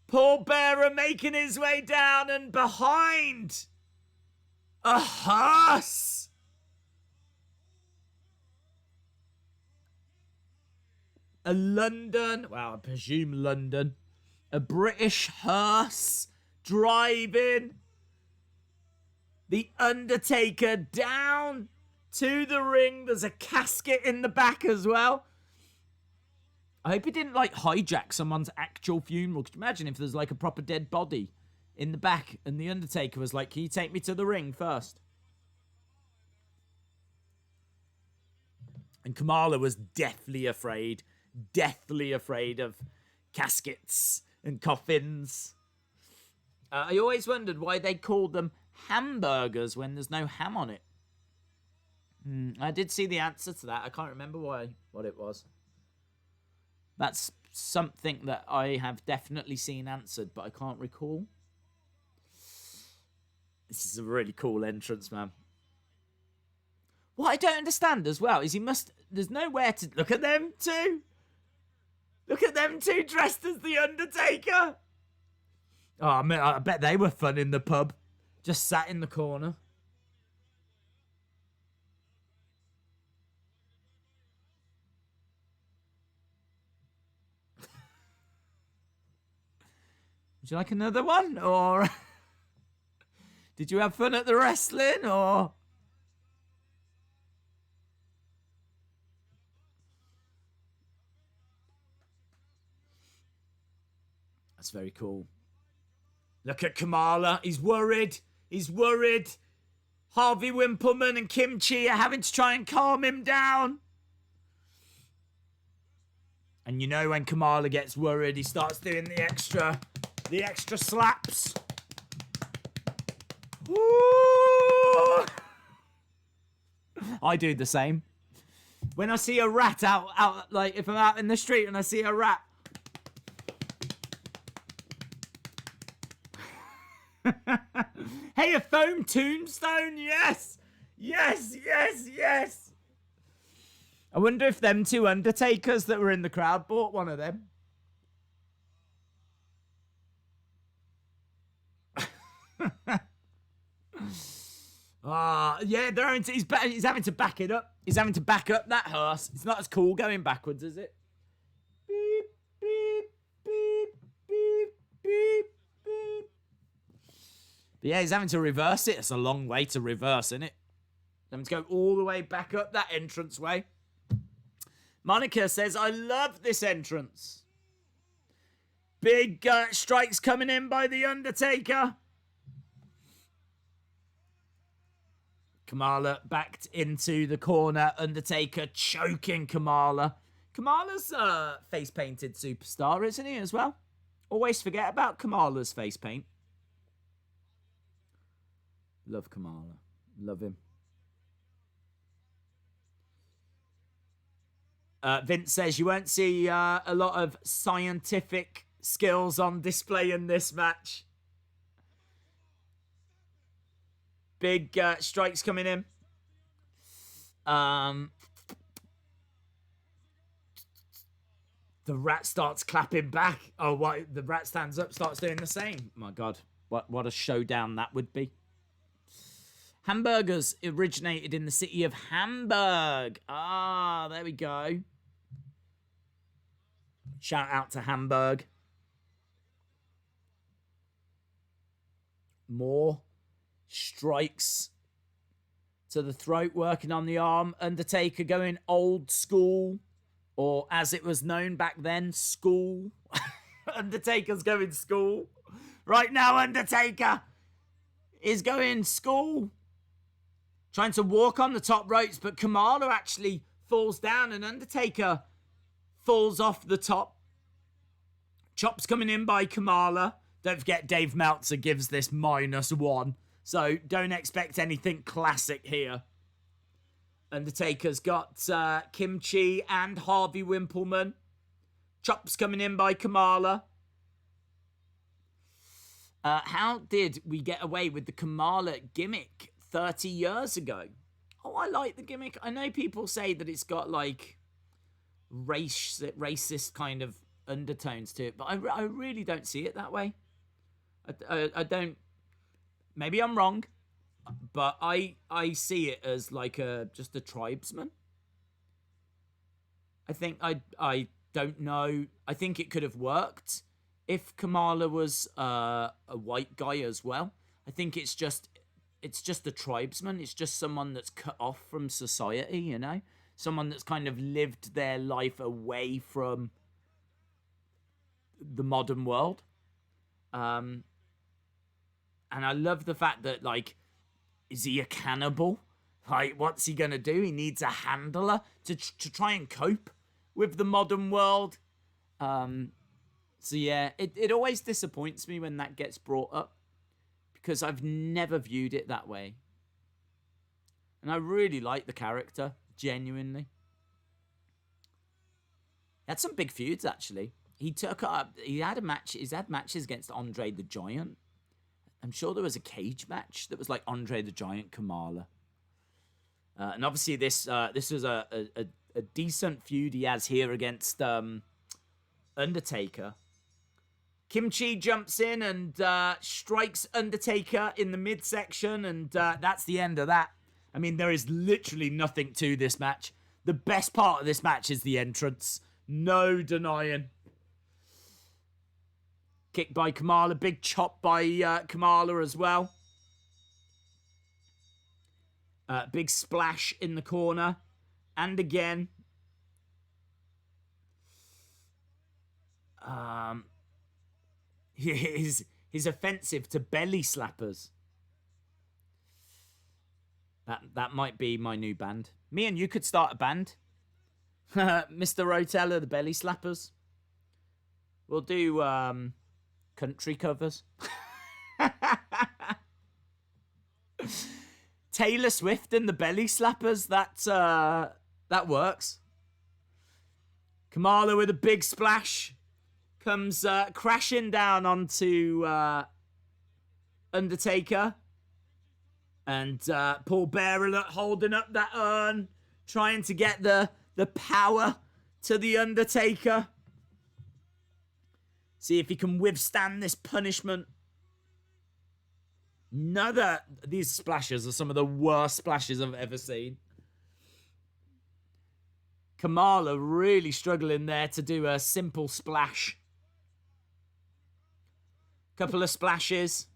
Paul Bearer making his way down and behind a hearse. A London, well, I presume London. A British hearse driving the Undertaker down to the ring. There's a casket in the back as well. I hope he didn't hijack someone's actual funeral. Could you imagine if there's a proper dead body in the back and the Undertaker was like, can you take me to the ring first? And Kamala was deathly afraid of caskets and coffins. I always wondered why they called them hamburgers when there's no ham on it. I did see the answer to that. I can't remember what it was. That's something that I have definitely seen answered, but I can't recall. This is a really cool entrance, man. What I don't understand as well is there's nowhere to... Look at them two. Look at them two dressed as The Undertaker. Oh, man, I bet they were fun in the pub. Just sat in the corner. Would you like another one? Or did you have fun at the wrestling? Or... That's very cool. Look at Kamala. He's worried. He's worried. Harvey Wimpleman and Kimchi are having to try and calm him down. And you know when Kamala gets worried, he starts doing the extra slaps. Woo! I do the same. When I see a rat out, if I'm out in the street and I see a rat. Hey, a foam tombstone, yes! Yes, yes, yes! I wonder if them two Undertakers that were in the crowd bought one of them. Yeah, he's having to back it up. He's having to back up that hearse. It's not as cool going backwards, is it? Beep, beep, beep, beep, beep, beep. But yeah, he's having to reverse it. It's a long way to reverse, isn't it? Having to go all the way back up that entranceway. Monica says, I love this entrance. Big strikes coming in by The Undertaker. Kamala backed into the corner. Undertaker choking Kamala. Kamala's a face-painted superstar, isn't he, as well? Always forget about Kamala's face paint. Love Kamala. Love him. Vince says you won't see a lot of scientific skills on display in this match. Big strikes coming in. The Rat starts clapping back. Oh, what? The Rat stands up, starts doing the same. My God, what a showdown that would be. Hamburgers originated in the city of Hamburg. Ah, there we go. Shout out to Hamburg. More strikes to the throat, working on the arm. Undertaker going old school, or as it was known back then, school. Undertaker's going school. Right now, Undertaker is going school. Trying to walk on the top ropes, but Kamala actually falls down and Undertaker falls off the top. Chops coming in by Kamala. Don't forget Dave Meltzer gives this -1. So don't expect anything classic here. Undertaker's got Kimchi and Harvey Wimpleman. Chops coming in by Kamala. How did we get away with the Kamala gimmick 30 years ago? Oh, I like the gimmick. I know people say that it's got like racist kind of undertones to it, but I really don't see it that way. I don't. Maybe I'm wrong, but I see it as like just a tribesman. I think I don't know. I think it could have worked if Kamala was a white guy as well. I think it's just a tribesman. It's just someone that's cut off from society, you know? Someone that's kind of lived their life away from the modern world. And I love the fact that, like, is he a cannibal? Like, what's he going to do? He needs a handler to try and cope with the modern world. So, yeah, it always disappoints me when that gets brought up, because I've never viewed it that way. And I really like the character, genuinely. He had some big feuds, actually. He's had matches against Andre the Giant. I'm sure there was a cage match that was like Andre the Giant, Kamala. And obviously this was a decent feud he has here against Undertaker. Kimchi jumps in and strikes Undertaker in the midsection, and that's the end of that. I mean, there is literally nothing to this match. The best part of this match is the entrance. No denying. Kick by Kamala. Big chop by Kamala as well. Big splash in the corner. And again. He's offensive to belly slappers. That might be my new band. Me and you could start a band. Mr. Rotella, the belly slappers. We'll do country covers. Taylor Swift and the belly slappers. That works. Kamala with a big splash comes crashing down onto Undertaker. And Paul Bearer holding up that urn, trying to get the power to the Undertaker. See if he can withstand this punishment. These splashes are some of the worst splashes I've ever seen. Kamala really struggling there to do a simple splash. Couple of splashes.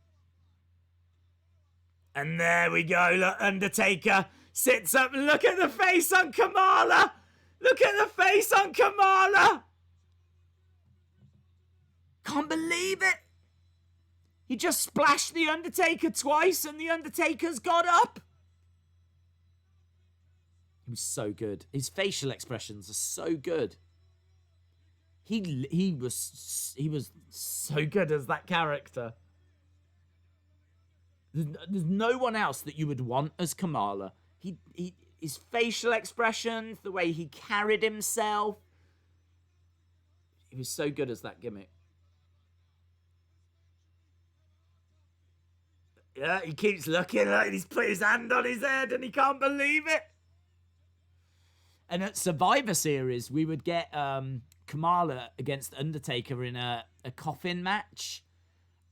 And there we go. Look, Undertaker sits up. Look at the face on Kamala. Look at the face on Kamala. Can't believe it. He just splashed the Undertaker twice and the Undertaker's got up. He was so good. His facial expressions are so good. He was so good as that character. There's no one else that you would want as Kamala. His facial expressions, the way he carried himself. He was so good as that gimmick. Yeah, he keeps looking like he's put his hand on his head and he can't believe it. And at Survivor Series, we would get Kamala against Undertaker in a coffin match.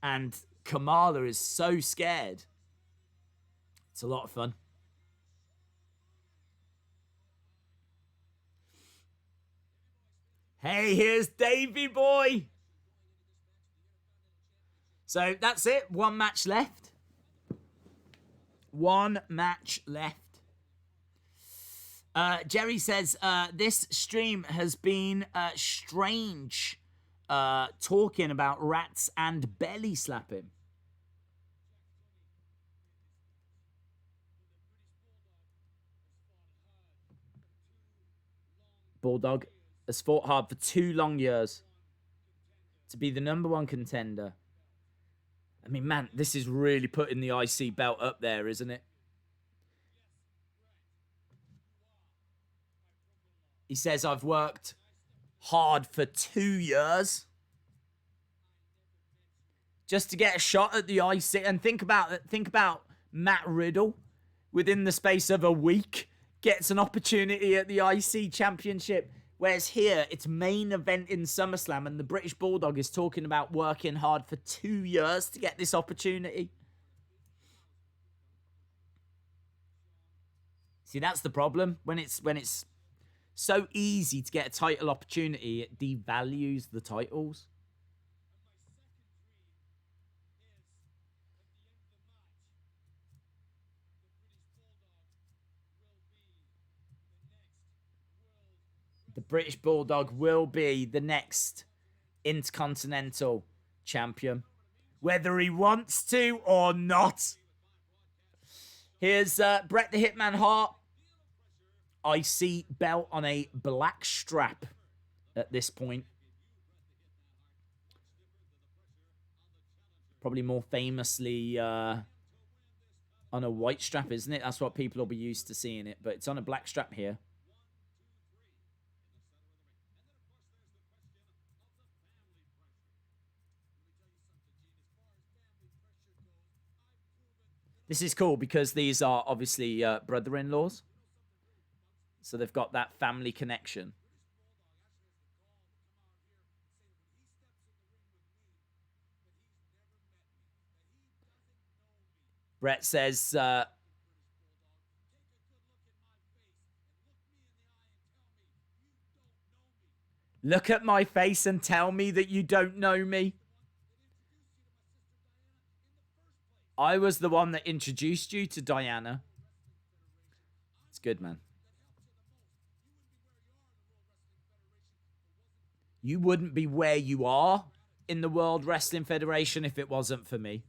And Kamala is so scared. It's a lot of fun. Hey, here's Davey Boy. So that's it. One match left. One match left. Jerry says, this stream has been strange talking about rats and belly slapping. Bulldog has fought hard for 2 long years to be the #1 contender. I mean, man, this is really putting the IC belt up there, isn't it? He says, I've worked hard for 2 years just to get a shot at the IC. And think about Matt Riddle within the space of a week gets an opportunity at the IC championship. Whereas here, it's main event in SummerSlam, and the British Bulldog is talking about working hard for 2 years to get this opportunity. See, that's the problem. When it's so easy to get a title opportunity, it devalues the titles. The British Bulldog will be the next Intercontinental champion, whether he wants to or not. Here's Bret the Hitman Hart. IC belt on a black strap at this point. Probably more famously on a white strap, isn't it? That's what people will be used to seeing it, but it's on a black strap here. This is cool because these are obviously brother-in-laws. So they've got that family connection. Bret says, look at my face and tell me that you don't know me. I was the one that introduced you to Diana. It's good, man. You wouldn't be where you are in the World Wrestling Federation if it wasn't for me.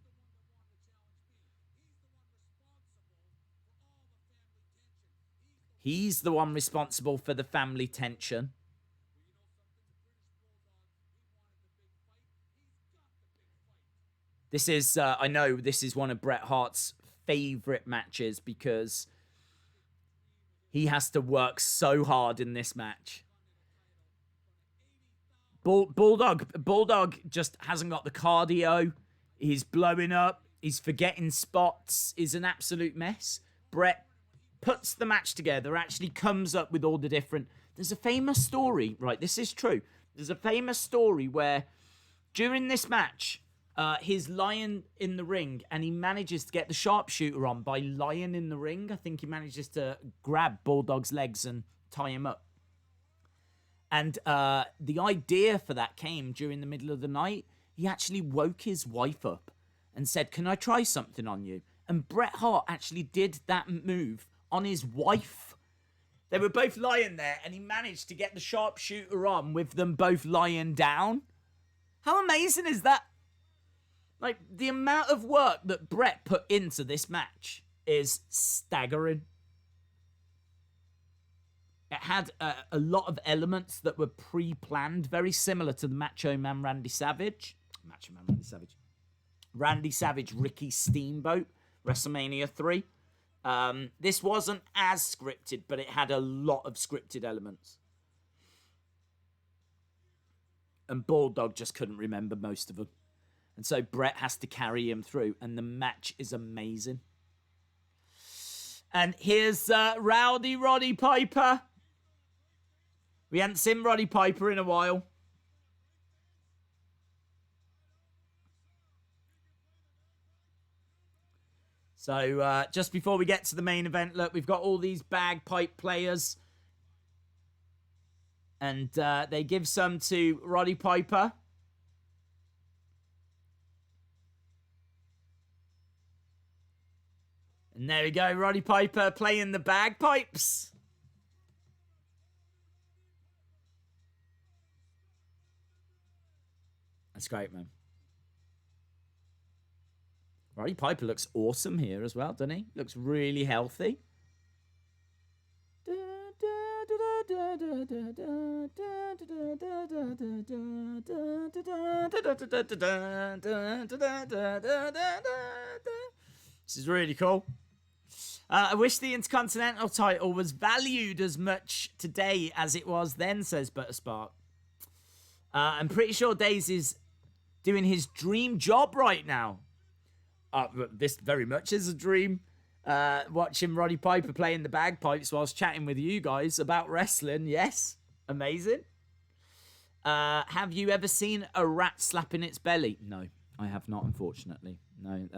He's the one responsible for the family tension. This is, I know this is one of Bret Hart's favorite matches because he has to work so hard in this match. Bulldog just hasn't got the cardio. He's blowing up. He's forgetting spots. He's an absolute mess. Bret puts the match together, actually comes up with all the different... There's a famous story, right? This is true. There's a famous story where during this match, he's lying in the ring and he manages to get the sharpshooter on by lying in the ring. I think he manages to grab Bulldog's legs and tie him up. And the idea for that came during the middle of the night. He actually woke his wife up and said, can I try something on you? And Bret Hart actually did that move on his wife. They were both lying there and he managed to get the sharpshooter on with them both lying down. How amazing is that? Like, the amount of work that Bret put into this match is staggering. It had a lot of elements that were pre-planned, very similar to the Macho Man Randy Savage. Randy Savage, Ricky Steamboat, WrestleMania 3. This wasn't as scripted, but it had a lot of scripted elements. And Bulldog just couldn't remember most of them. And so Bret has to carry him through, and the match is amazing. And here's Rowdy Roddy Piper. We hadn't seen Roddy Piper in a while. So just before we get to the main event, look, we've got all these bagpipe players. And they give some to Roddy Piper. And there we go, Roddy Piper playing the bagpipes. That's great, man. Roddy Piper looks awesome here as well, doesn't he? Looks really healthy. This is really cool. I wish the Intercontinental title was valued as much today as it was then, says Butterspark. I'm pretty sure Daze is doing his dream job right now. This very much is a dream. Watching Roddy Piper playing the bagpipes whilst chatting with you guys about wrestling. Yes, amazing. Have you ever seen a rat slapping its belly? No, I have not, unfortunately. No,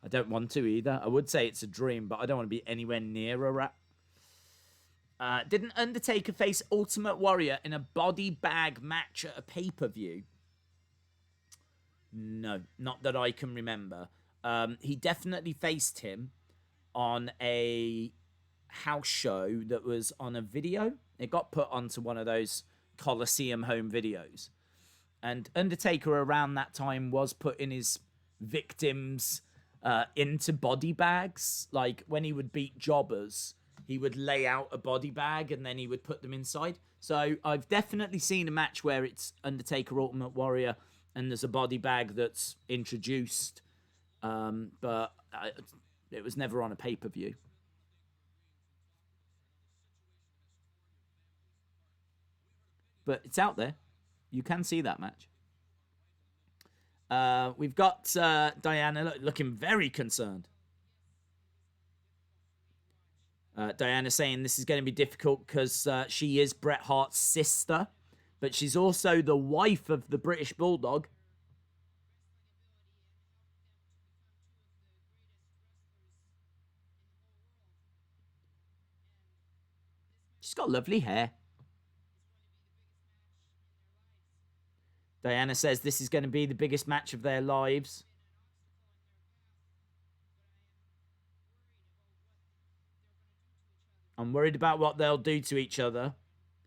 I don't want to either. I would say it's a dream, but I don't want to be anywhere near a rat. Didn't Undertaker face Ultimate Warrior in a body bag match at a pay-per-view? No, not that I can remember. He definitely faced him on a house show that was on a video. It got put onto one of those Coliseum home videos. And Undertaker around that time was putting his victims into body bags. Like when he would beat jobbers, he would lay out a body bag and then he would put them inside. So I've definitely seen a match where it's Undertaker Ultimate Warrior and there's a body bag that's introduced. But it was never on a pay-per-view. But it's out there. You can see that match. We've got Diana looking very concerned. Diana saying this is going to be difficult because she is Bret Hart's sister, but she's also the wife of the British Bulldog. She's got lovely hair. Diana says this is going to be the biggest match of their lives. I'm worried about what they'll do to each other.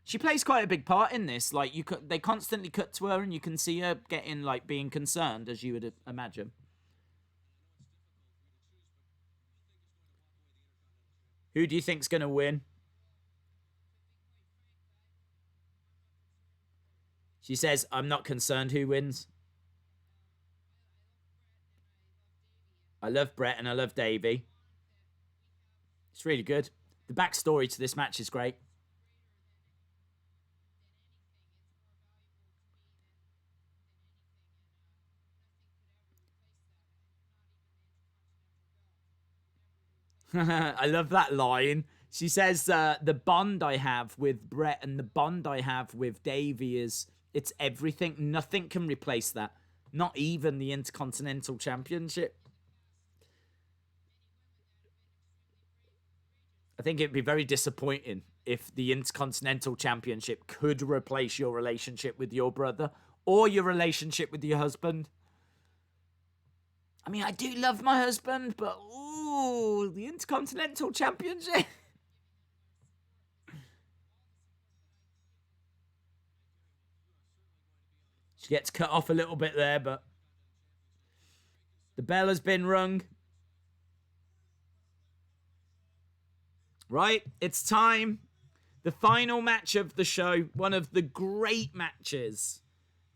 She plays quite a big part in this. Like they constantly cut to her, and you can see her getting being concerned, as you would imagine. Who do you think's going to win? She says, I'm not concerned who wins. I love Bret and I love Davey. It's really good. The backstory to this match is great. I love that line. She says, the bond I have with Bret and the bond I have with Davey is... it's everything. Nothing can replace that. Not even the Intercontinental Championship. I think it'd be very disappointing if the Intercontinental Championship could replace your relationship with your brother or your relationship with your husband. I mean, I do love my husband, but ooh, the Intercontinental Championship. She gets cut off a little bit there, but the bell has been rung. Right, it's time. The final match of the show. One of the great matches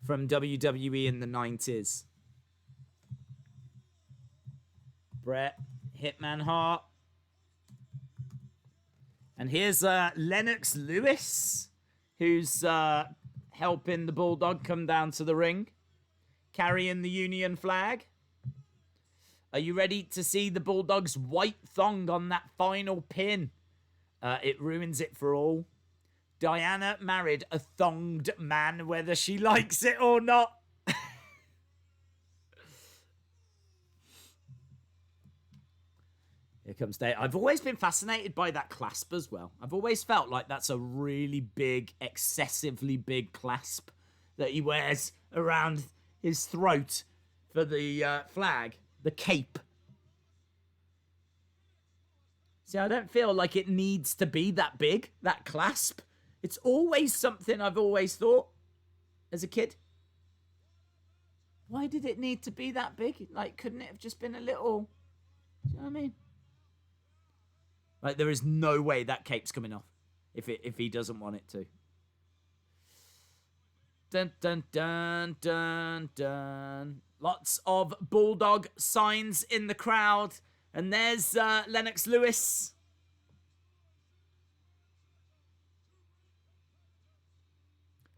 from WWE in the 90s. Bret, Hitman Hart. And here's Lennox Lewis, who's helping the Bulldog come down to the ring, carrying the Union flag. Are you ready to see the Bulldog's white thong on that final pin? It ruins it for all. Diana married a thonged man, whether she likes it or not. Here comes Dave. I've always been fascinated by that clasp as well. I've always felt like that's a really big, excessively big clasp that he wears around his throat for the flag, the cape. See, I don't feel like it needs to be that big, that clasp. It's always something I've always thought as a kid. Why did it need to be that big? Like, couldn't it have just been a little... Do you know what I mean? Like, there is no way that cape's coming off if he doesn't want it to. Dun, dun, dun, dun, dun. Lots of Bulldog signs in the crowd. And there's Lennox Lewis.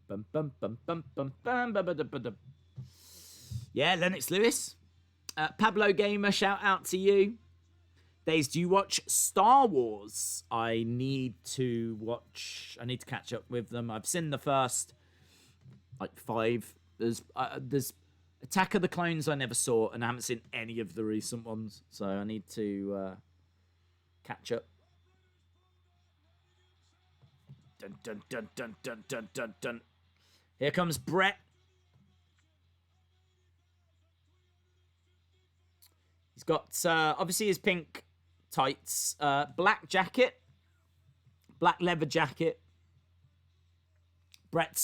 Bum, bum, bum, bum, bum, bum, bum, bum, bum, bum. Yeah, Lennox Lewis. Pablo Gamer, shout out to you. Days, do you watch Star Wars? I need to catch up with them. I've seen the first, 5. There's Attack of the Clones I never saw, and I haven't seen any of the recent ones. So I need to catch up. Dun, dun, dun, dun, dun, dun, dun, dun. Here comes Bret. He's got, obviously, his pink tights, black jacket, black leather jacket. Bret,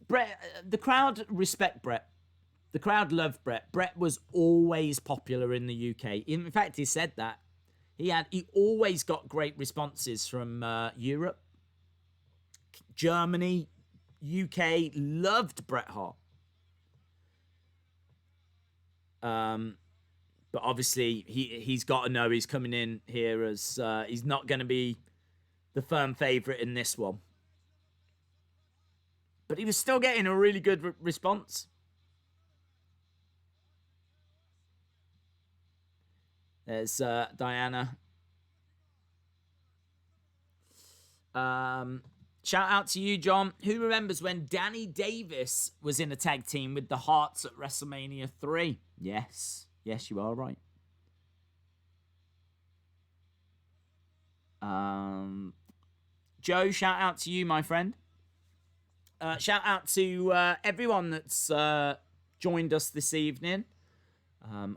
the crowd respect Bret. The crowd loved Bret. Bret was always popular in the UK. In fact, he said that. He always got great responses from Europe, Germany, UK. Loved Bret Hart. But obviously, he's got to know he's coming in here as he's not going to be the firm favourite in this one. But he was still getting a really good response. There's Diana. Shout out to you, John. Who remembers when Danny Davis was in a tag team with the Harts at WrestleMania 3? Yes. Yes, you are right. Joe, shout out to you, my friend. Shout out to everyone that's joined us this evening.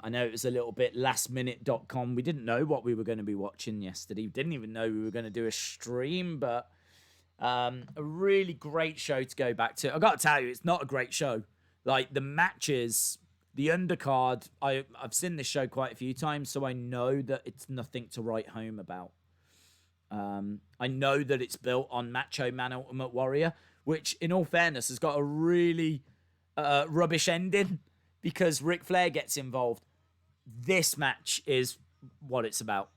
I know it was a little bit lastminute.com. We didn't know what we were going to be watching yesterday. We didn't even know we were going to do a stream, but a really great show to go back to. I got to tell you, it's not a great show. Like, the matches, the undercard, I've seen this show quite a few times, so I know that it's nothing to write home about. I know that it's built on Macho Man Ultimate Warrior, which, in all fairness, has got a really rubbish ending because Ric Flair gets involved. This match is what it's about.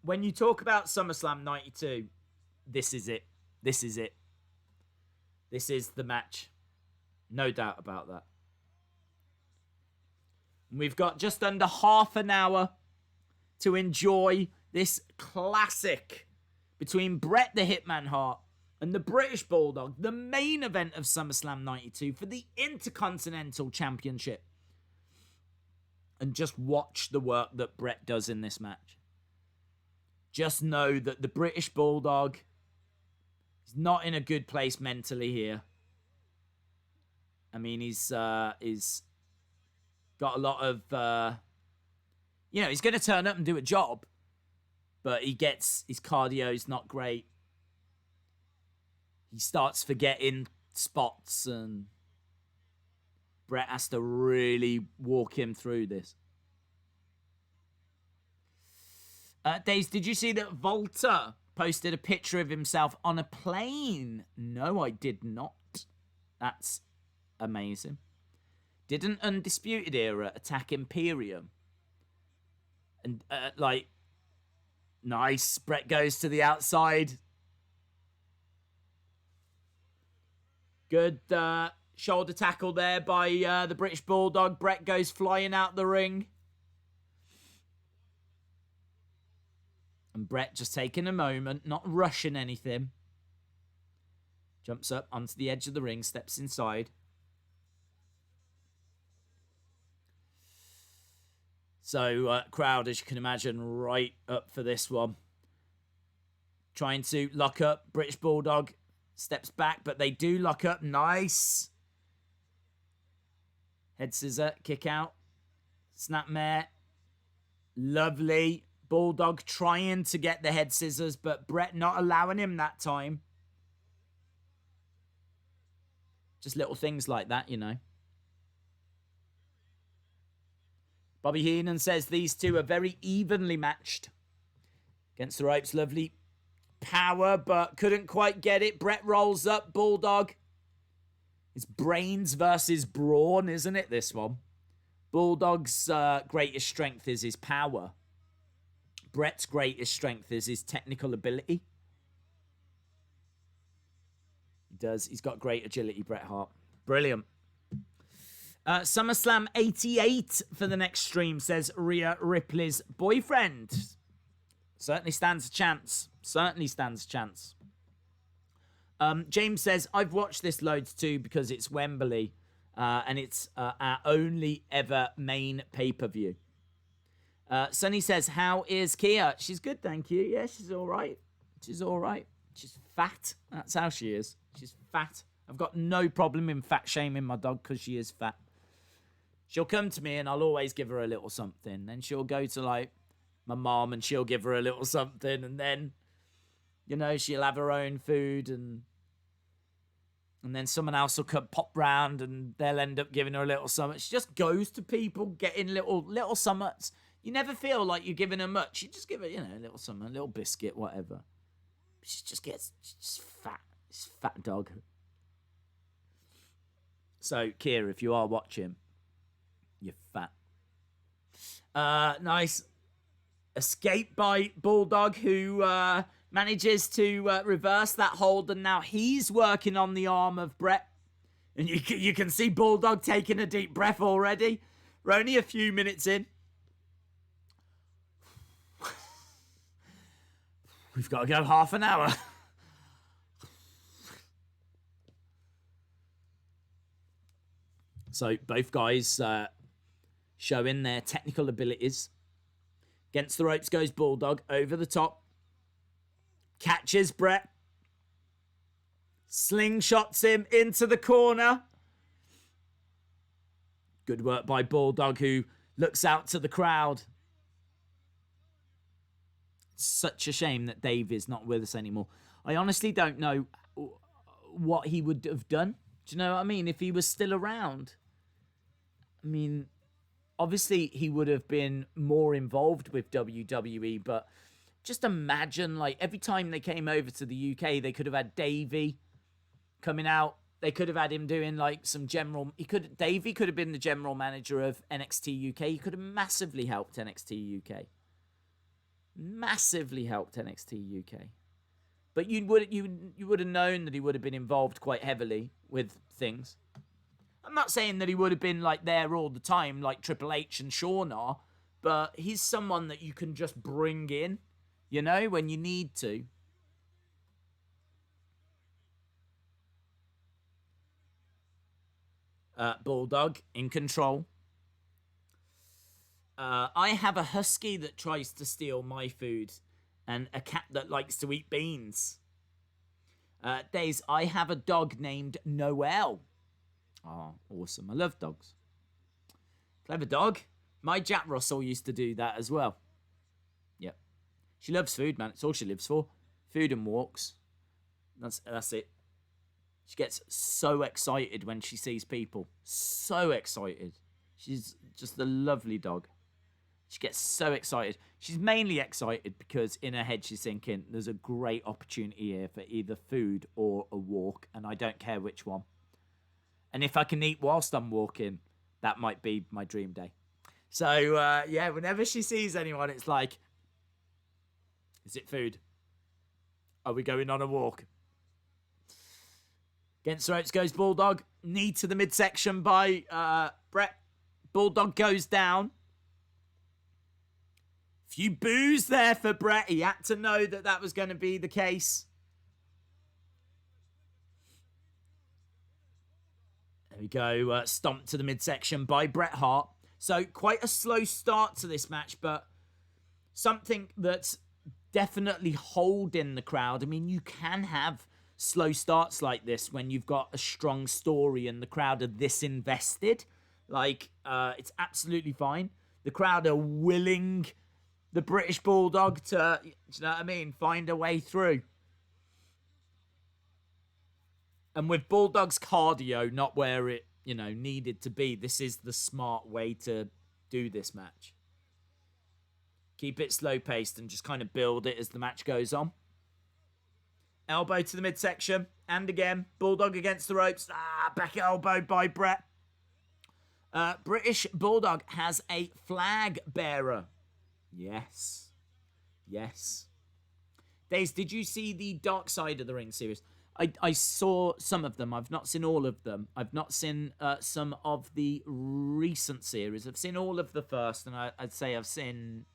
When you talk about SummerSlam 92, this is it. This is it. This is the match. No doubt about that. We've got just under half an hour to enjoy this classic between Bret the Hitman Hart and the British Bulldog, the main event of SummerSlam 92 for the Intercontinental Championship. And just watch the work that Bret does in this match. Just know that the British Bulldog is not in a good place mentally here. I mean, he's got a lot of, he's going to turn up and do a job, but his cardio's not great. He starts forgetting spots, and Bret has to really walk him through this. Daze, did you see that Volta posted a picture of himself on a plane? No, I did not. That's amazing. Didn't Undisputed Era attack Imperium? And, nice. Bret goes to the outside. Good shoulder tackle there by the British Bulldog. Bret goes flying out the ring. And Bret just taking a moment, not rushing anything. Jumps up onto the edge of the ring, steps inside. So, crowd, as you can imagine, right up for this one. Trying to lock up. British Bulldog steps back, but they do lock up. Nice. Head scissor, kick out. Snapmare. Lovely. Bulldog trying to get the head scissors, but Bret not allowing him that time. Just little things like that, you know. Bobby Heenan says these two are very evenly matched. Against the ropes, lovely power, but couldn't quite get it. Bret rolls up, Bulldog. It's brains versus brawn, isn't it, this one? Bulldog's greatest strength is his power. Bret's greatest strength is his technical ability. He does. He's got great agility, Bret Hart. Brilliant. SummerSlam 88 for the next stream, says Rhea Ripley's boyfriend. Certainly stands a chance. Certainly stands a chance. James says, I've watched this loads too because it's Wembley. And it's our only ever main pay-per-view. Sonny says, how is Kia? She's good, thank you. Yeah, she's all right. She's all right. She's fat. That's how she is. She's fat. I've got no problem in fat shaming my dog because she is fat. She'll come to me and I'll always give her a little something. Then she'll go to, like, my mom and she'll give her a little something. And then, you know, she'll have her own food. And then someone else will come, pop round and they'll end up giving her a little something. She just goes to people getting little summits. You never feel like you're giving her much. You just give her, you know, a little something, a little biscuit, whatever. She's just fat. She's a fat dog. So, Kia, if you are watching, you're fat. Nice. Escape by Bulldog, who manages to reverse that hold, and now he's working on the arm of Bret. And you can see Bulldog taking a deep breath already. We're only a few minutes in. We've got to go half an hour. So both guys showing their technical abilities. Against the ropes goes Bulldog, over the top. Catches Bret. Slingshots him into the corner. Good work by Bulldog, who looks out to the crowd. Such a shame that Dave is not with us anymore. I honestly don't know what he would have done. Do you know what I mean? If he was still around. I mean, obviously he would have been more involved with WWE, but just imagine, like, every time they came over to the UK, they could have had Davey coming out. They could have had him doing, like, some general... Davey could have been the general manager of NXT UK. He could have massively helped NXT UK. Massively helped NXT UK. But you would have known that he would have been involved quite heavily with things. I'm not saying that he would have been, like, there all the time, like Triple H and Shawn are, but he's someone that you can just bring in, you know, when you need to. Bulldog in control. I have a husky that tries to steal my food and a cat that likes to eat beans. Days, I have a dog named Noel. Oh, awesome. I love dogs. Clever dog. My Jack Russell used to do that as well. Yep. She loves food, man. It's all she lives for. Food and walks. That's it. She gets so excited when she sees people. So excited. She's just a lovely dog. She gets so excited. She's mainly excited because in her head she's thinking there's a great opportunity here for either food or a walk, and I don't care which one. And if I can eat whilst I'm walking, that might be my dream day. So, yeah, whenever she sees anyone, it's like, is it food? Are we going on a walk? Against the ropes goes Bulldog. Knee to the midsection by Bret. Bulldog goes down. Few boos there for Bret. He had to know that that was going to be the case. There we go. Stomped to the midsection by Bret Hart. So quite a slow start to this match, but something that's definitely holding the crowd. I mean, you can have slow starts like this when you've got a strong story and the crowd are this invested. Like, it's absolutely fine. The crowd are willing the British Bulldog to, you know what I mean, find a way through. And with Bulldog's cardio not where it, you know, needed to be, this is the smart way to do this match. Keep it slow-paced and just kind of build it as the match goes on. Elbow to the midsection. And again, Bulldog against the ropes. Back elbow by Bret. British Bulldog has a flag bearer. Yes. Yes. Daze, did you see the Dark Side of the Ring series? I saw some of them. I've not seen all of them. I've not seen some of the recent series. I've seen all of the first, and I'd say I've seen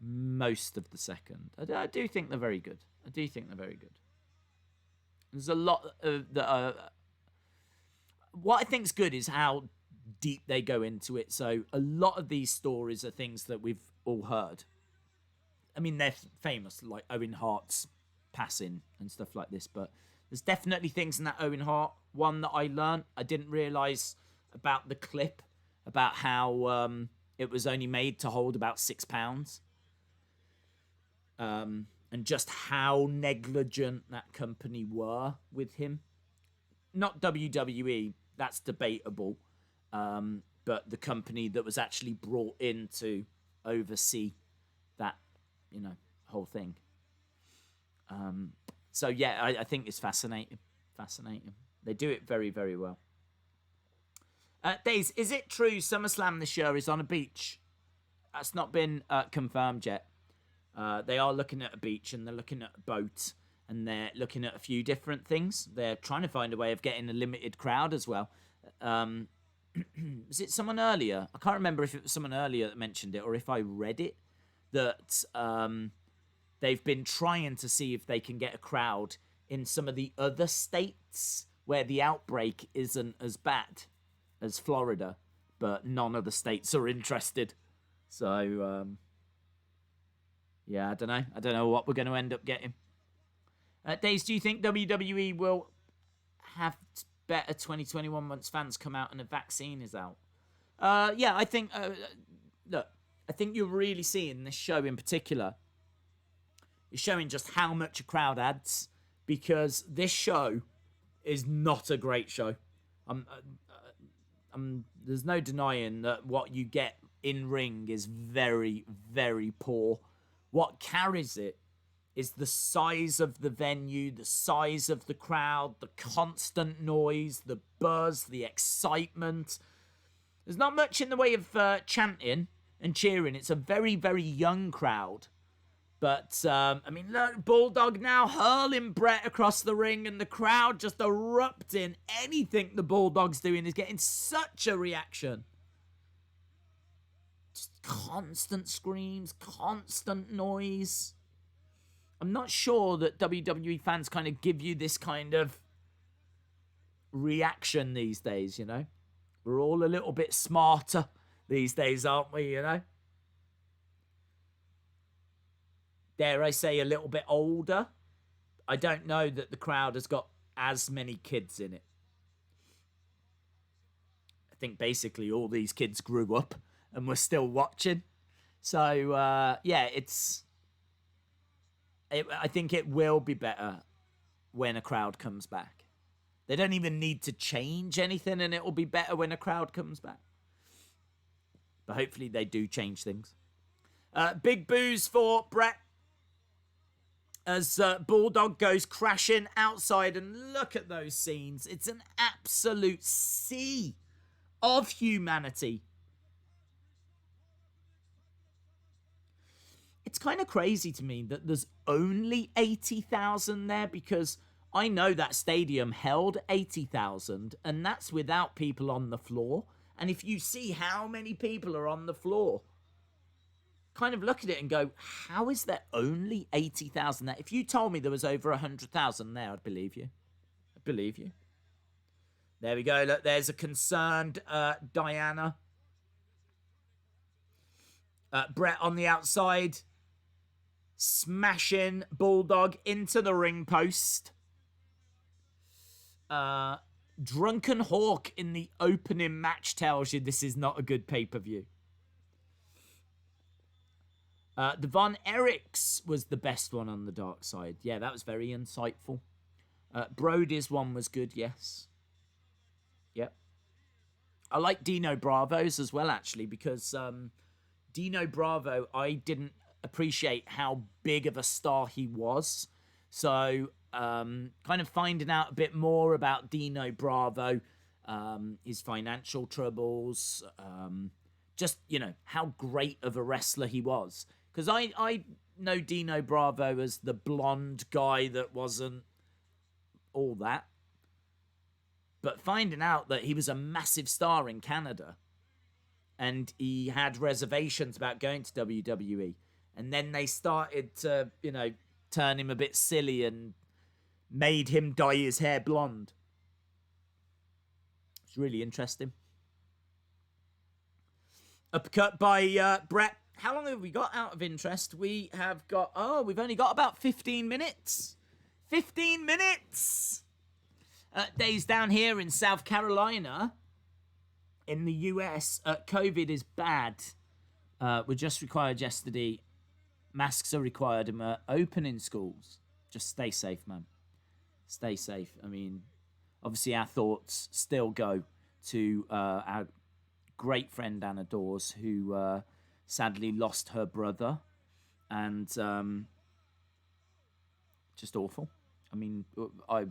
most of the second. I do think they're very good. I do think they're very good. There's a lot that are... What I think's good is how deep they go into it. So a lot of these stories are things that we've all heard. I mean, they're famous, like Owen Hart's passing and stuff like this, but there's definitely things in that Owen Hart one that I learned. I didn't realise about the clip, about how it was only made to hold about 6 pounds. And just how negligent that company were with him. Not WWE, that's debatable. But the company that was actually brought in to oversee that, you know, whole thing. So yeah, I think it's fascinating. Fascinating. They do it very, very well. Daze, is it true SummerSlam this year is on a beach? That's not been confirmed yet. They are looking at a beach and they're looking at a boat and they're looking at a few different things. They're trying to find a way of getting a limited crowd as well. Was it someone earlier? I can't remember if it was someone earlier that mentioned it or if I read it, that they've been trying to see if they can get a crowd in some of the other states where the outbreak isn't as bad as Florida, but none of the states are interested. So, yeah, I don't know. I don't know what we're going to end up getting. Daze, do you think WWE will have better 2021 once fans come out and a vaccine is out? Yeah, I think... look, I think you're really seeing this show in particular is showing just how much a crowd adds, because this show is not a great show. There's no denying that what you get in ring is very, very poor. What carries it is the size of the venue, the size of the crowd, the constant noise, the buzz, the excitement. There's not much in the way of chanting and cheering. It's a very, very young crowd. But, I mean, look, Bulldog now hurling Bret across the ring and the crowd just erupting. Anything the Bulldog's doing is getting such a reaction. Just constant screams, constant noise. I'm not sure that WWE fans kind of give you this kind of reaction these days, you know? We're all a little bit smarter these days, aren't we, you know? Dare I say a little bit older? I don't know that the crowd has got as many kids in it. I think basically all these kids grew up and were still watching. So, yeah, I think it will be better when a crowd comes back. They don't even need to change anything, and it will be better when a crowd comes back. But hopefully they do change things. Big boos for Bret as Bulldog goes crashing outside, and look at those scenes. It's an absolute sea of humanity. It's kind of crazy to me that there's only 80,000 there, because I know that stadium held 80,000, and that's without people on the floor. And if you see how many people are on the floor, kind of look at it and go, how is there only 80,000 there? If you told me there was over 100,000 there, I'd believe you. I'd believe you. There we go. Look, there's a concerned Diana. Bret on the outside, smashing Bulldog into the ring post. Drunken Hawk in the opening match tells you this is not a good pay-per-view. The Von Erichs was the best one on the dark side. Yeah, that was very insightful. Brody's one was good, yes. Yep. I like Dino Bravo's as well, actually, because Dino Bravo, I didn't appreciate how big of a star he was. So, kind of finding out a bit more about Dino Bravo, his financial troubles, just, you know, how great of a wrestler he was. Because I know Dino Bravo as the blonde guy that wasn't all that. But finding out that he was a massive star in Canada, and he had reservations about going to WWE, and then they started to, you know, turn him a bit silly and made him dye his hair blonde. It's really interesting. Uppercut by Bret. How long have we got out of interest? We have got... Oh, we've only got about 15 minutes. 15 minutes! Days down here in South Carolina, in the US, COVID is bad. Were just required yesterday. Masks are required and we're opening schools. Just stay safe, man. Stay safe. I mean, obviously our thoughts still go to our great friend Anna Dawes, who sadly lost her brother. And just awful. I mean,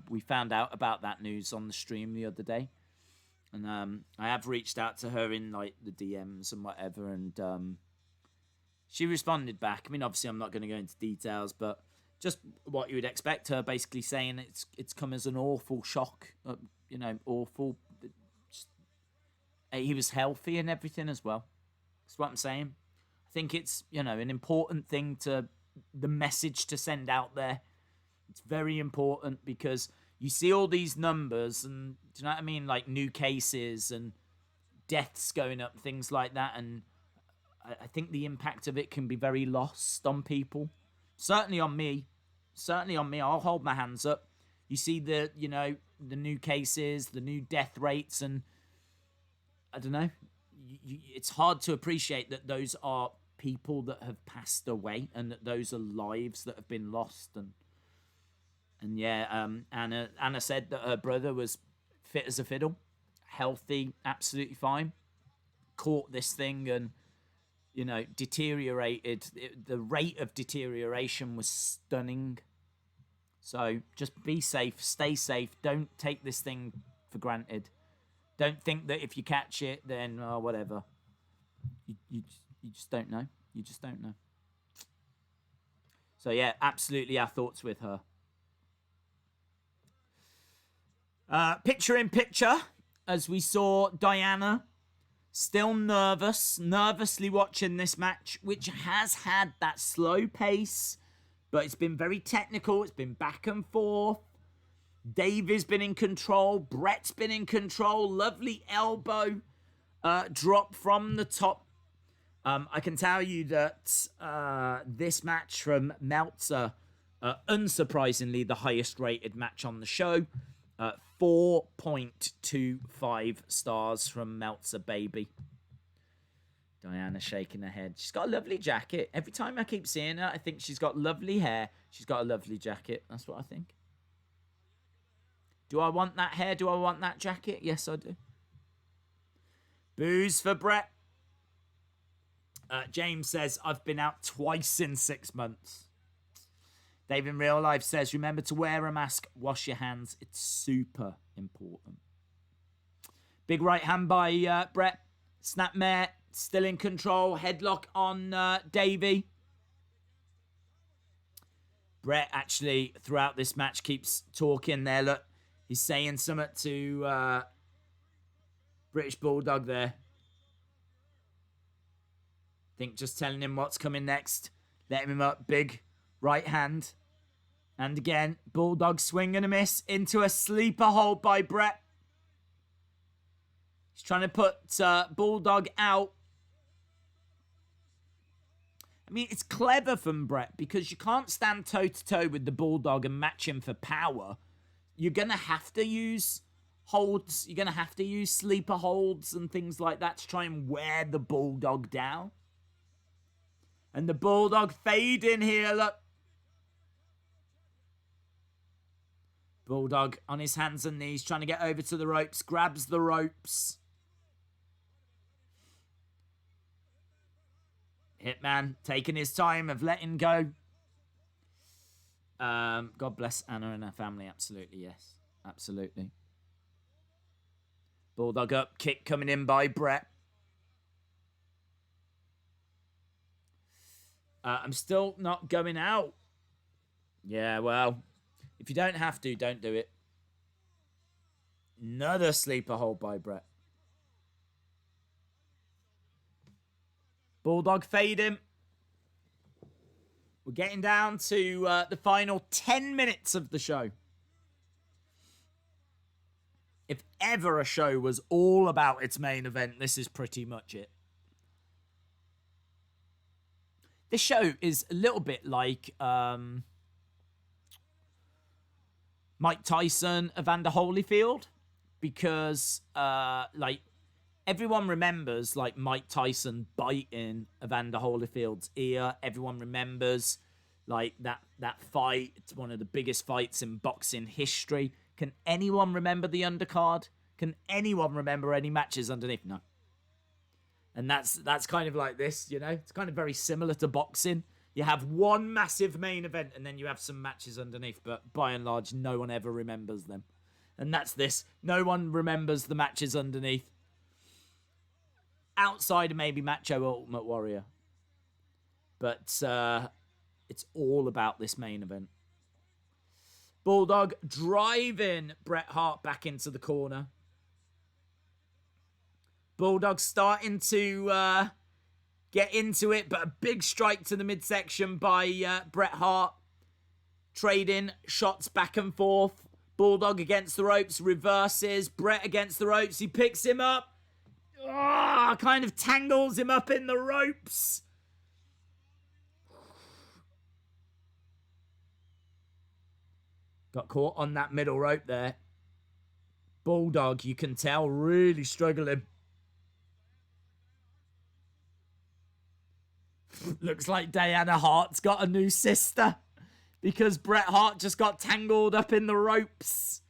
we found out about that news on the stream the other day. And I have reached out to her in like the DMs and whatever, and she responded back. I mean, obviously I'm not going to go into details, but just what you would expect, her basically saying it's come as an awful shock, you know, awful. Just, he was healthy and everything as well. That's what I'm saying. I think it's, you know, an important thing to the message to send out there. It's very important because you see all these numbers and, do you know what I mean? Like new cases and deaths going up, things like that. And I think the impact of it can be very lost on people. Certainly on me. Certainly on me. I'll hold my hands up. You see the, you know, the new cases, the new death rates, and I don't know. It's hard to appreciate that those are people that have passed away and that those are lives that have been lost. And yeah, Anna said that her brother was fit as a fiddle, healthy, absolutely fine. Caught this thing and, you know, deteriorated. The rate of deterioration was stunning. So just be safe, stay safe. Don't take this thing for granted. Don't think that if you catch it, then whatever. You just don't know. You just don't know. So yeah, absolutely our thoughts with her. Picture in picture, as we saw Diana still nervously watching this match, which has had that slow pace, but it's been very technical. It's been back and forth. Davey's been in control. Bret's been in control. Lovely elbow drop from the top. I can tell you that this match from Meltzer, unsurprisingly, the highest rated match on the show. 4.25 stars from Meltzer, baby. Diana shaking her head. She's got a lovely jacket. Every time I keep seeing her, I think she's got lovely hair. She's got a lovely jacket. That's what I think. Do I want that hair? Do I want that jacket? Yes, I do. Booze for Bret. James says, I've been out twice in 6 months. Dave in real life says, remember to wear a mask, wash your hands. It's super important. Big right hand by Bret. Snapmare still in control. Headlock on Davey. Bret actually, throughout this match, keeps talking there. Look, he's saying something to British Bulldog there. Think just telling him what's coming next. Letting him up. Big right hand. And again, Bulldog swing and a miss into a sleeper hold by Bret. He's trying to put Bulldog out. I mean, it's clever from Bret because you can't stand toe-to-toe with the Bulldog and match him for power. You're going to have to use holds. You're going to have to use sleeper holds and things like that to try and wear the Bulldog down. And the Bulldog fade in here, look. Bulldog on his hands and knees, trying to get over to the ropes, grabs the ropes. Hitman taking his time of letting go. God bless Anna and her family. Absolutely, yes. Absolutely. Bulldog up, kick coming in by Bret. I'm still not going out. Yeah, well, if you don't have to, don't do it. Another sleeper hold by Bret. Bulldog fade him. We're getting down to the final 10 minutes of the show. If ever a show was all about its main event, this is pretty much it. This show is a little bit like Mike Tyson, Evander Holyfield, because like everyone remembers like Mike Tyson biting Evander Holyfield's ear. Everyone remembers like that fight. It's one of the biggest fights in boxing history. Can anyone remember the undercard? Can anyone remember any matches underneath? No. And that's kind of like this, you know? It's kind of very similar to boxing. You have one massive main event and then you have some matches underneath, but by and large, no one ever remembers them. And that's this. No one remembers the matches underneath. Outside of maybe Macho Ultimate Warrior. But it's all about this main event. Bulldog driving Bret Hart back into the corner. Bulldog starting to get into it, but a big strike to the midsection by Bret Hart. Trading shots back and forth. Bulldog against the ropes, reverses. Bret against the ropes, he picks him up. Kind of tangles him up in the ropes. Got caught on that middle rope there. Bulldog, you can tell, really struggling. Looks like Diana Hart's got a new sister because Bret Hart just got tangled up in the ropes.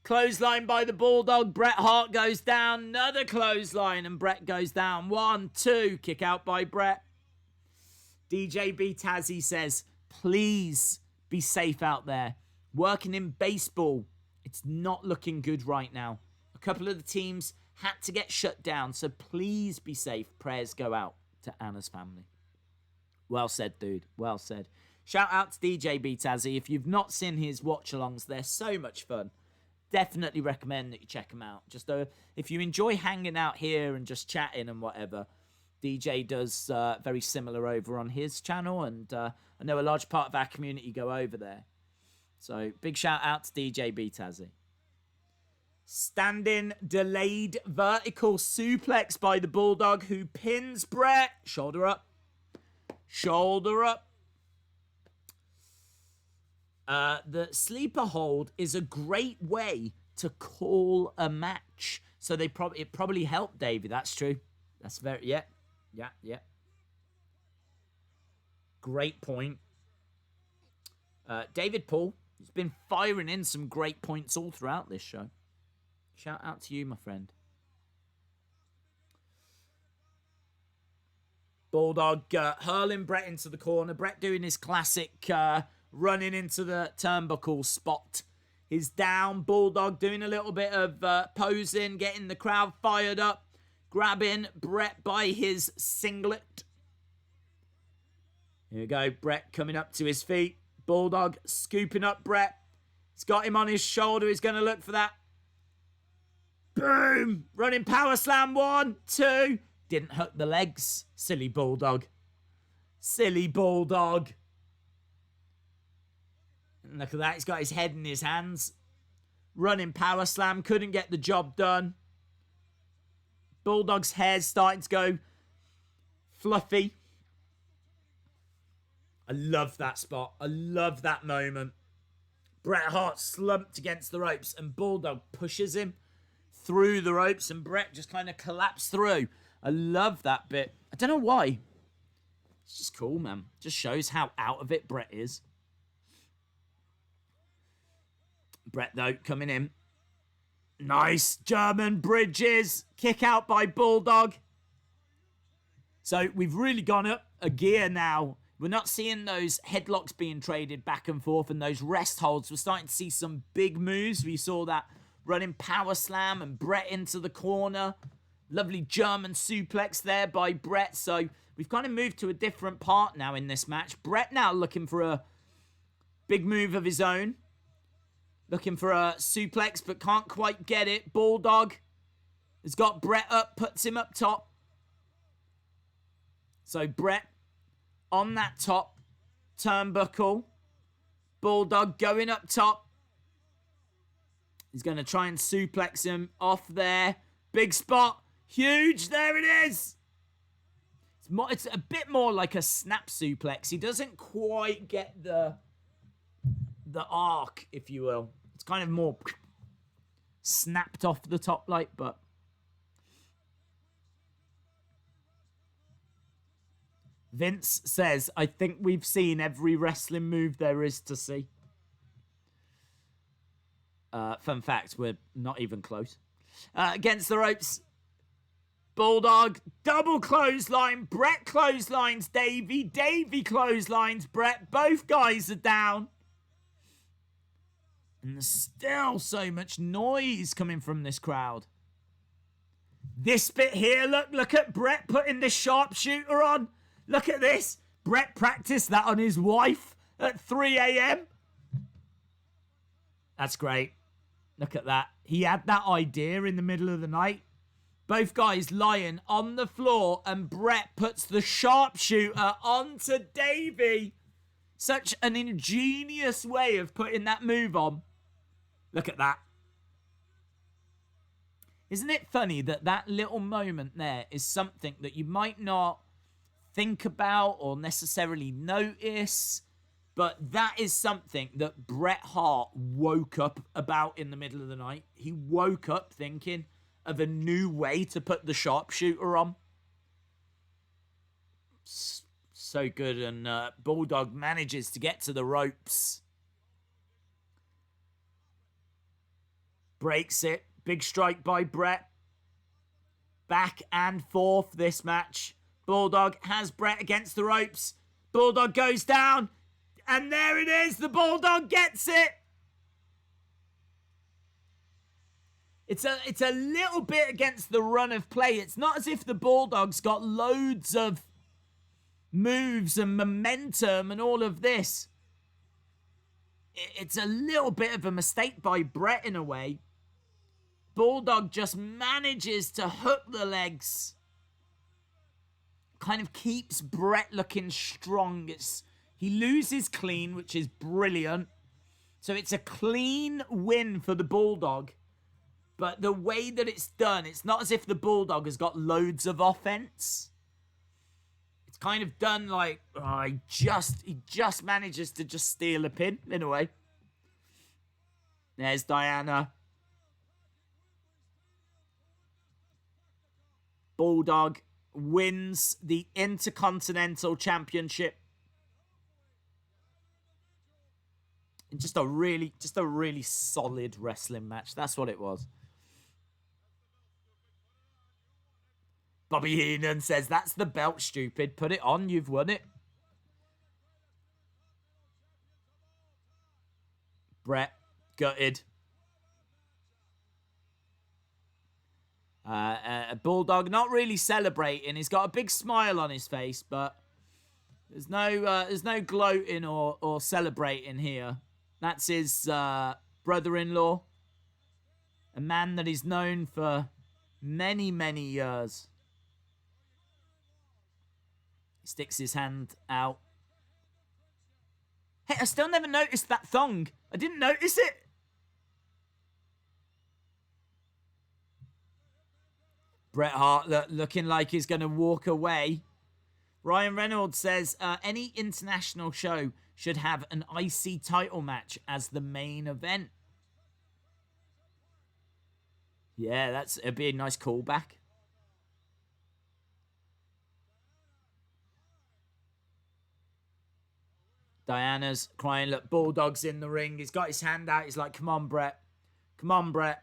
Clothesline by the Bulldog. Bret Hart goes down. Another clothesline and Bret goes down. 1, 2. Kick out by Bret. DJ B Tazzy says, please be safe out there. Working in baseball, it's not looking good right now. A couple of the teams had to get shut down, so please be safe. Prayers go out to Anna's family. Well said, dude. Well said. Shout out to DJ B Tazzy. If you've not seen his watch-alongs, they're so much fun. Definitely recommend that you check them out. Just if you enjoy hanging out here and just chatting and whatever, DJ does very similar over on his channel, and I know a large part of our community go over there. So big shout out to DJ B Tazzy. Standing delayed vertical suplex by the Bulldog, who pins Bret. Shoulder up. Shoulder up. The sleeper hold is a great way to call a match. So it probably helped Davey. That's true. That's very, yeah. Great point. David Paul, He's been firing in some great points all throughout this show. Shout out to you, my friend. Bulldog hurling Bret into the corner. Bret doing his classic running into the turnbuckle spot. He's down. Bulldog doing a little bit of posing, getting the crowd fired up. Grabbing Bret by his singlet. Here we go. Bret coming up to his feet. Bulldog scooping up Bret. He's got him on his shoulder. He's going to look for that. Boom! Running power slam. 1, 2. Didn't hook the legs. Silly Bulldog. Silly Bulldog. And look at that. He's got his head in his hands. Running power slam. Couldn't get the job done. Bulldog's hair's starting to go fluffy. I love that spot. I love that moment. Bret Hart slumped against the ropes and Bulldog pushes him through the ropes and Bret just kind of collapsed through. I love that bit. I don't know why. It's just cool, man. Just shows how out of it Bret is. Bret, though, coming in. Nice German bridges. Kick out by Bulldog. So we've really gone up a gear now. We're not seeing those headlocks being traded back and forth and those rest holds. We're starting to see some big moves. We saw that running power slam and Bret into the corner. Lovely German suplex there by Bret. So we've kind of moved to a different part now in this match. Bret now looking for a big move of his own. Looking for a suplex, but can't quite get it. Bulldog has got Bret up, puts him up top. So Bret on that top turnbuckle. Bulldog going up top. He's going to try and suplex him off there. Big spot. Huge. There it is. It's a bit more like a snap suplex. He doesn't quite get the arc, if you will. It's kind of more snapped off the top like, but Vince says, I think we've seen every wrestling move there is to see. Fun fact, we're not even close. Against the ropes. Bulldog, double clothesline. Bret clotheslines Davey. Davey clotheslines Bret. Both guys are down. And there's still so much noise coming from this crowd. This bit here, look at Bret putting the sharpshooter on. Look at this. Bret practiced that on his wife at 3 a.m. That's great. Look at that. He had that idea in the middle of the night. Both guys lying on the floor and Bret puts the sharpshooter onto Davey. Such an ingenious way of putting that move on. Look at that. Isn't it funny that that little moment there is something that you might not think about or necessarily notice, but that is something that Bret Hart woke up about in the middle of the night. He woke up thinking of a new way to put the sharpshooter on. So good, and Bulldog manages to get to the ropes. Breaks it. Big strike by Bret. Back and forth this match. Bulldog has Bret against the ropes. Bulldog goes down. And there it is. The Bulldog gets it. It's a little bit against the run of play. It's not as if the Bulldog's got loads of moves and momentum and all of this. It's a little bit of a mistake by Bret in a way. Bulldog just manages to hook the legs. Kind of keeps Bret looking strong. He loses clean, which is brilliant. So it's a clean win for the Bulldog. But the way that it's done, it's not as if the Bulldog has got loads of offense. It's kind of done like, he just manages to just steal a pin, in a way. There's Diana. Bulldog wins the Intercontinental Championship. Just a really solid wrestling match. That's what it was. Bobby Heenan says, that's the belt, stupid. Put it on, you've won it. Bret, gutted. Bulldog not really celebrating. He's got a big smile on his face, but there's no gloating or celebrating here. That's his brother-in-law, a man that he's known for many, many years. He sticks his hand out. Hey, I still never noticed that thong. I didn't notice it. Bret Hart looking like he's going to walk away. Ryan Reynolds says, any international show should have an IC title match as the main event. Yeah, it'd be a nice callback. Diana's crying. Look, Bulldog's in the ring. He's got his hand out. He's like, come on, Bret. Come on, Bret.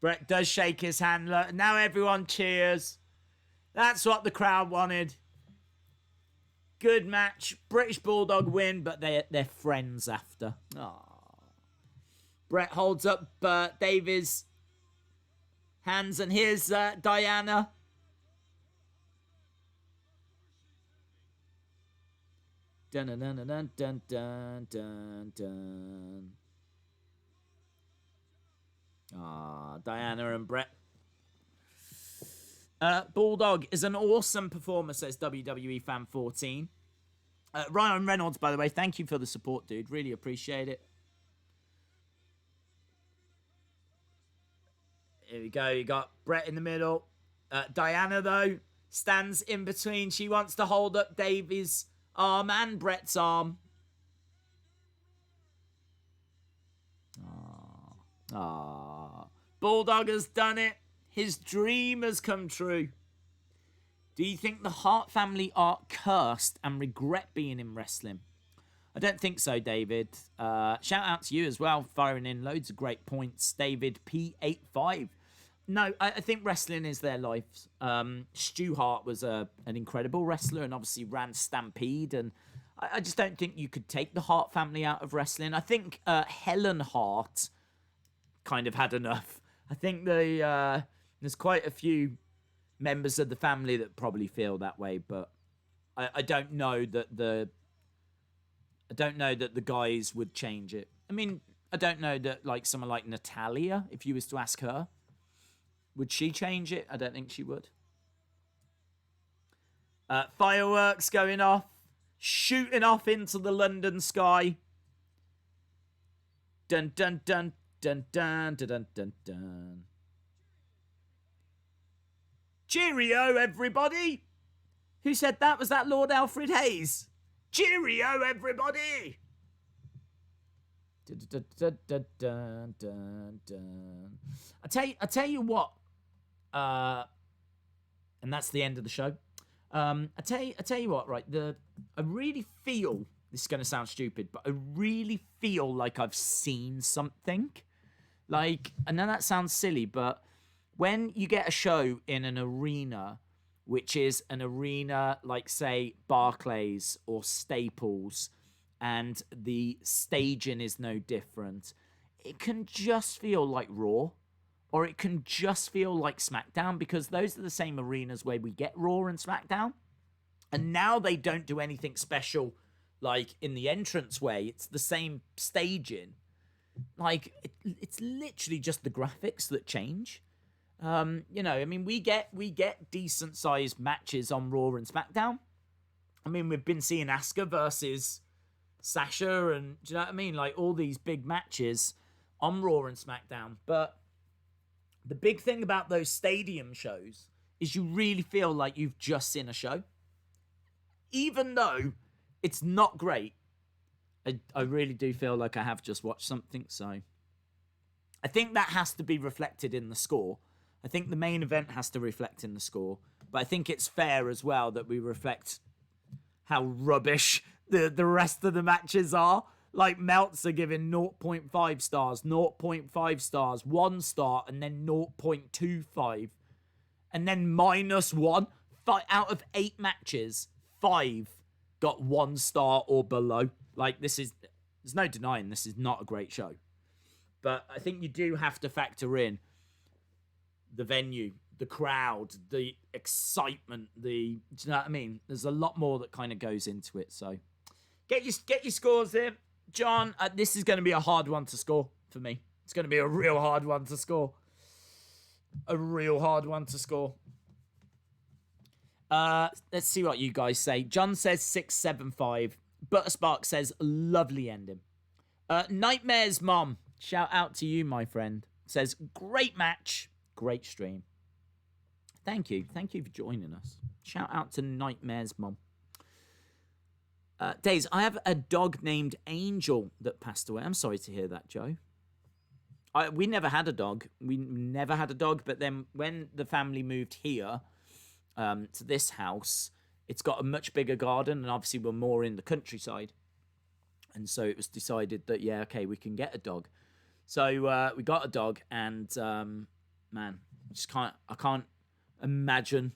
Bret does shake his hand. Look, now everyone cheers. That's what the crowd wanted. Good match. British Bulldog win, but they're friends after. Aww. Bret holds up Davies' hands, and here's Diana. Dun dun dun dun dun dun dun dun. Diana and Bret. Bulldog is an awesome performer, says WWE Fan 14. Ryan Reynolds, by the way, thank you for the support, dude. Really appreciate it. Here we go. You got Bret in the middle. Diana, though, stands in between. She wants to hold up Davies' arm and Bret's arm. Bulldog has done it. His dream has come true. Do you think the Hart family are cursed and regret being in wrestling? I don't think so, David. Shout out to you as well, firing in loads of great points. David P85. No, I think wrestling is their life. Stu Hart was an incredible wrestler and obviously ran Stampede. And I just don't think you could take the Hart family out of wrestling. I think Helen Hart kind of had enough. I think there's quite a few members of the family that probably feel that way, but I don't know that the guys would change it. I mean, I don't know that like someone like Natalia, if you was to ask her, would she change it? I don't think she would. Fireworks going off, shooting off into the London sky. Dun dun dun dun dun dun dun dun dun. Cheerio, everybody! Who said that? Was that Lord Alfred Hayes? Cheerio, everybody! Dun, dun, dun, dun, dun, dun, dun. I tell you what. And that's the end of the show. I tell you what. Right, I really feel this is going to sound stupid, but I really feel like I've seen something. Like, I know that sounds silly, but when you get a show in an arena, which is an arena like, say, Barclays or Staples, and the staging is no different, it can just feel like Raw, or it can just feel like SmackDown, because those are the same arenas where we get Raw and SmackDown. And now they don't do anything special, like, in the entranceway. It's the same staging. Like, it's literally just the graphics that change. You know, I mean, we get decent sized matches on Raw and SmackDown. I mean, we've been seeing Asuka versus Sasha, and do you know what I mean? Like, all these big matches on Raw and SmackDown. But the big thing about those stadium shows is you really feel like you've just seen a show. Even though it's not great, I really do feel like I have just watched something. So I think that has to be reflected in the score. I think the main event has to reflect in the score. But I think it's fair as well that we reflect how rubbish the rest of the matches are. Like Meltzer giving 0.5 stars, 0.5 stars, 1 star, and then 0.25. And then -1. 5 out of 8 matches, 5 got 1 star or below. Like, there's no denying this is not a great show. But I think you do have to factor in the venue, the crowd, the excitement, do you know what I mean? There's a lot more that kind of goes into it. So get your scores here. John, this is going to be a hard one to score for me. It's going to be a real hard one to score. A real hard one to score. Let's see what you guys say. John says 675. Butterspark says lovely ending. Nightmare's mom, shout out to you, my friend. Says great match, great stream. Thank you for joining us. Shout out to Nightmare's mom. Days, I have a dog named Angel that passed away. I'm sorry to hear that, Joe. We never had a dog. But then when the family moved here to this house, it's got a much bigger garden, and obviously we're more in the countryside. And so it was decided that, yeah, okay, we can get a dog. So we got a dog, and man, I can't imagine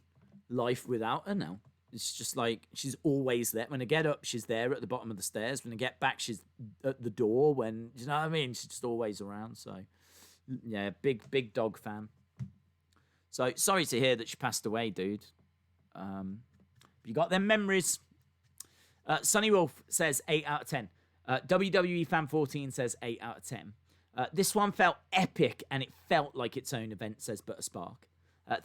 life without her now. It's just like she's always there. When I get up, she's there at the bottom of the stairs. When I get back, she's at the door. When, you know what I mean? She's just always around. So, yeah, big dog fan. So sorry to hear that she passed away, dude. You got them memories. Sunny Wolf says 8 out of 10. WWE Fan 14 says 8 out of 10. This one felt epic, and it felt like its own event, says Butterspark.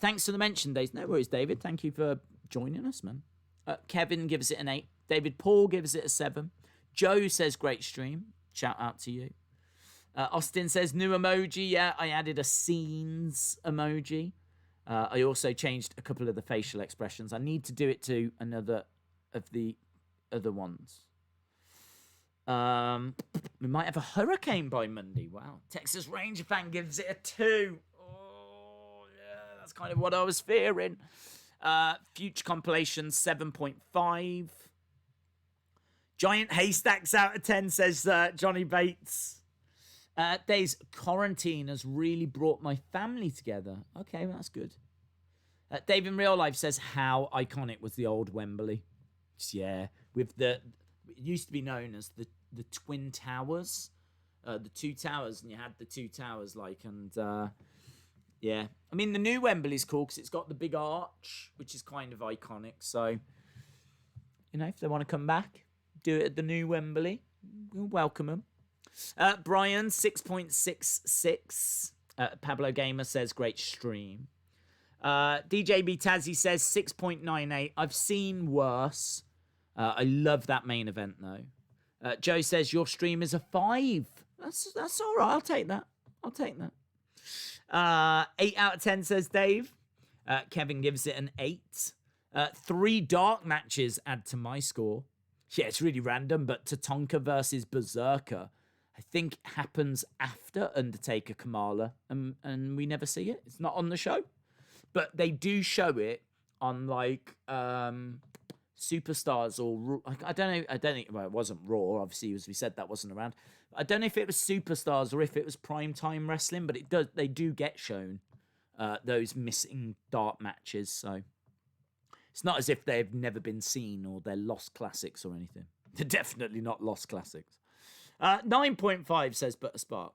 Thanks for the mention, Days. No worries, David. Thank you for joining us, man. Kevin gives it an 8. David Paul gives it a 7. Joe says great stream. Shout out to you. Austin says new emoji. Yeah, I added a scenes emoji. I also changed a couple of the facial expressions. I need to do it to another of the other ones. We might have a hurricane by Monday. Wow. Texas Ranger fan gives it a 2. Oh, yeah, that's kind of what I was fearing. Future compilation 7.5. Giant haystacks out of 10, says Johnny Bates. Days, quarantine has really brought my family together. Okay, well, that's good. Dave in real life says how iconic was the old Wembley. Yeah, with it used to be known as the Twin Towers, the 2 towers, and you had the 2 towers yeah. I mean, the new Wembley's cool because it's got the big arch, which is kind of iconic. So, you know, if they want to come back, do it at the new Wembley. We'll welcome them. Brian, 6.66. Pablo Gamer says, great stream. DJB Tazzy says 6.98. I've seen worse. I love that main event, though. Joe says, your stream is a 5. That's all right. I'll take that. 8 out of 10, says Dave. Kevin gives it an 8. 3 dark matches add to my score. Yeah, it's really random, but Tatanka versus Berserker, I think, happens after Undertaker Kamala, and we never see it. It's not on the show. But they do show it on, like, Superstars or... I don't think... Well, it wasn't Raw, obviously, as we said, that wasn't around. I don't know if it was Superstars or if it was Primetime Wrestling, but they do get shown those missing dark matches, so... It's not as if they've never been seen or they're lost classics or anything. They're definitely not lost classics. 9.5, says Butterspark.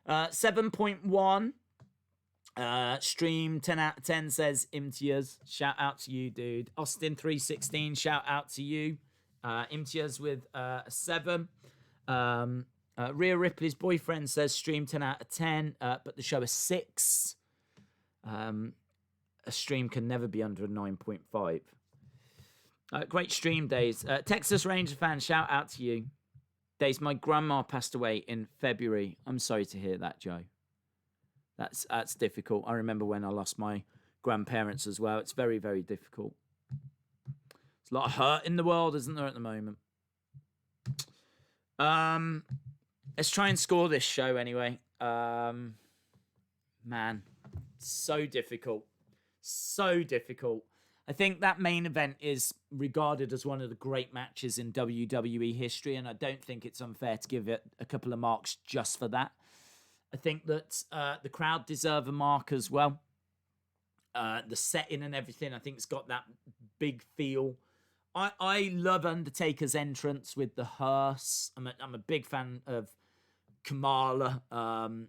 7.1. Stream 10 out of 10, says Imtiaz. Shout out to you, dude. Austin 316, shout out to you. Imtiaz with a 7. Rhea Ripley's boyfriend says stream 10 out of 10, but the show is 6. A stream can never be under a 9.5. Great stream, Days. Texas Ranger fan, shout out to you. Days, my grandma passed away in February. I'm sorry to hear that, Joe. That's difficult. I remember when I lost my grandparents as well. It's very, very difficult. There's a lot of hurt in the world, isn't there, at the moment? Let's try and score this show anyway. Man, so difficult. So difficult. I think that main event is regarded as one of the great matches in WWE history, and I don't think it's unfair to give it a couple of marks just for that. I think that the crowd deserve a mark as well. The setting and everything, I think it's got that big feel. I love Undertaker's entrance with the hearse. I'm a big fan of Kamala, and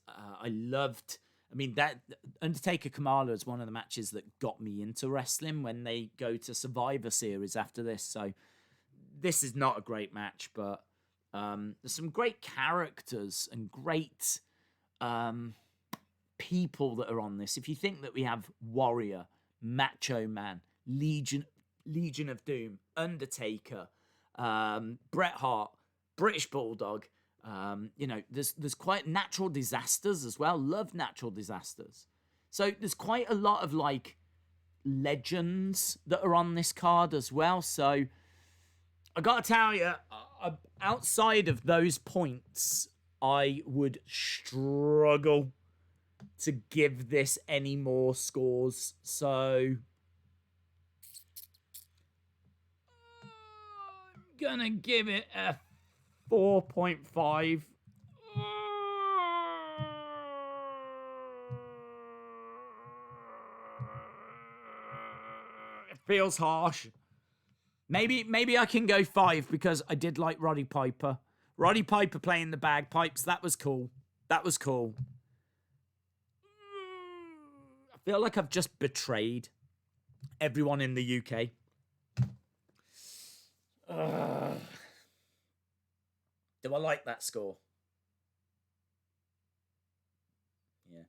I loved... I mean, that Undertaker Kamala is one of the matches that got me into wrestling when they go to Survivor Series after this. So this is not a great match, but there's some great characters and great people that are on this. If you think that we have Warrior, Macho Man, Legion of Doom, Undertaker, Bret Hart, British Bulldog, there's quite natural disasters as well. Love natural disasters. So there's quite a lot of like legends that are on this card as well. So I gotta tell you, outside of those points, I would struggle to give this any more scores. So I'm gonna give it a 4.5. It feels harsh. Maybe I can go 5 because I did like Roddy Piper. Roddy Piper playing the bagpipes, that was cool. That was cool. I feel like I've just betrayed everyone in the UK. Do I like that score? Yeah.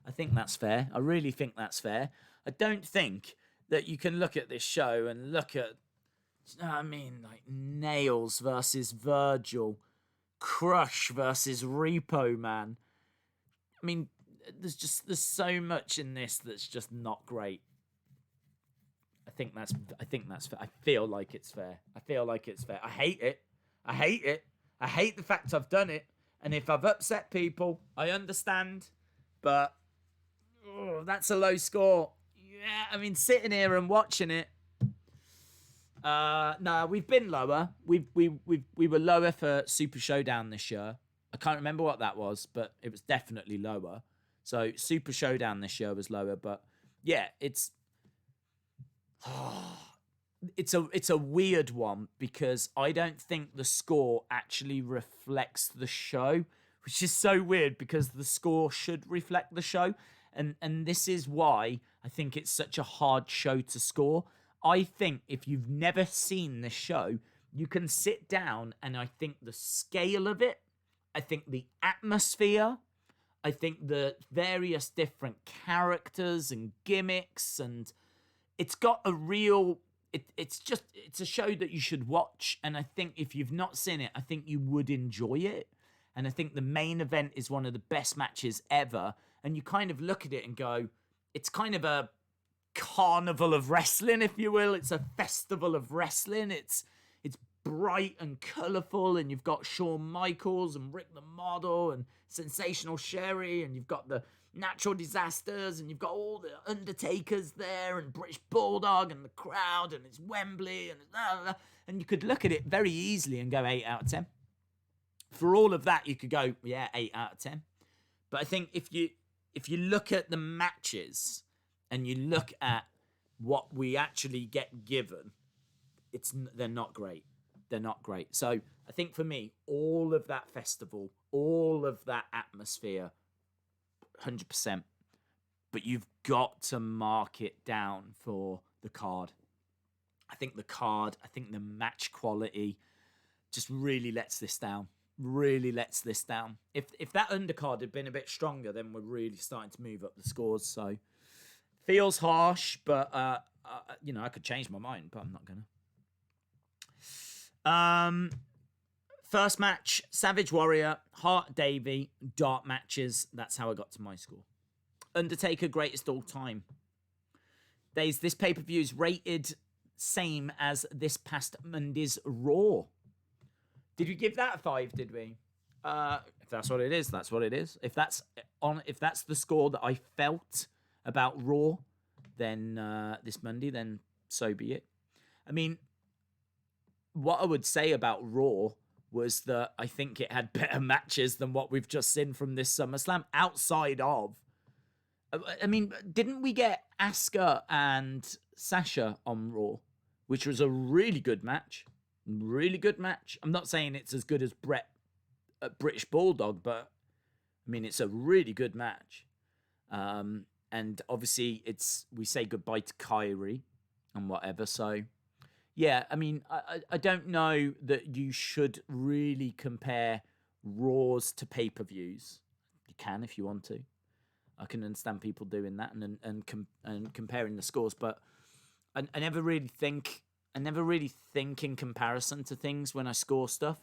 I think that's fair. I really think that's fair. I don't think that you can look at this show and look at, you know what I mean, like Nails versus Virgil, Crush versus Repo Man. I mean, there's so much in this that's just not great. I think that's fair. I feel like it's fair. I hate it. I hate the fact I've done it. And if I've upset people, I understand. But that's a low score. Yeah, I mean, sitting here and watching it. No, we've been lower. We were lower for Super Showdown this year. I can't remember what that was, but it was definitely lower. So Super Showdown this year was lower. But yeah, it's a weird one because I don't think the score actually reflects the show, which is so weird because the score should reflect the show. And this is why I think it's such a hard show to score. I think if you've never seen this show, you can sit down and I think the scale of it, I think the atmosphere, I think the various different characters and gimmicks, and it's got a real... It's a show that you should watch, and I think if you've not seen it, I think you would enjoy it. And I think the main event is one of the best matches ever, and you kind of look at it and go, it's kind of a carnival of wrestling, if you will. It's a festival of wrestling. It's bright and colourful, and you've got Shawn Michaels and Rick the Model and Sensational Sherry, and you've got the natural disasters, and you've got all the Undertakers there, and British Bulldog, and the crowd, and it's Wembley, and you could look at it very easily and go 8 out of 10. For all of that, you could go, yeah, 8 out of 10. But I think if you look at the matches and you look at what we actually get given, they're not great. They're not great. So I think for me, all of that festival, all of that atmosphere, 100%. But you've got to mark it down for the card. I think the match quality just really lets this down. If that undercard had been a bit stronger, then we're really starting to move up the scores. So feels harsh, but I could change my mind, but I'm not gonna. First match, Savage Warrior, Hart Davey, Dart matches. That's how I got to my score. Undertaker, greatest all time. This pay-per-view is rated same as this past Monday's Raw. Did we give that a 5, did we? If that's what it is, that's what it is. If that's the score that I felt about Raw, then this Monday, then so be it. I mean, what I would say about Raw was that I think it had better matches than what we've just seen from this SummerSlam outside of. I mean, didn't we get Asuka and Sasha on Raw, which was a really good match? Really good match. I'm not saying it's as good as British Bulldog, but I mean, it's a really good match. And obviously, we say goodbye to Kyrie and whatever. So, yeah, I mean, I don't know that you should really compare Raws to pay-per-views. You can if you want to. I can understand people doing that and comparing the scores, but I never really think in comparison to things when I score stuff.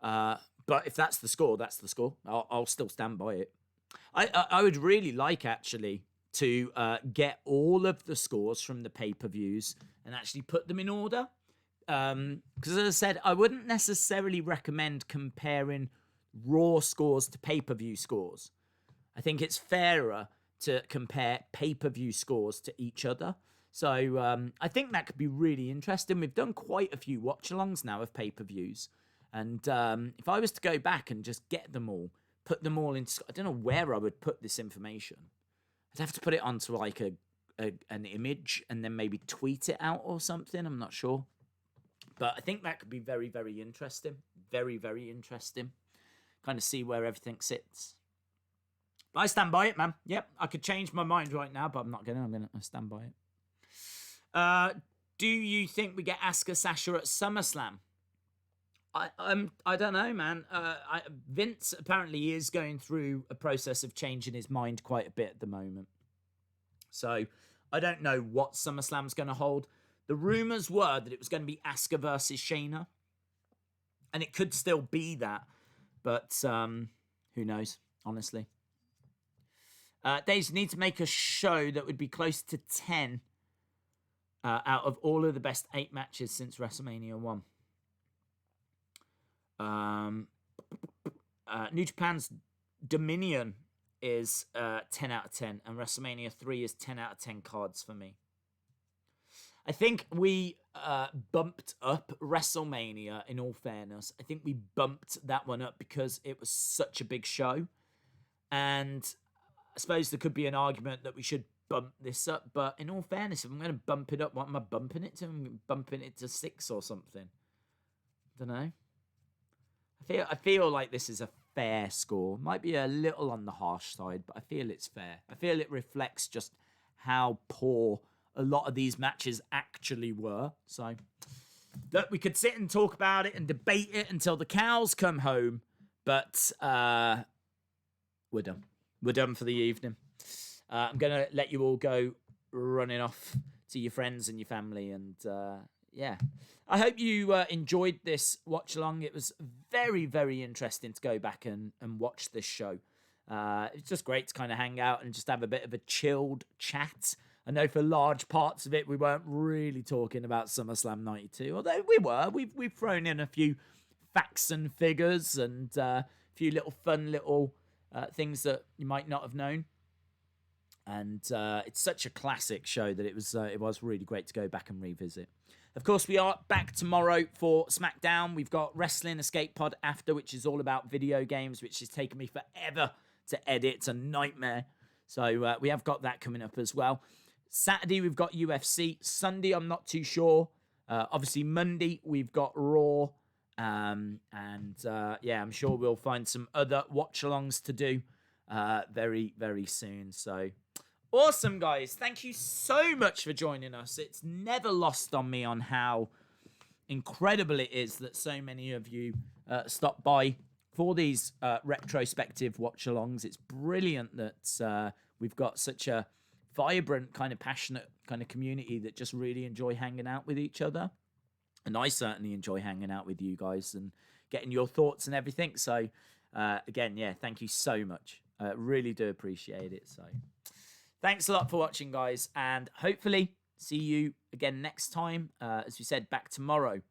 But if that's the score, that's the score. I'll still stand by it. I would really like actually to get all of the scores from the pay-per-views and actually put them in order. Because as I said, I wouldn't necessarily recommend comparing Raw scores to pay-per-view scores. I think it's fairer to compare pay-per-view scores to each other. So I think that could be really interesting. We've done quite a few watch-alongs now of pay-per-views. And if I was to go back and just get them all, put them all in... I don't know where I would put this information. I'd have to put it onto like an image and then maybe tweet it out or something. I'm not sure. But I think that could be very, very interesting. Very, very interesting. Kind of see where everything sits. But I stand by it, man. Yep, I could change my mind right now, but I'm not going to. I'm going to stand by it. Do you think we get Asuka Sasha at SummerSlam? I don't know, man. Vince apparently is going through a process of changing his mind quite a bit at the moment. So I don't know what SummerSlam's going to hold. The rumours were that it was going to be Asuka versus Shayna. And it could still be that. But who knows, honestly. Days need to make a show that would be close to 10 out of all of the best 8 matches since WrestleMania 1. New Japan's Dominion is 10 out of 10, and WrestleMania 3 is 10 out of 10 cards for me. I think we bumped up WrestleMania, in all fairness. I think we bumped that one up because it was such a big show. And I suppose there could be an argument that we should bump this up, but in all fairness, if I'm going to bump it up, what am I bumping it to? I'm bumping it to 6 or something. Don't know. I feel like this is a fair score. Might be a little on the harsh side, but I feel it's fair. I feel it reflects just how poor a lot of these matches actually were. So, look, we could sit and talk about it and debate it until the cows come home, but we're done. We're done for the evening. I'm going to let you all go running off to your friends and your family. And yeah, I hope you enjoyed this watch along. It was very, very interesting to go back and watch this show. It's just great to kind of hang out and just have a bit of a chilled chat. I know for large parts of it, we weren't really talking about SummerSlam 92, although we were. We've thrown in a few facts and figures and a few little fun little things that you might not have known. And it's such a classic show that it was really great to go back and revisit. Of course, we are back tomorrow for SmackDown. We've got Wrestling Escape Pod after, which is all about video games, which has taken me forever to edit. It's a nightmare. So we have got that coming up as well. Saturday, we've got UFC. Sunday, I'm not too sure. Obviously, Monday, we've got Raw. Yeah, I'm sure we'll find some other watch-alongs to do very, very soon. So, awesome, guys. Thank you so much for joining us. It's never lost on me on how incredible it is that so many of you stop by for these retrospective watch-alongs. It's brilliant that we've got such a vibrant, kind of passionate kind of community that just really enjoy hanging out with each other. And I certainly enjoy hanging out with you guys and getting your thoughts and everything. So, again, yeah, thank you so much. Really do appreciate it. So, thanks a lot for watching, guys. And hopefully see you again next time. As we said, back tomorrow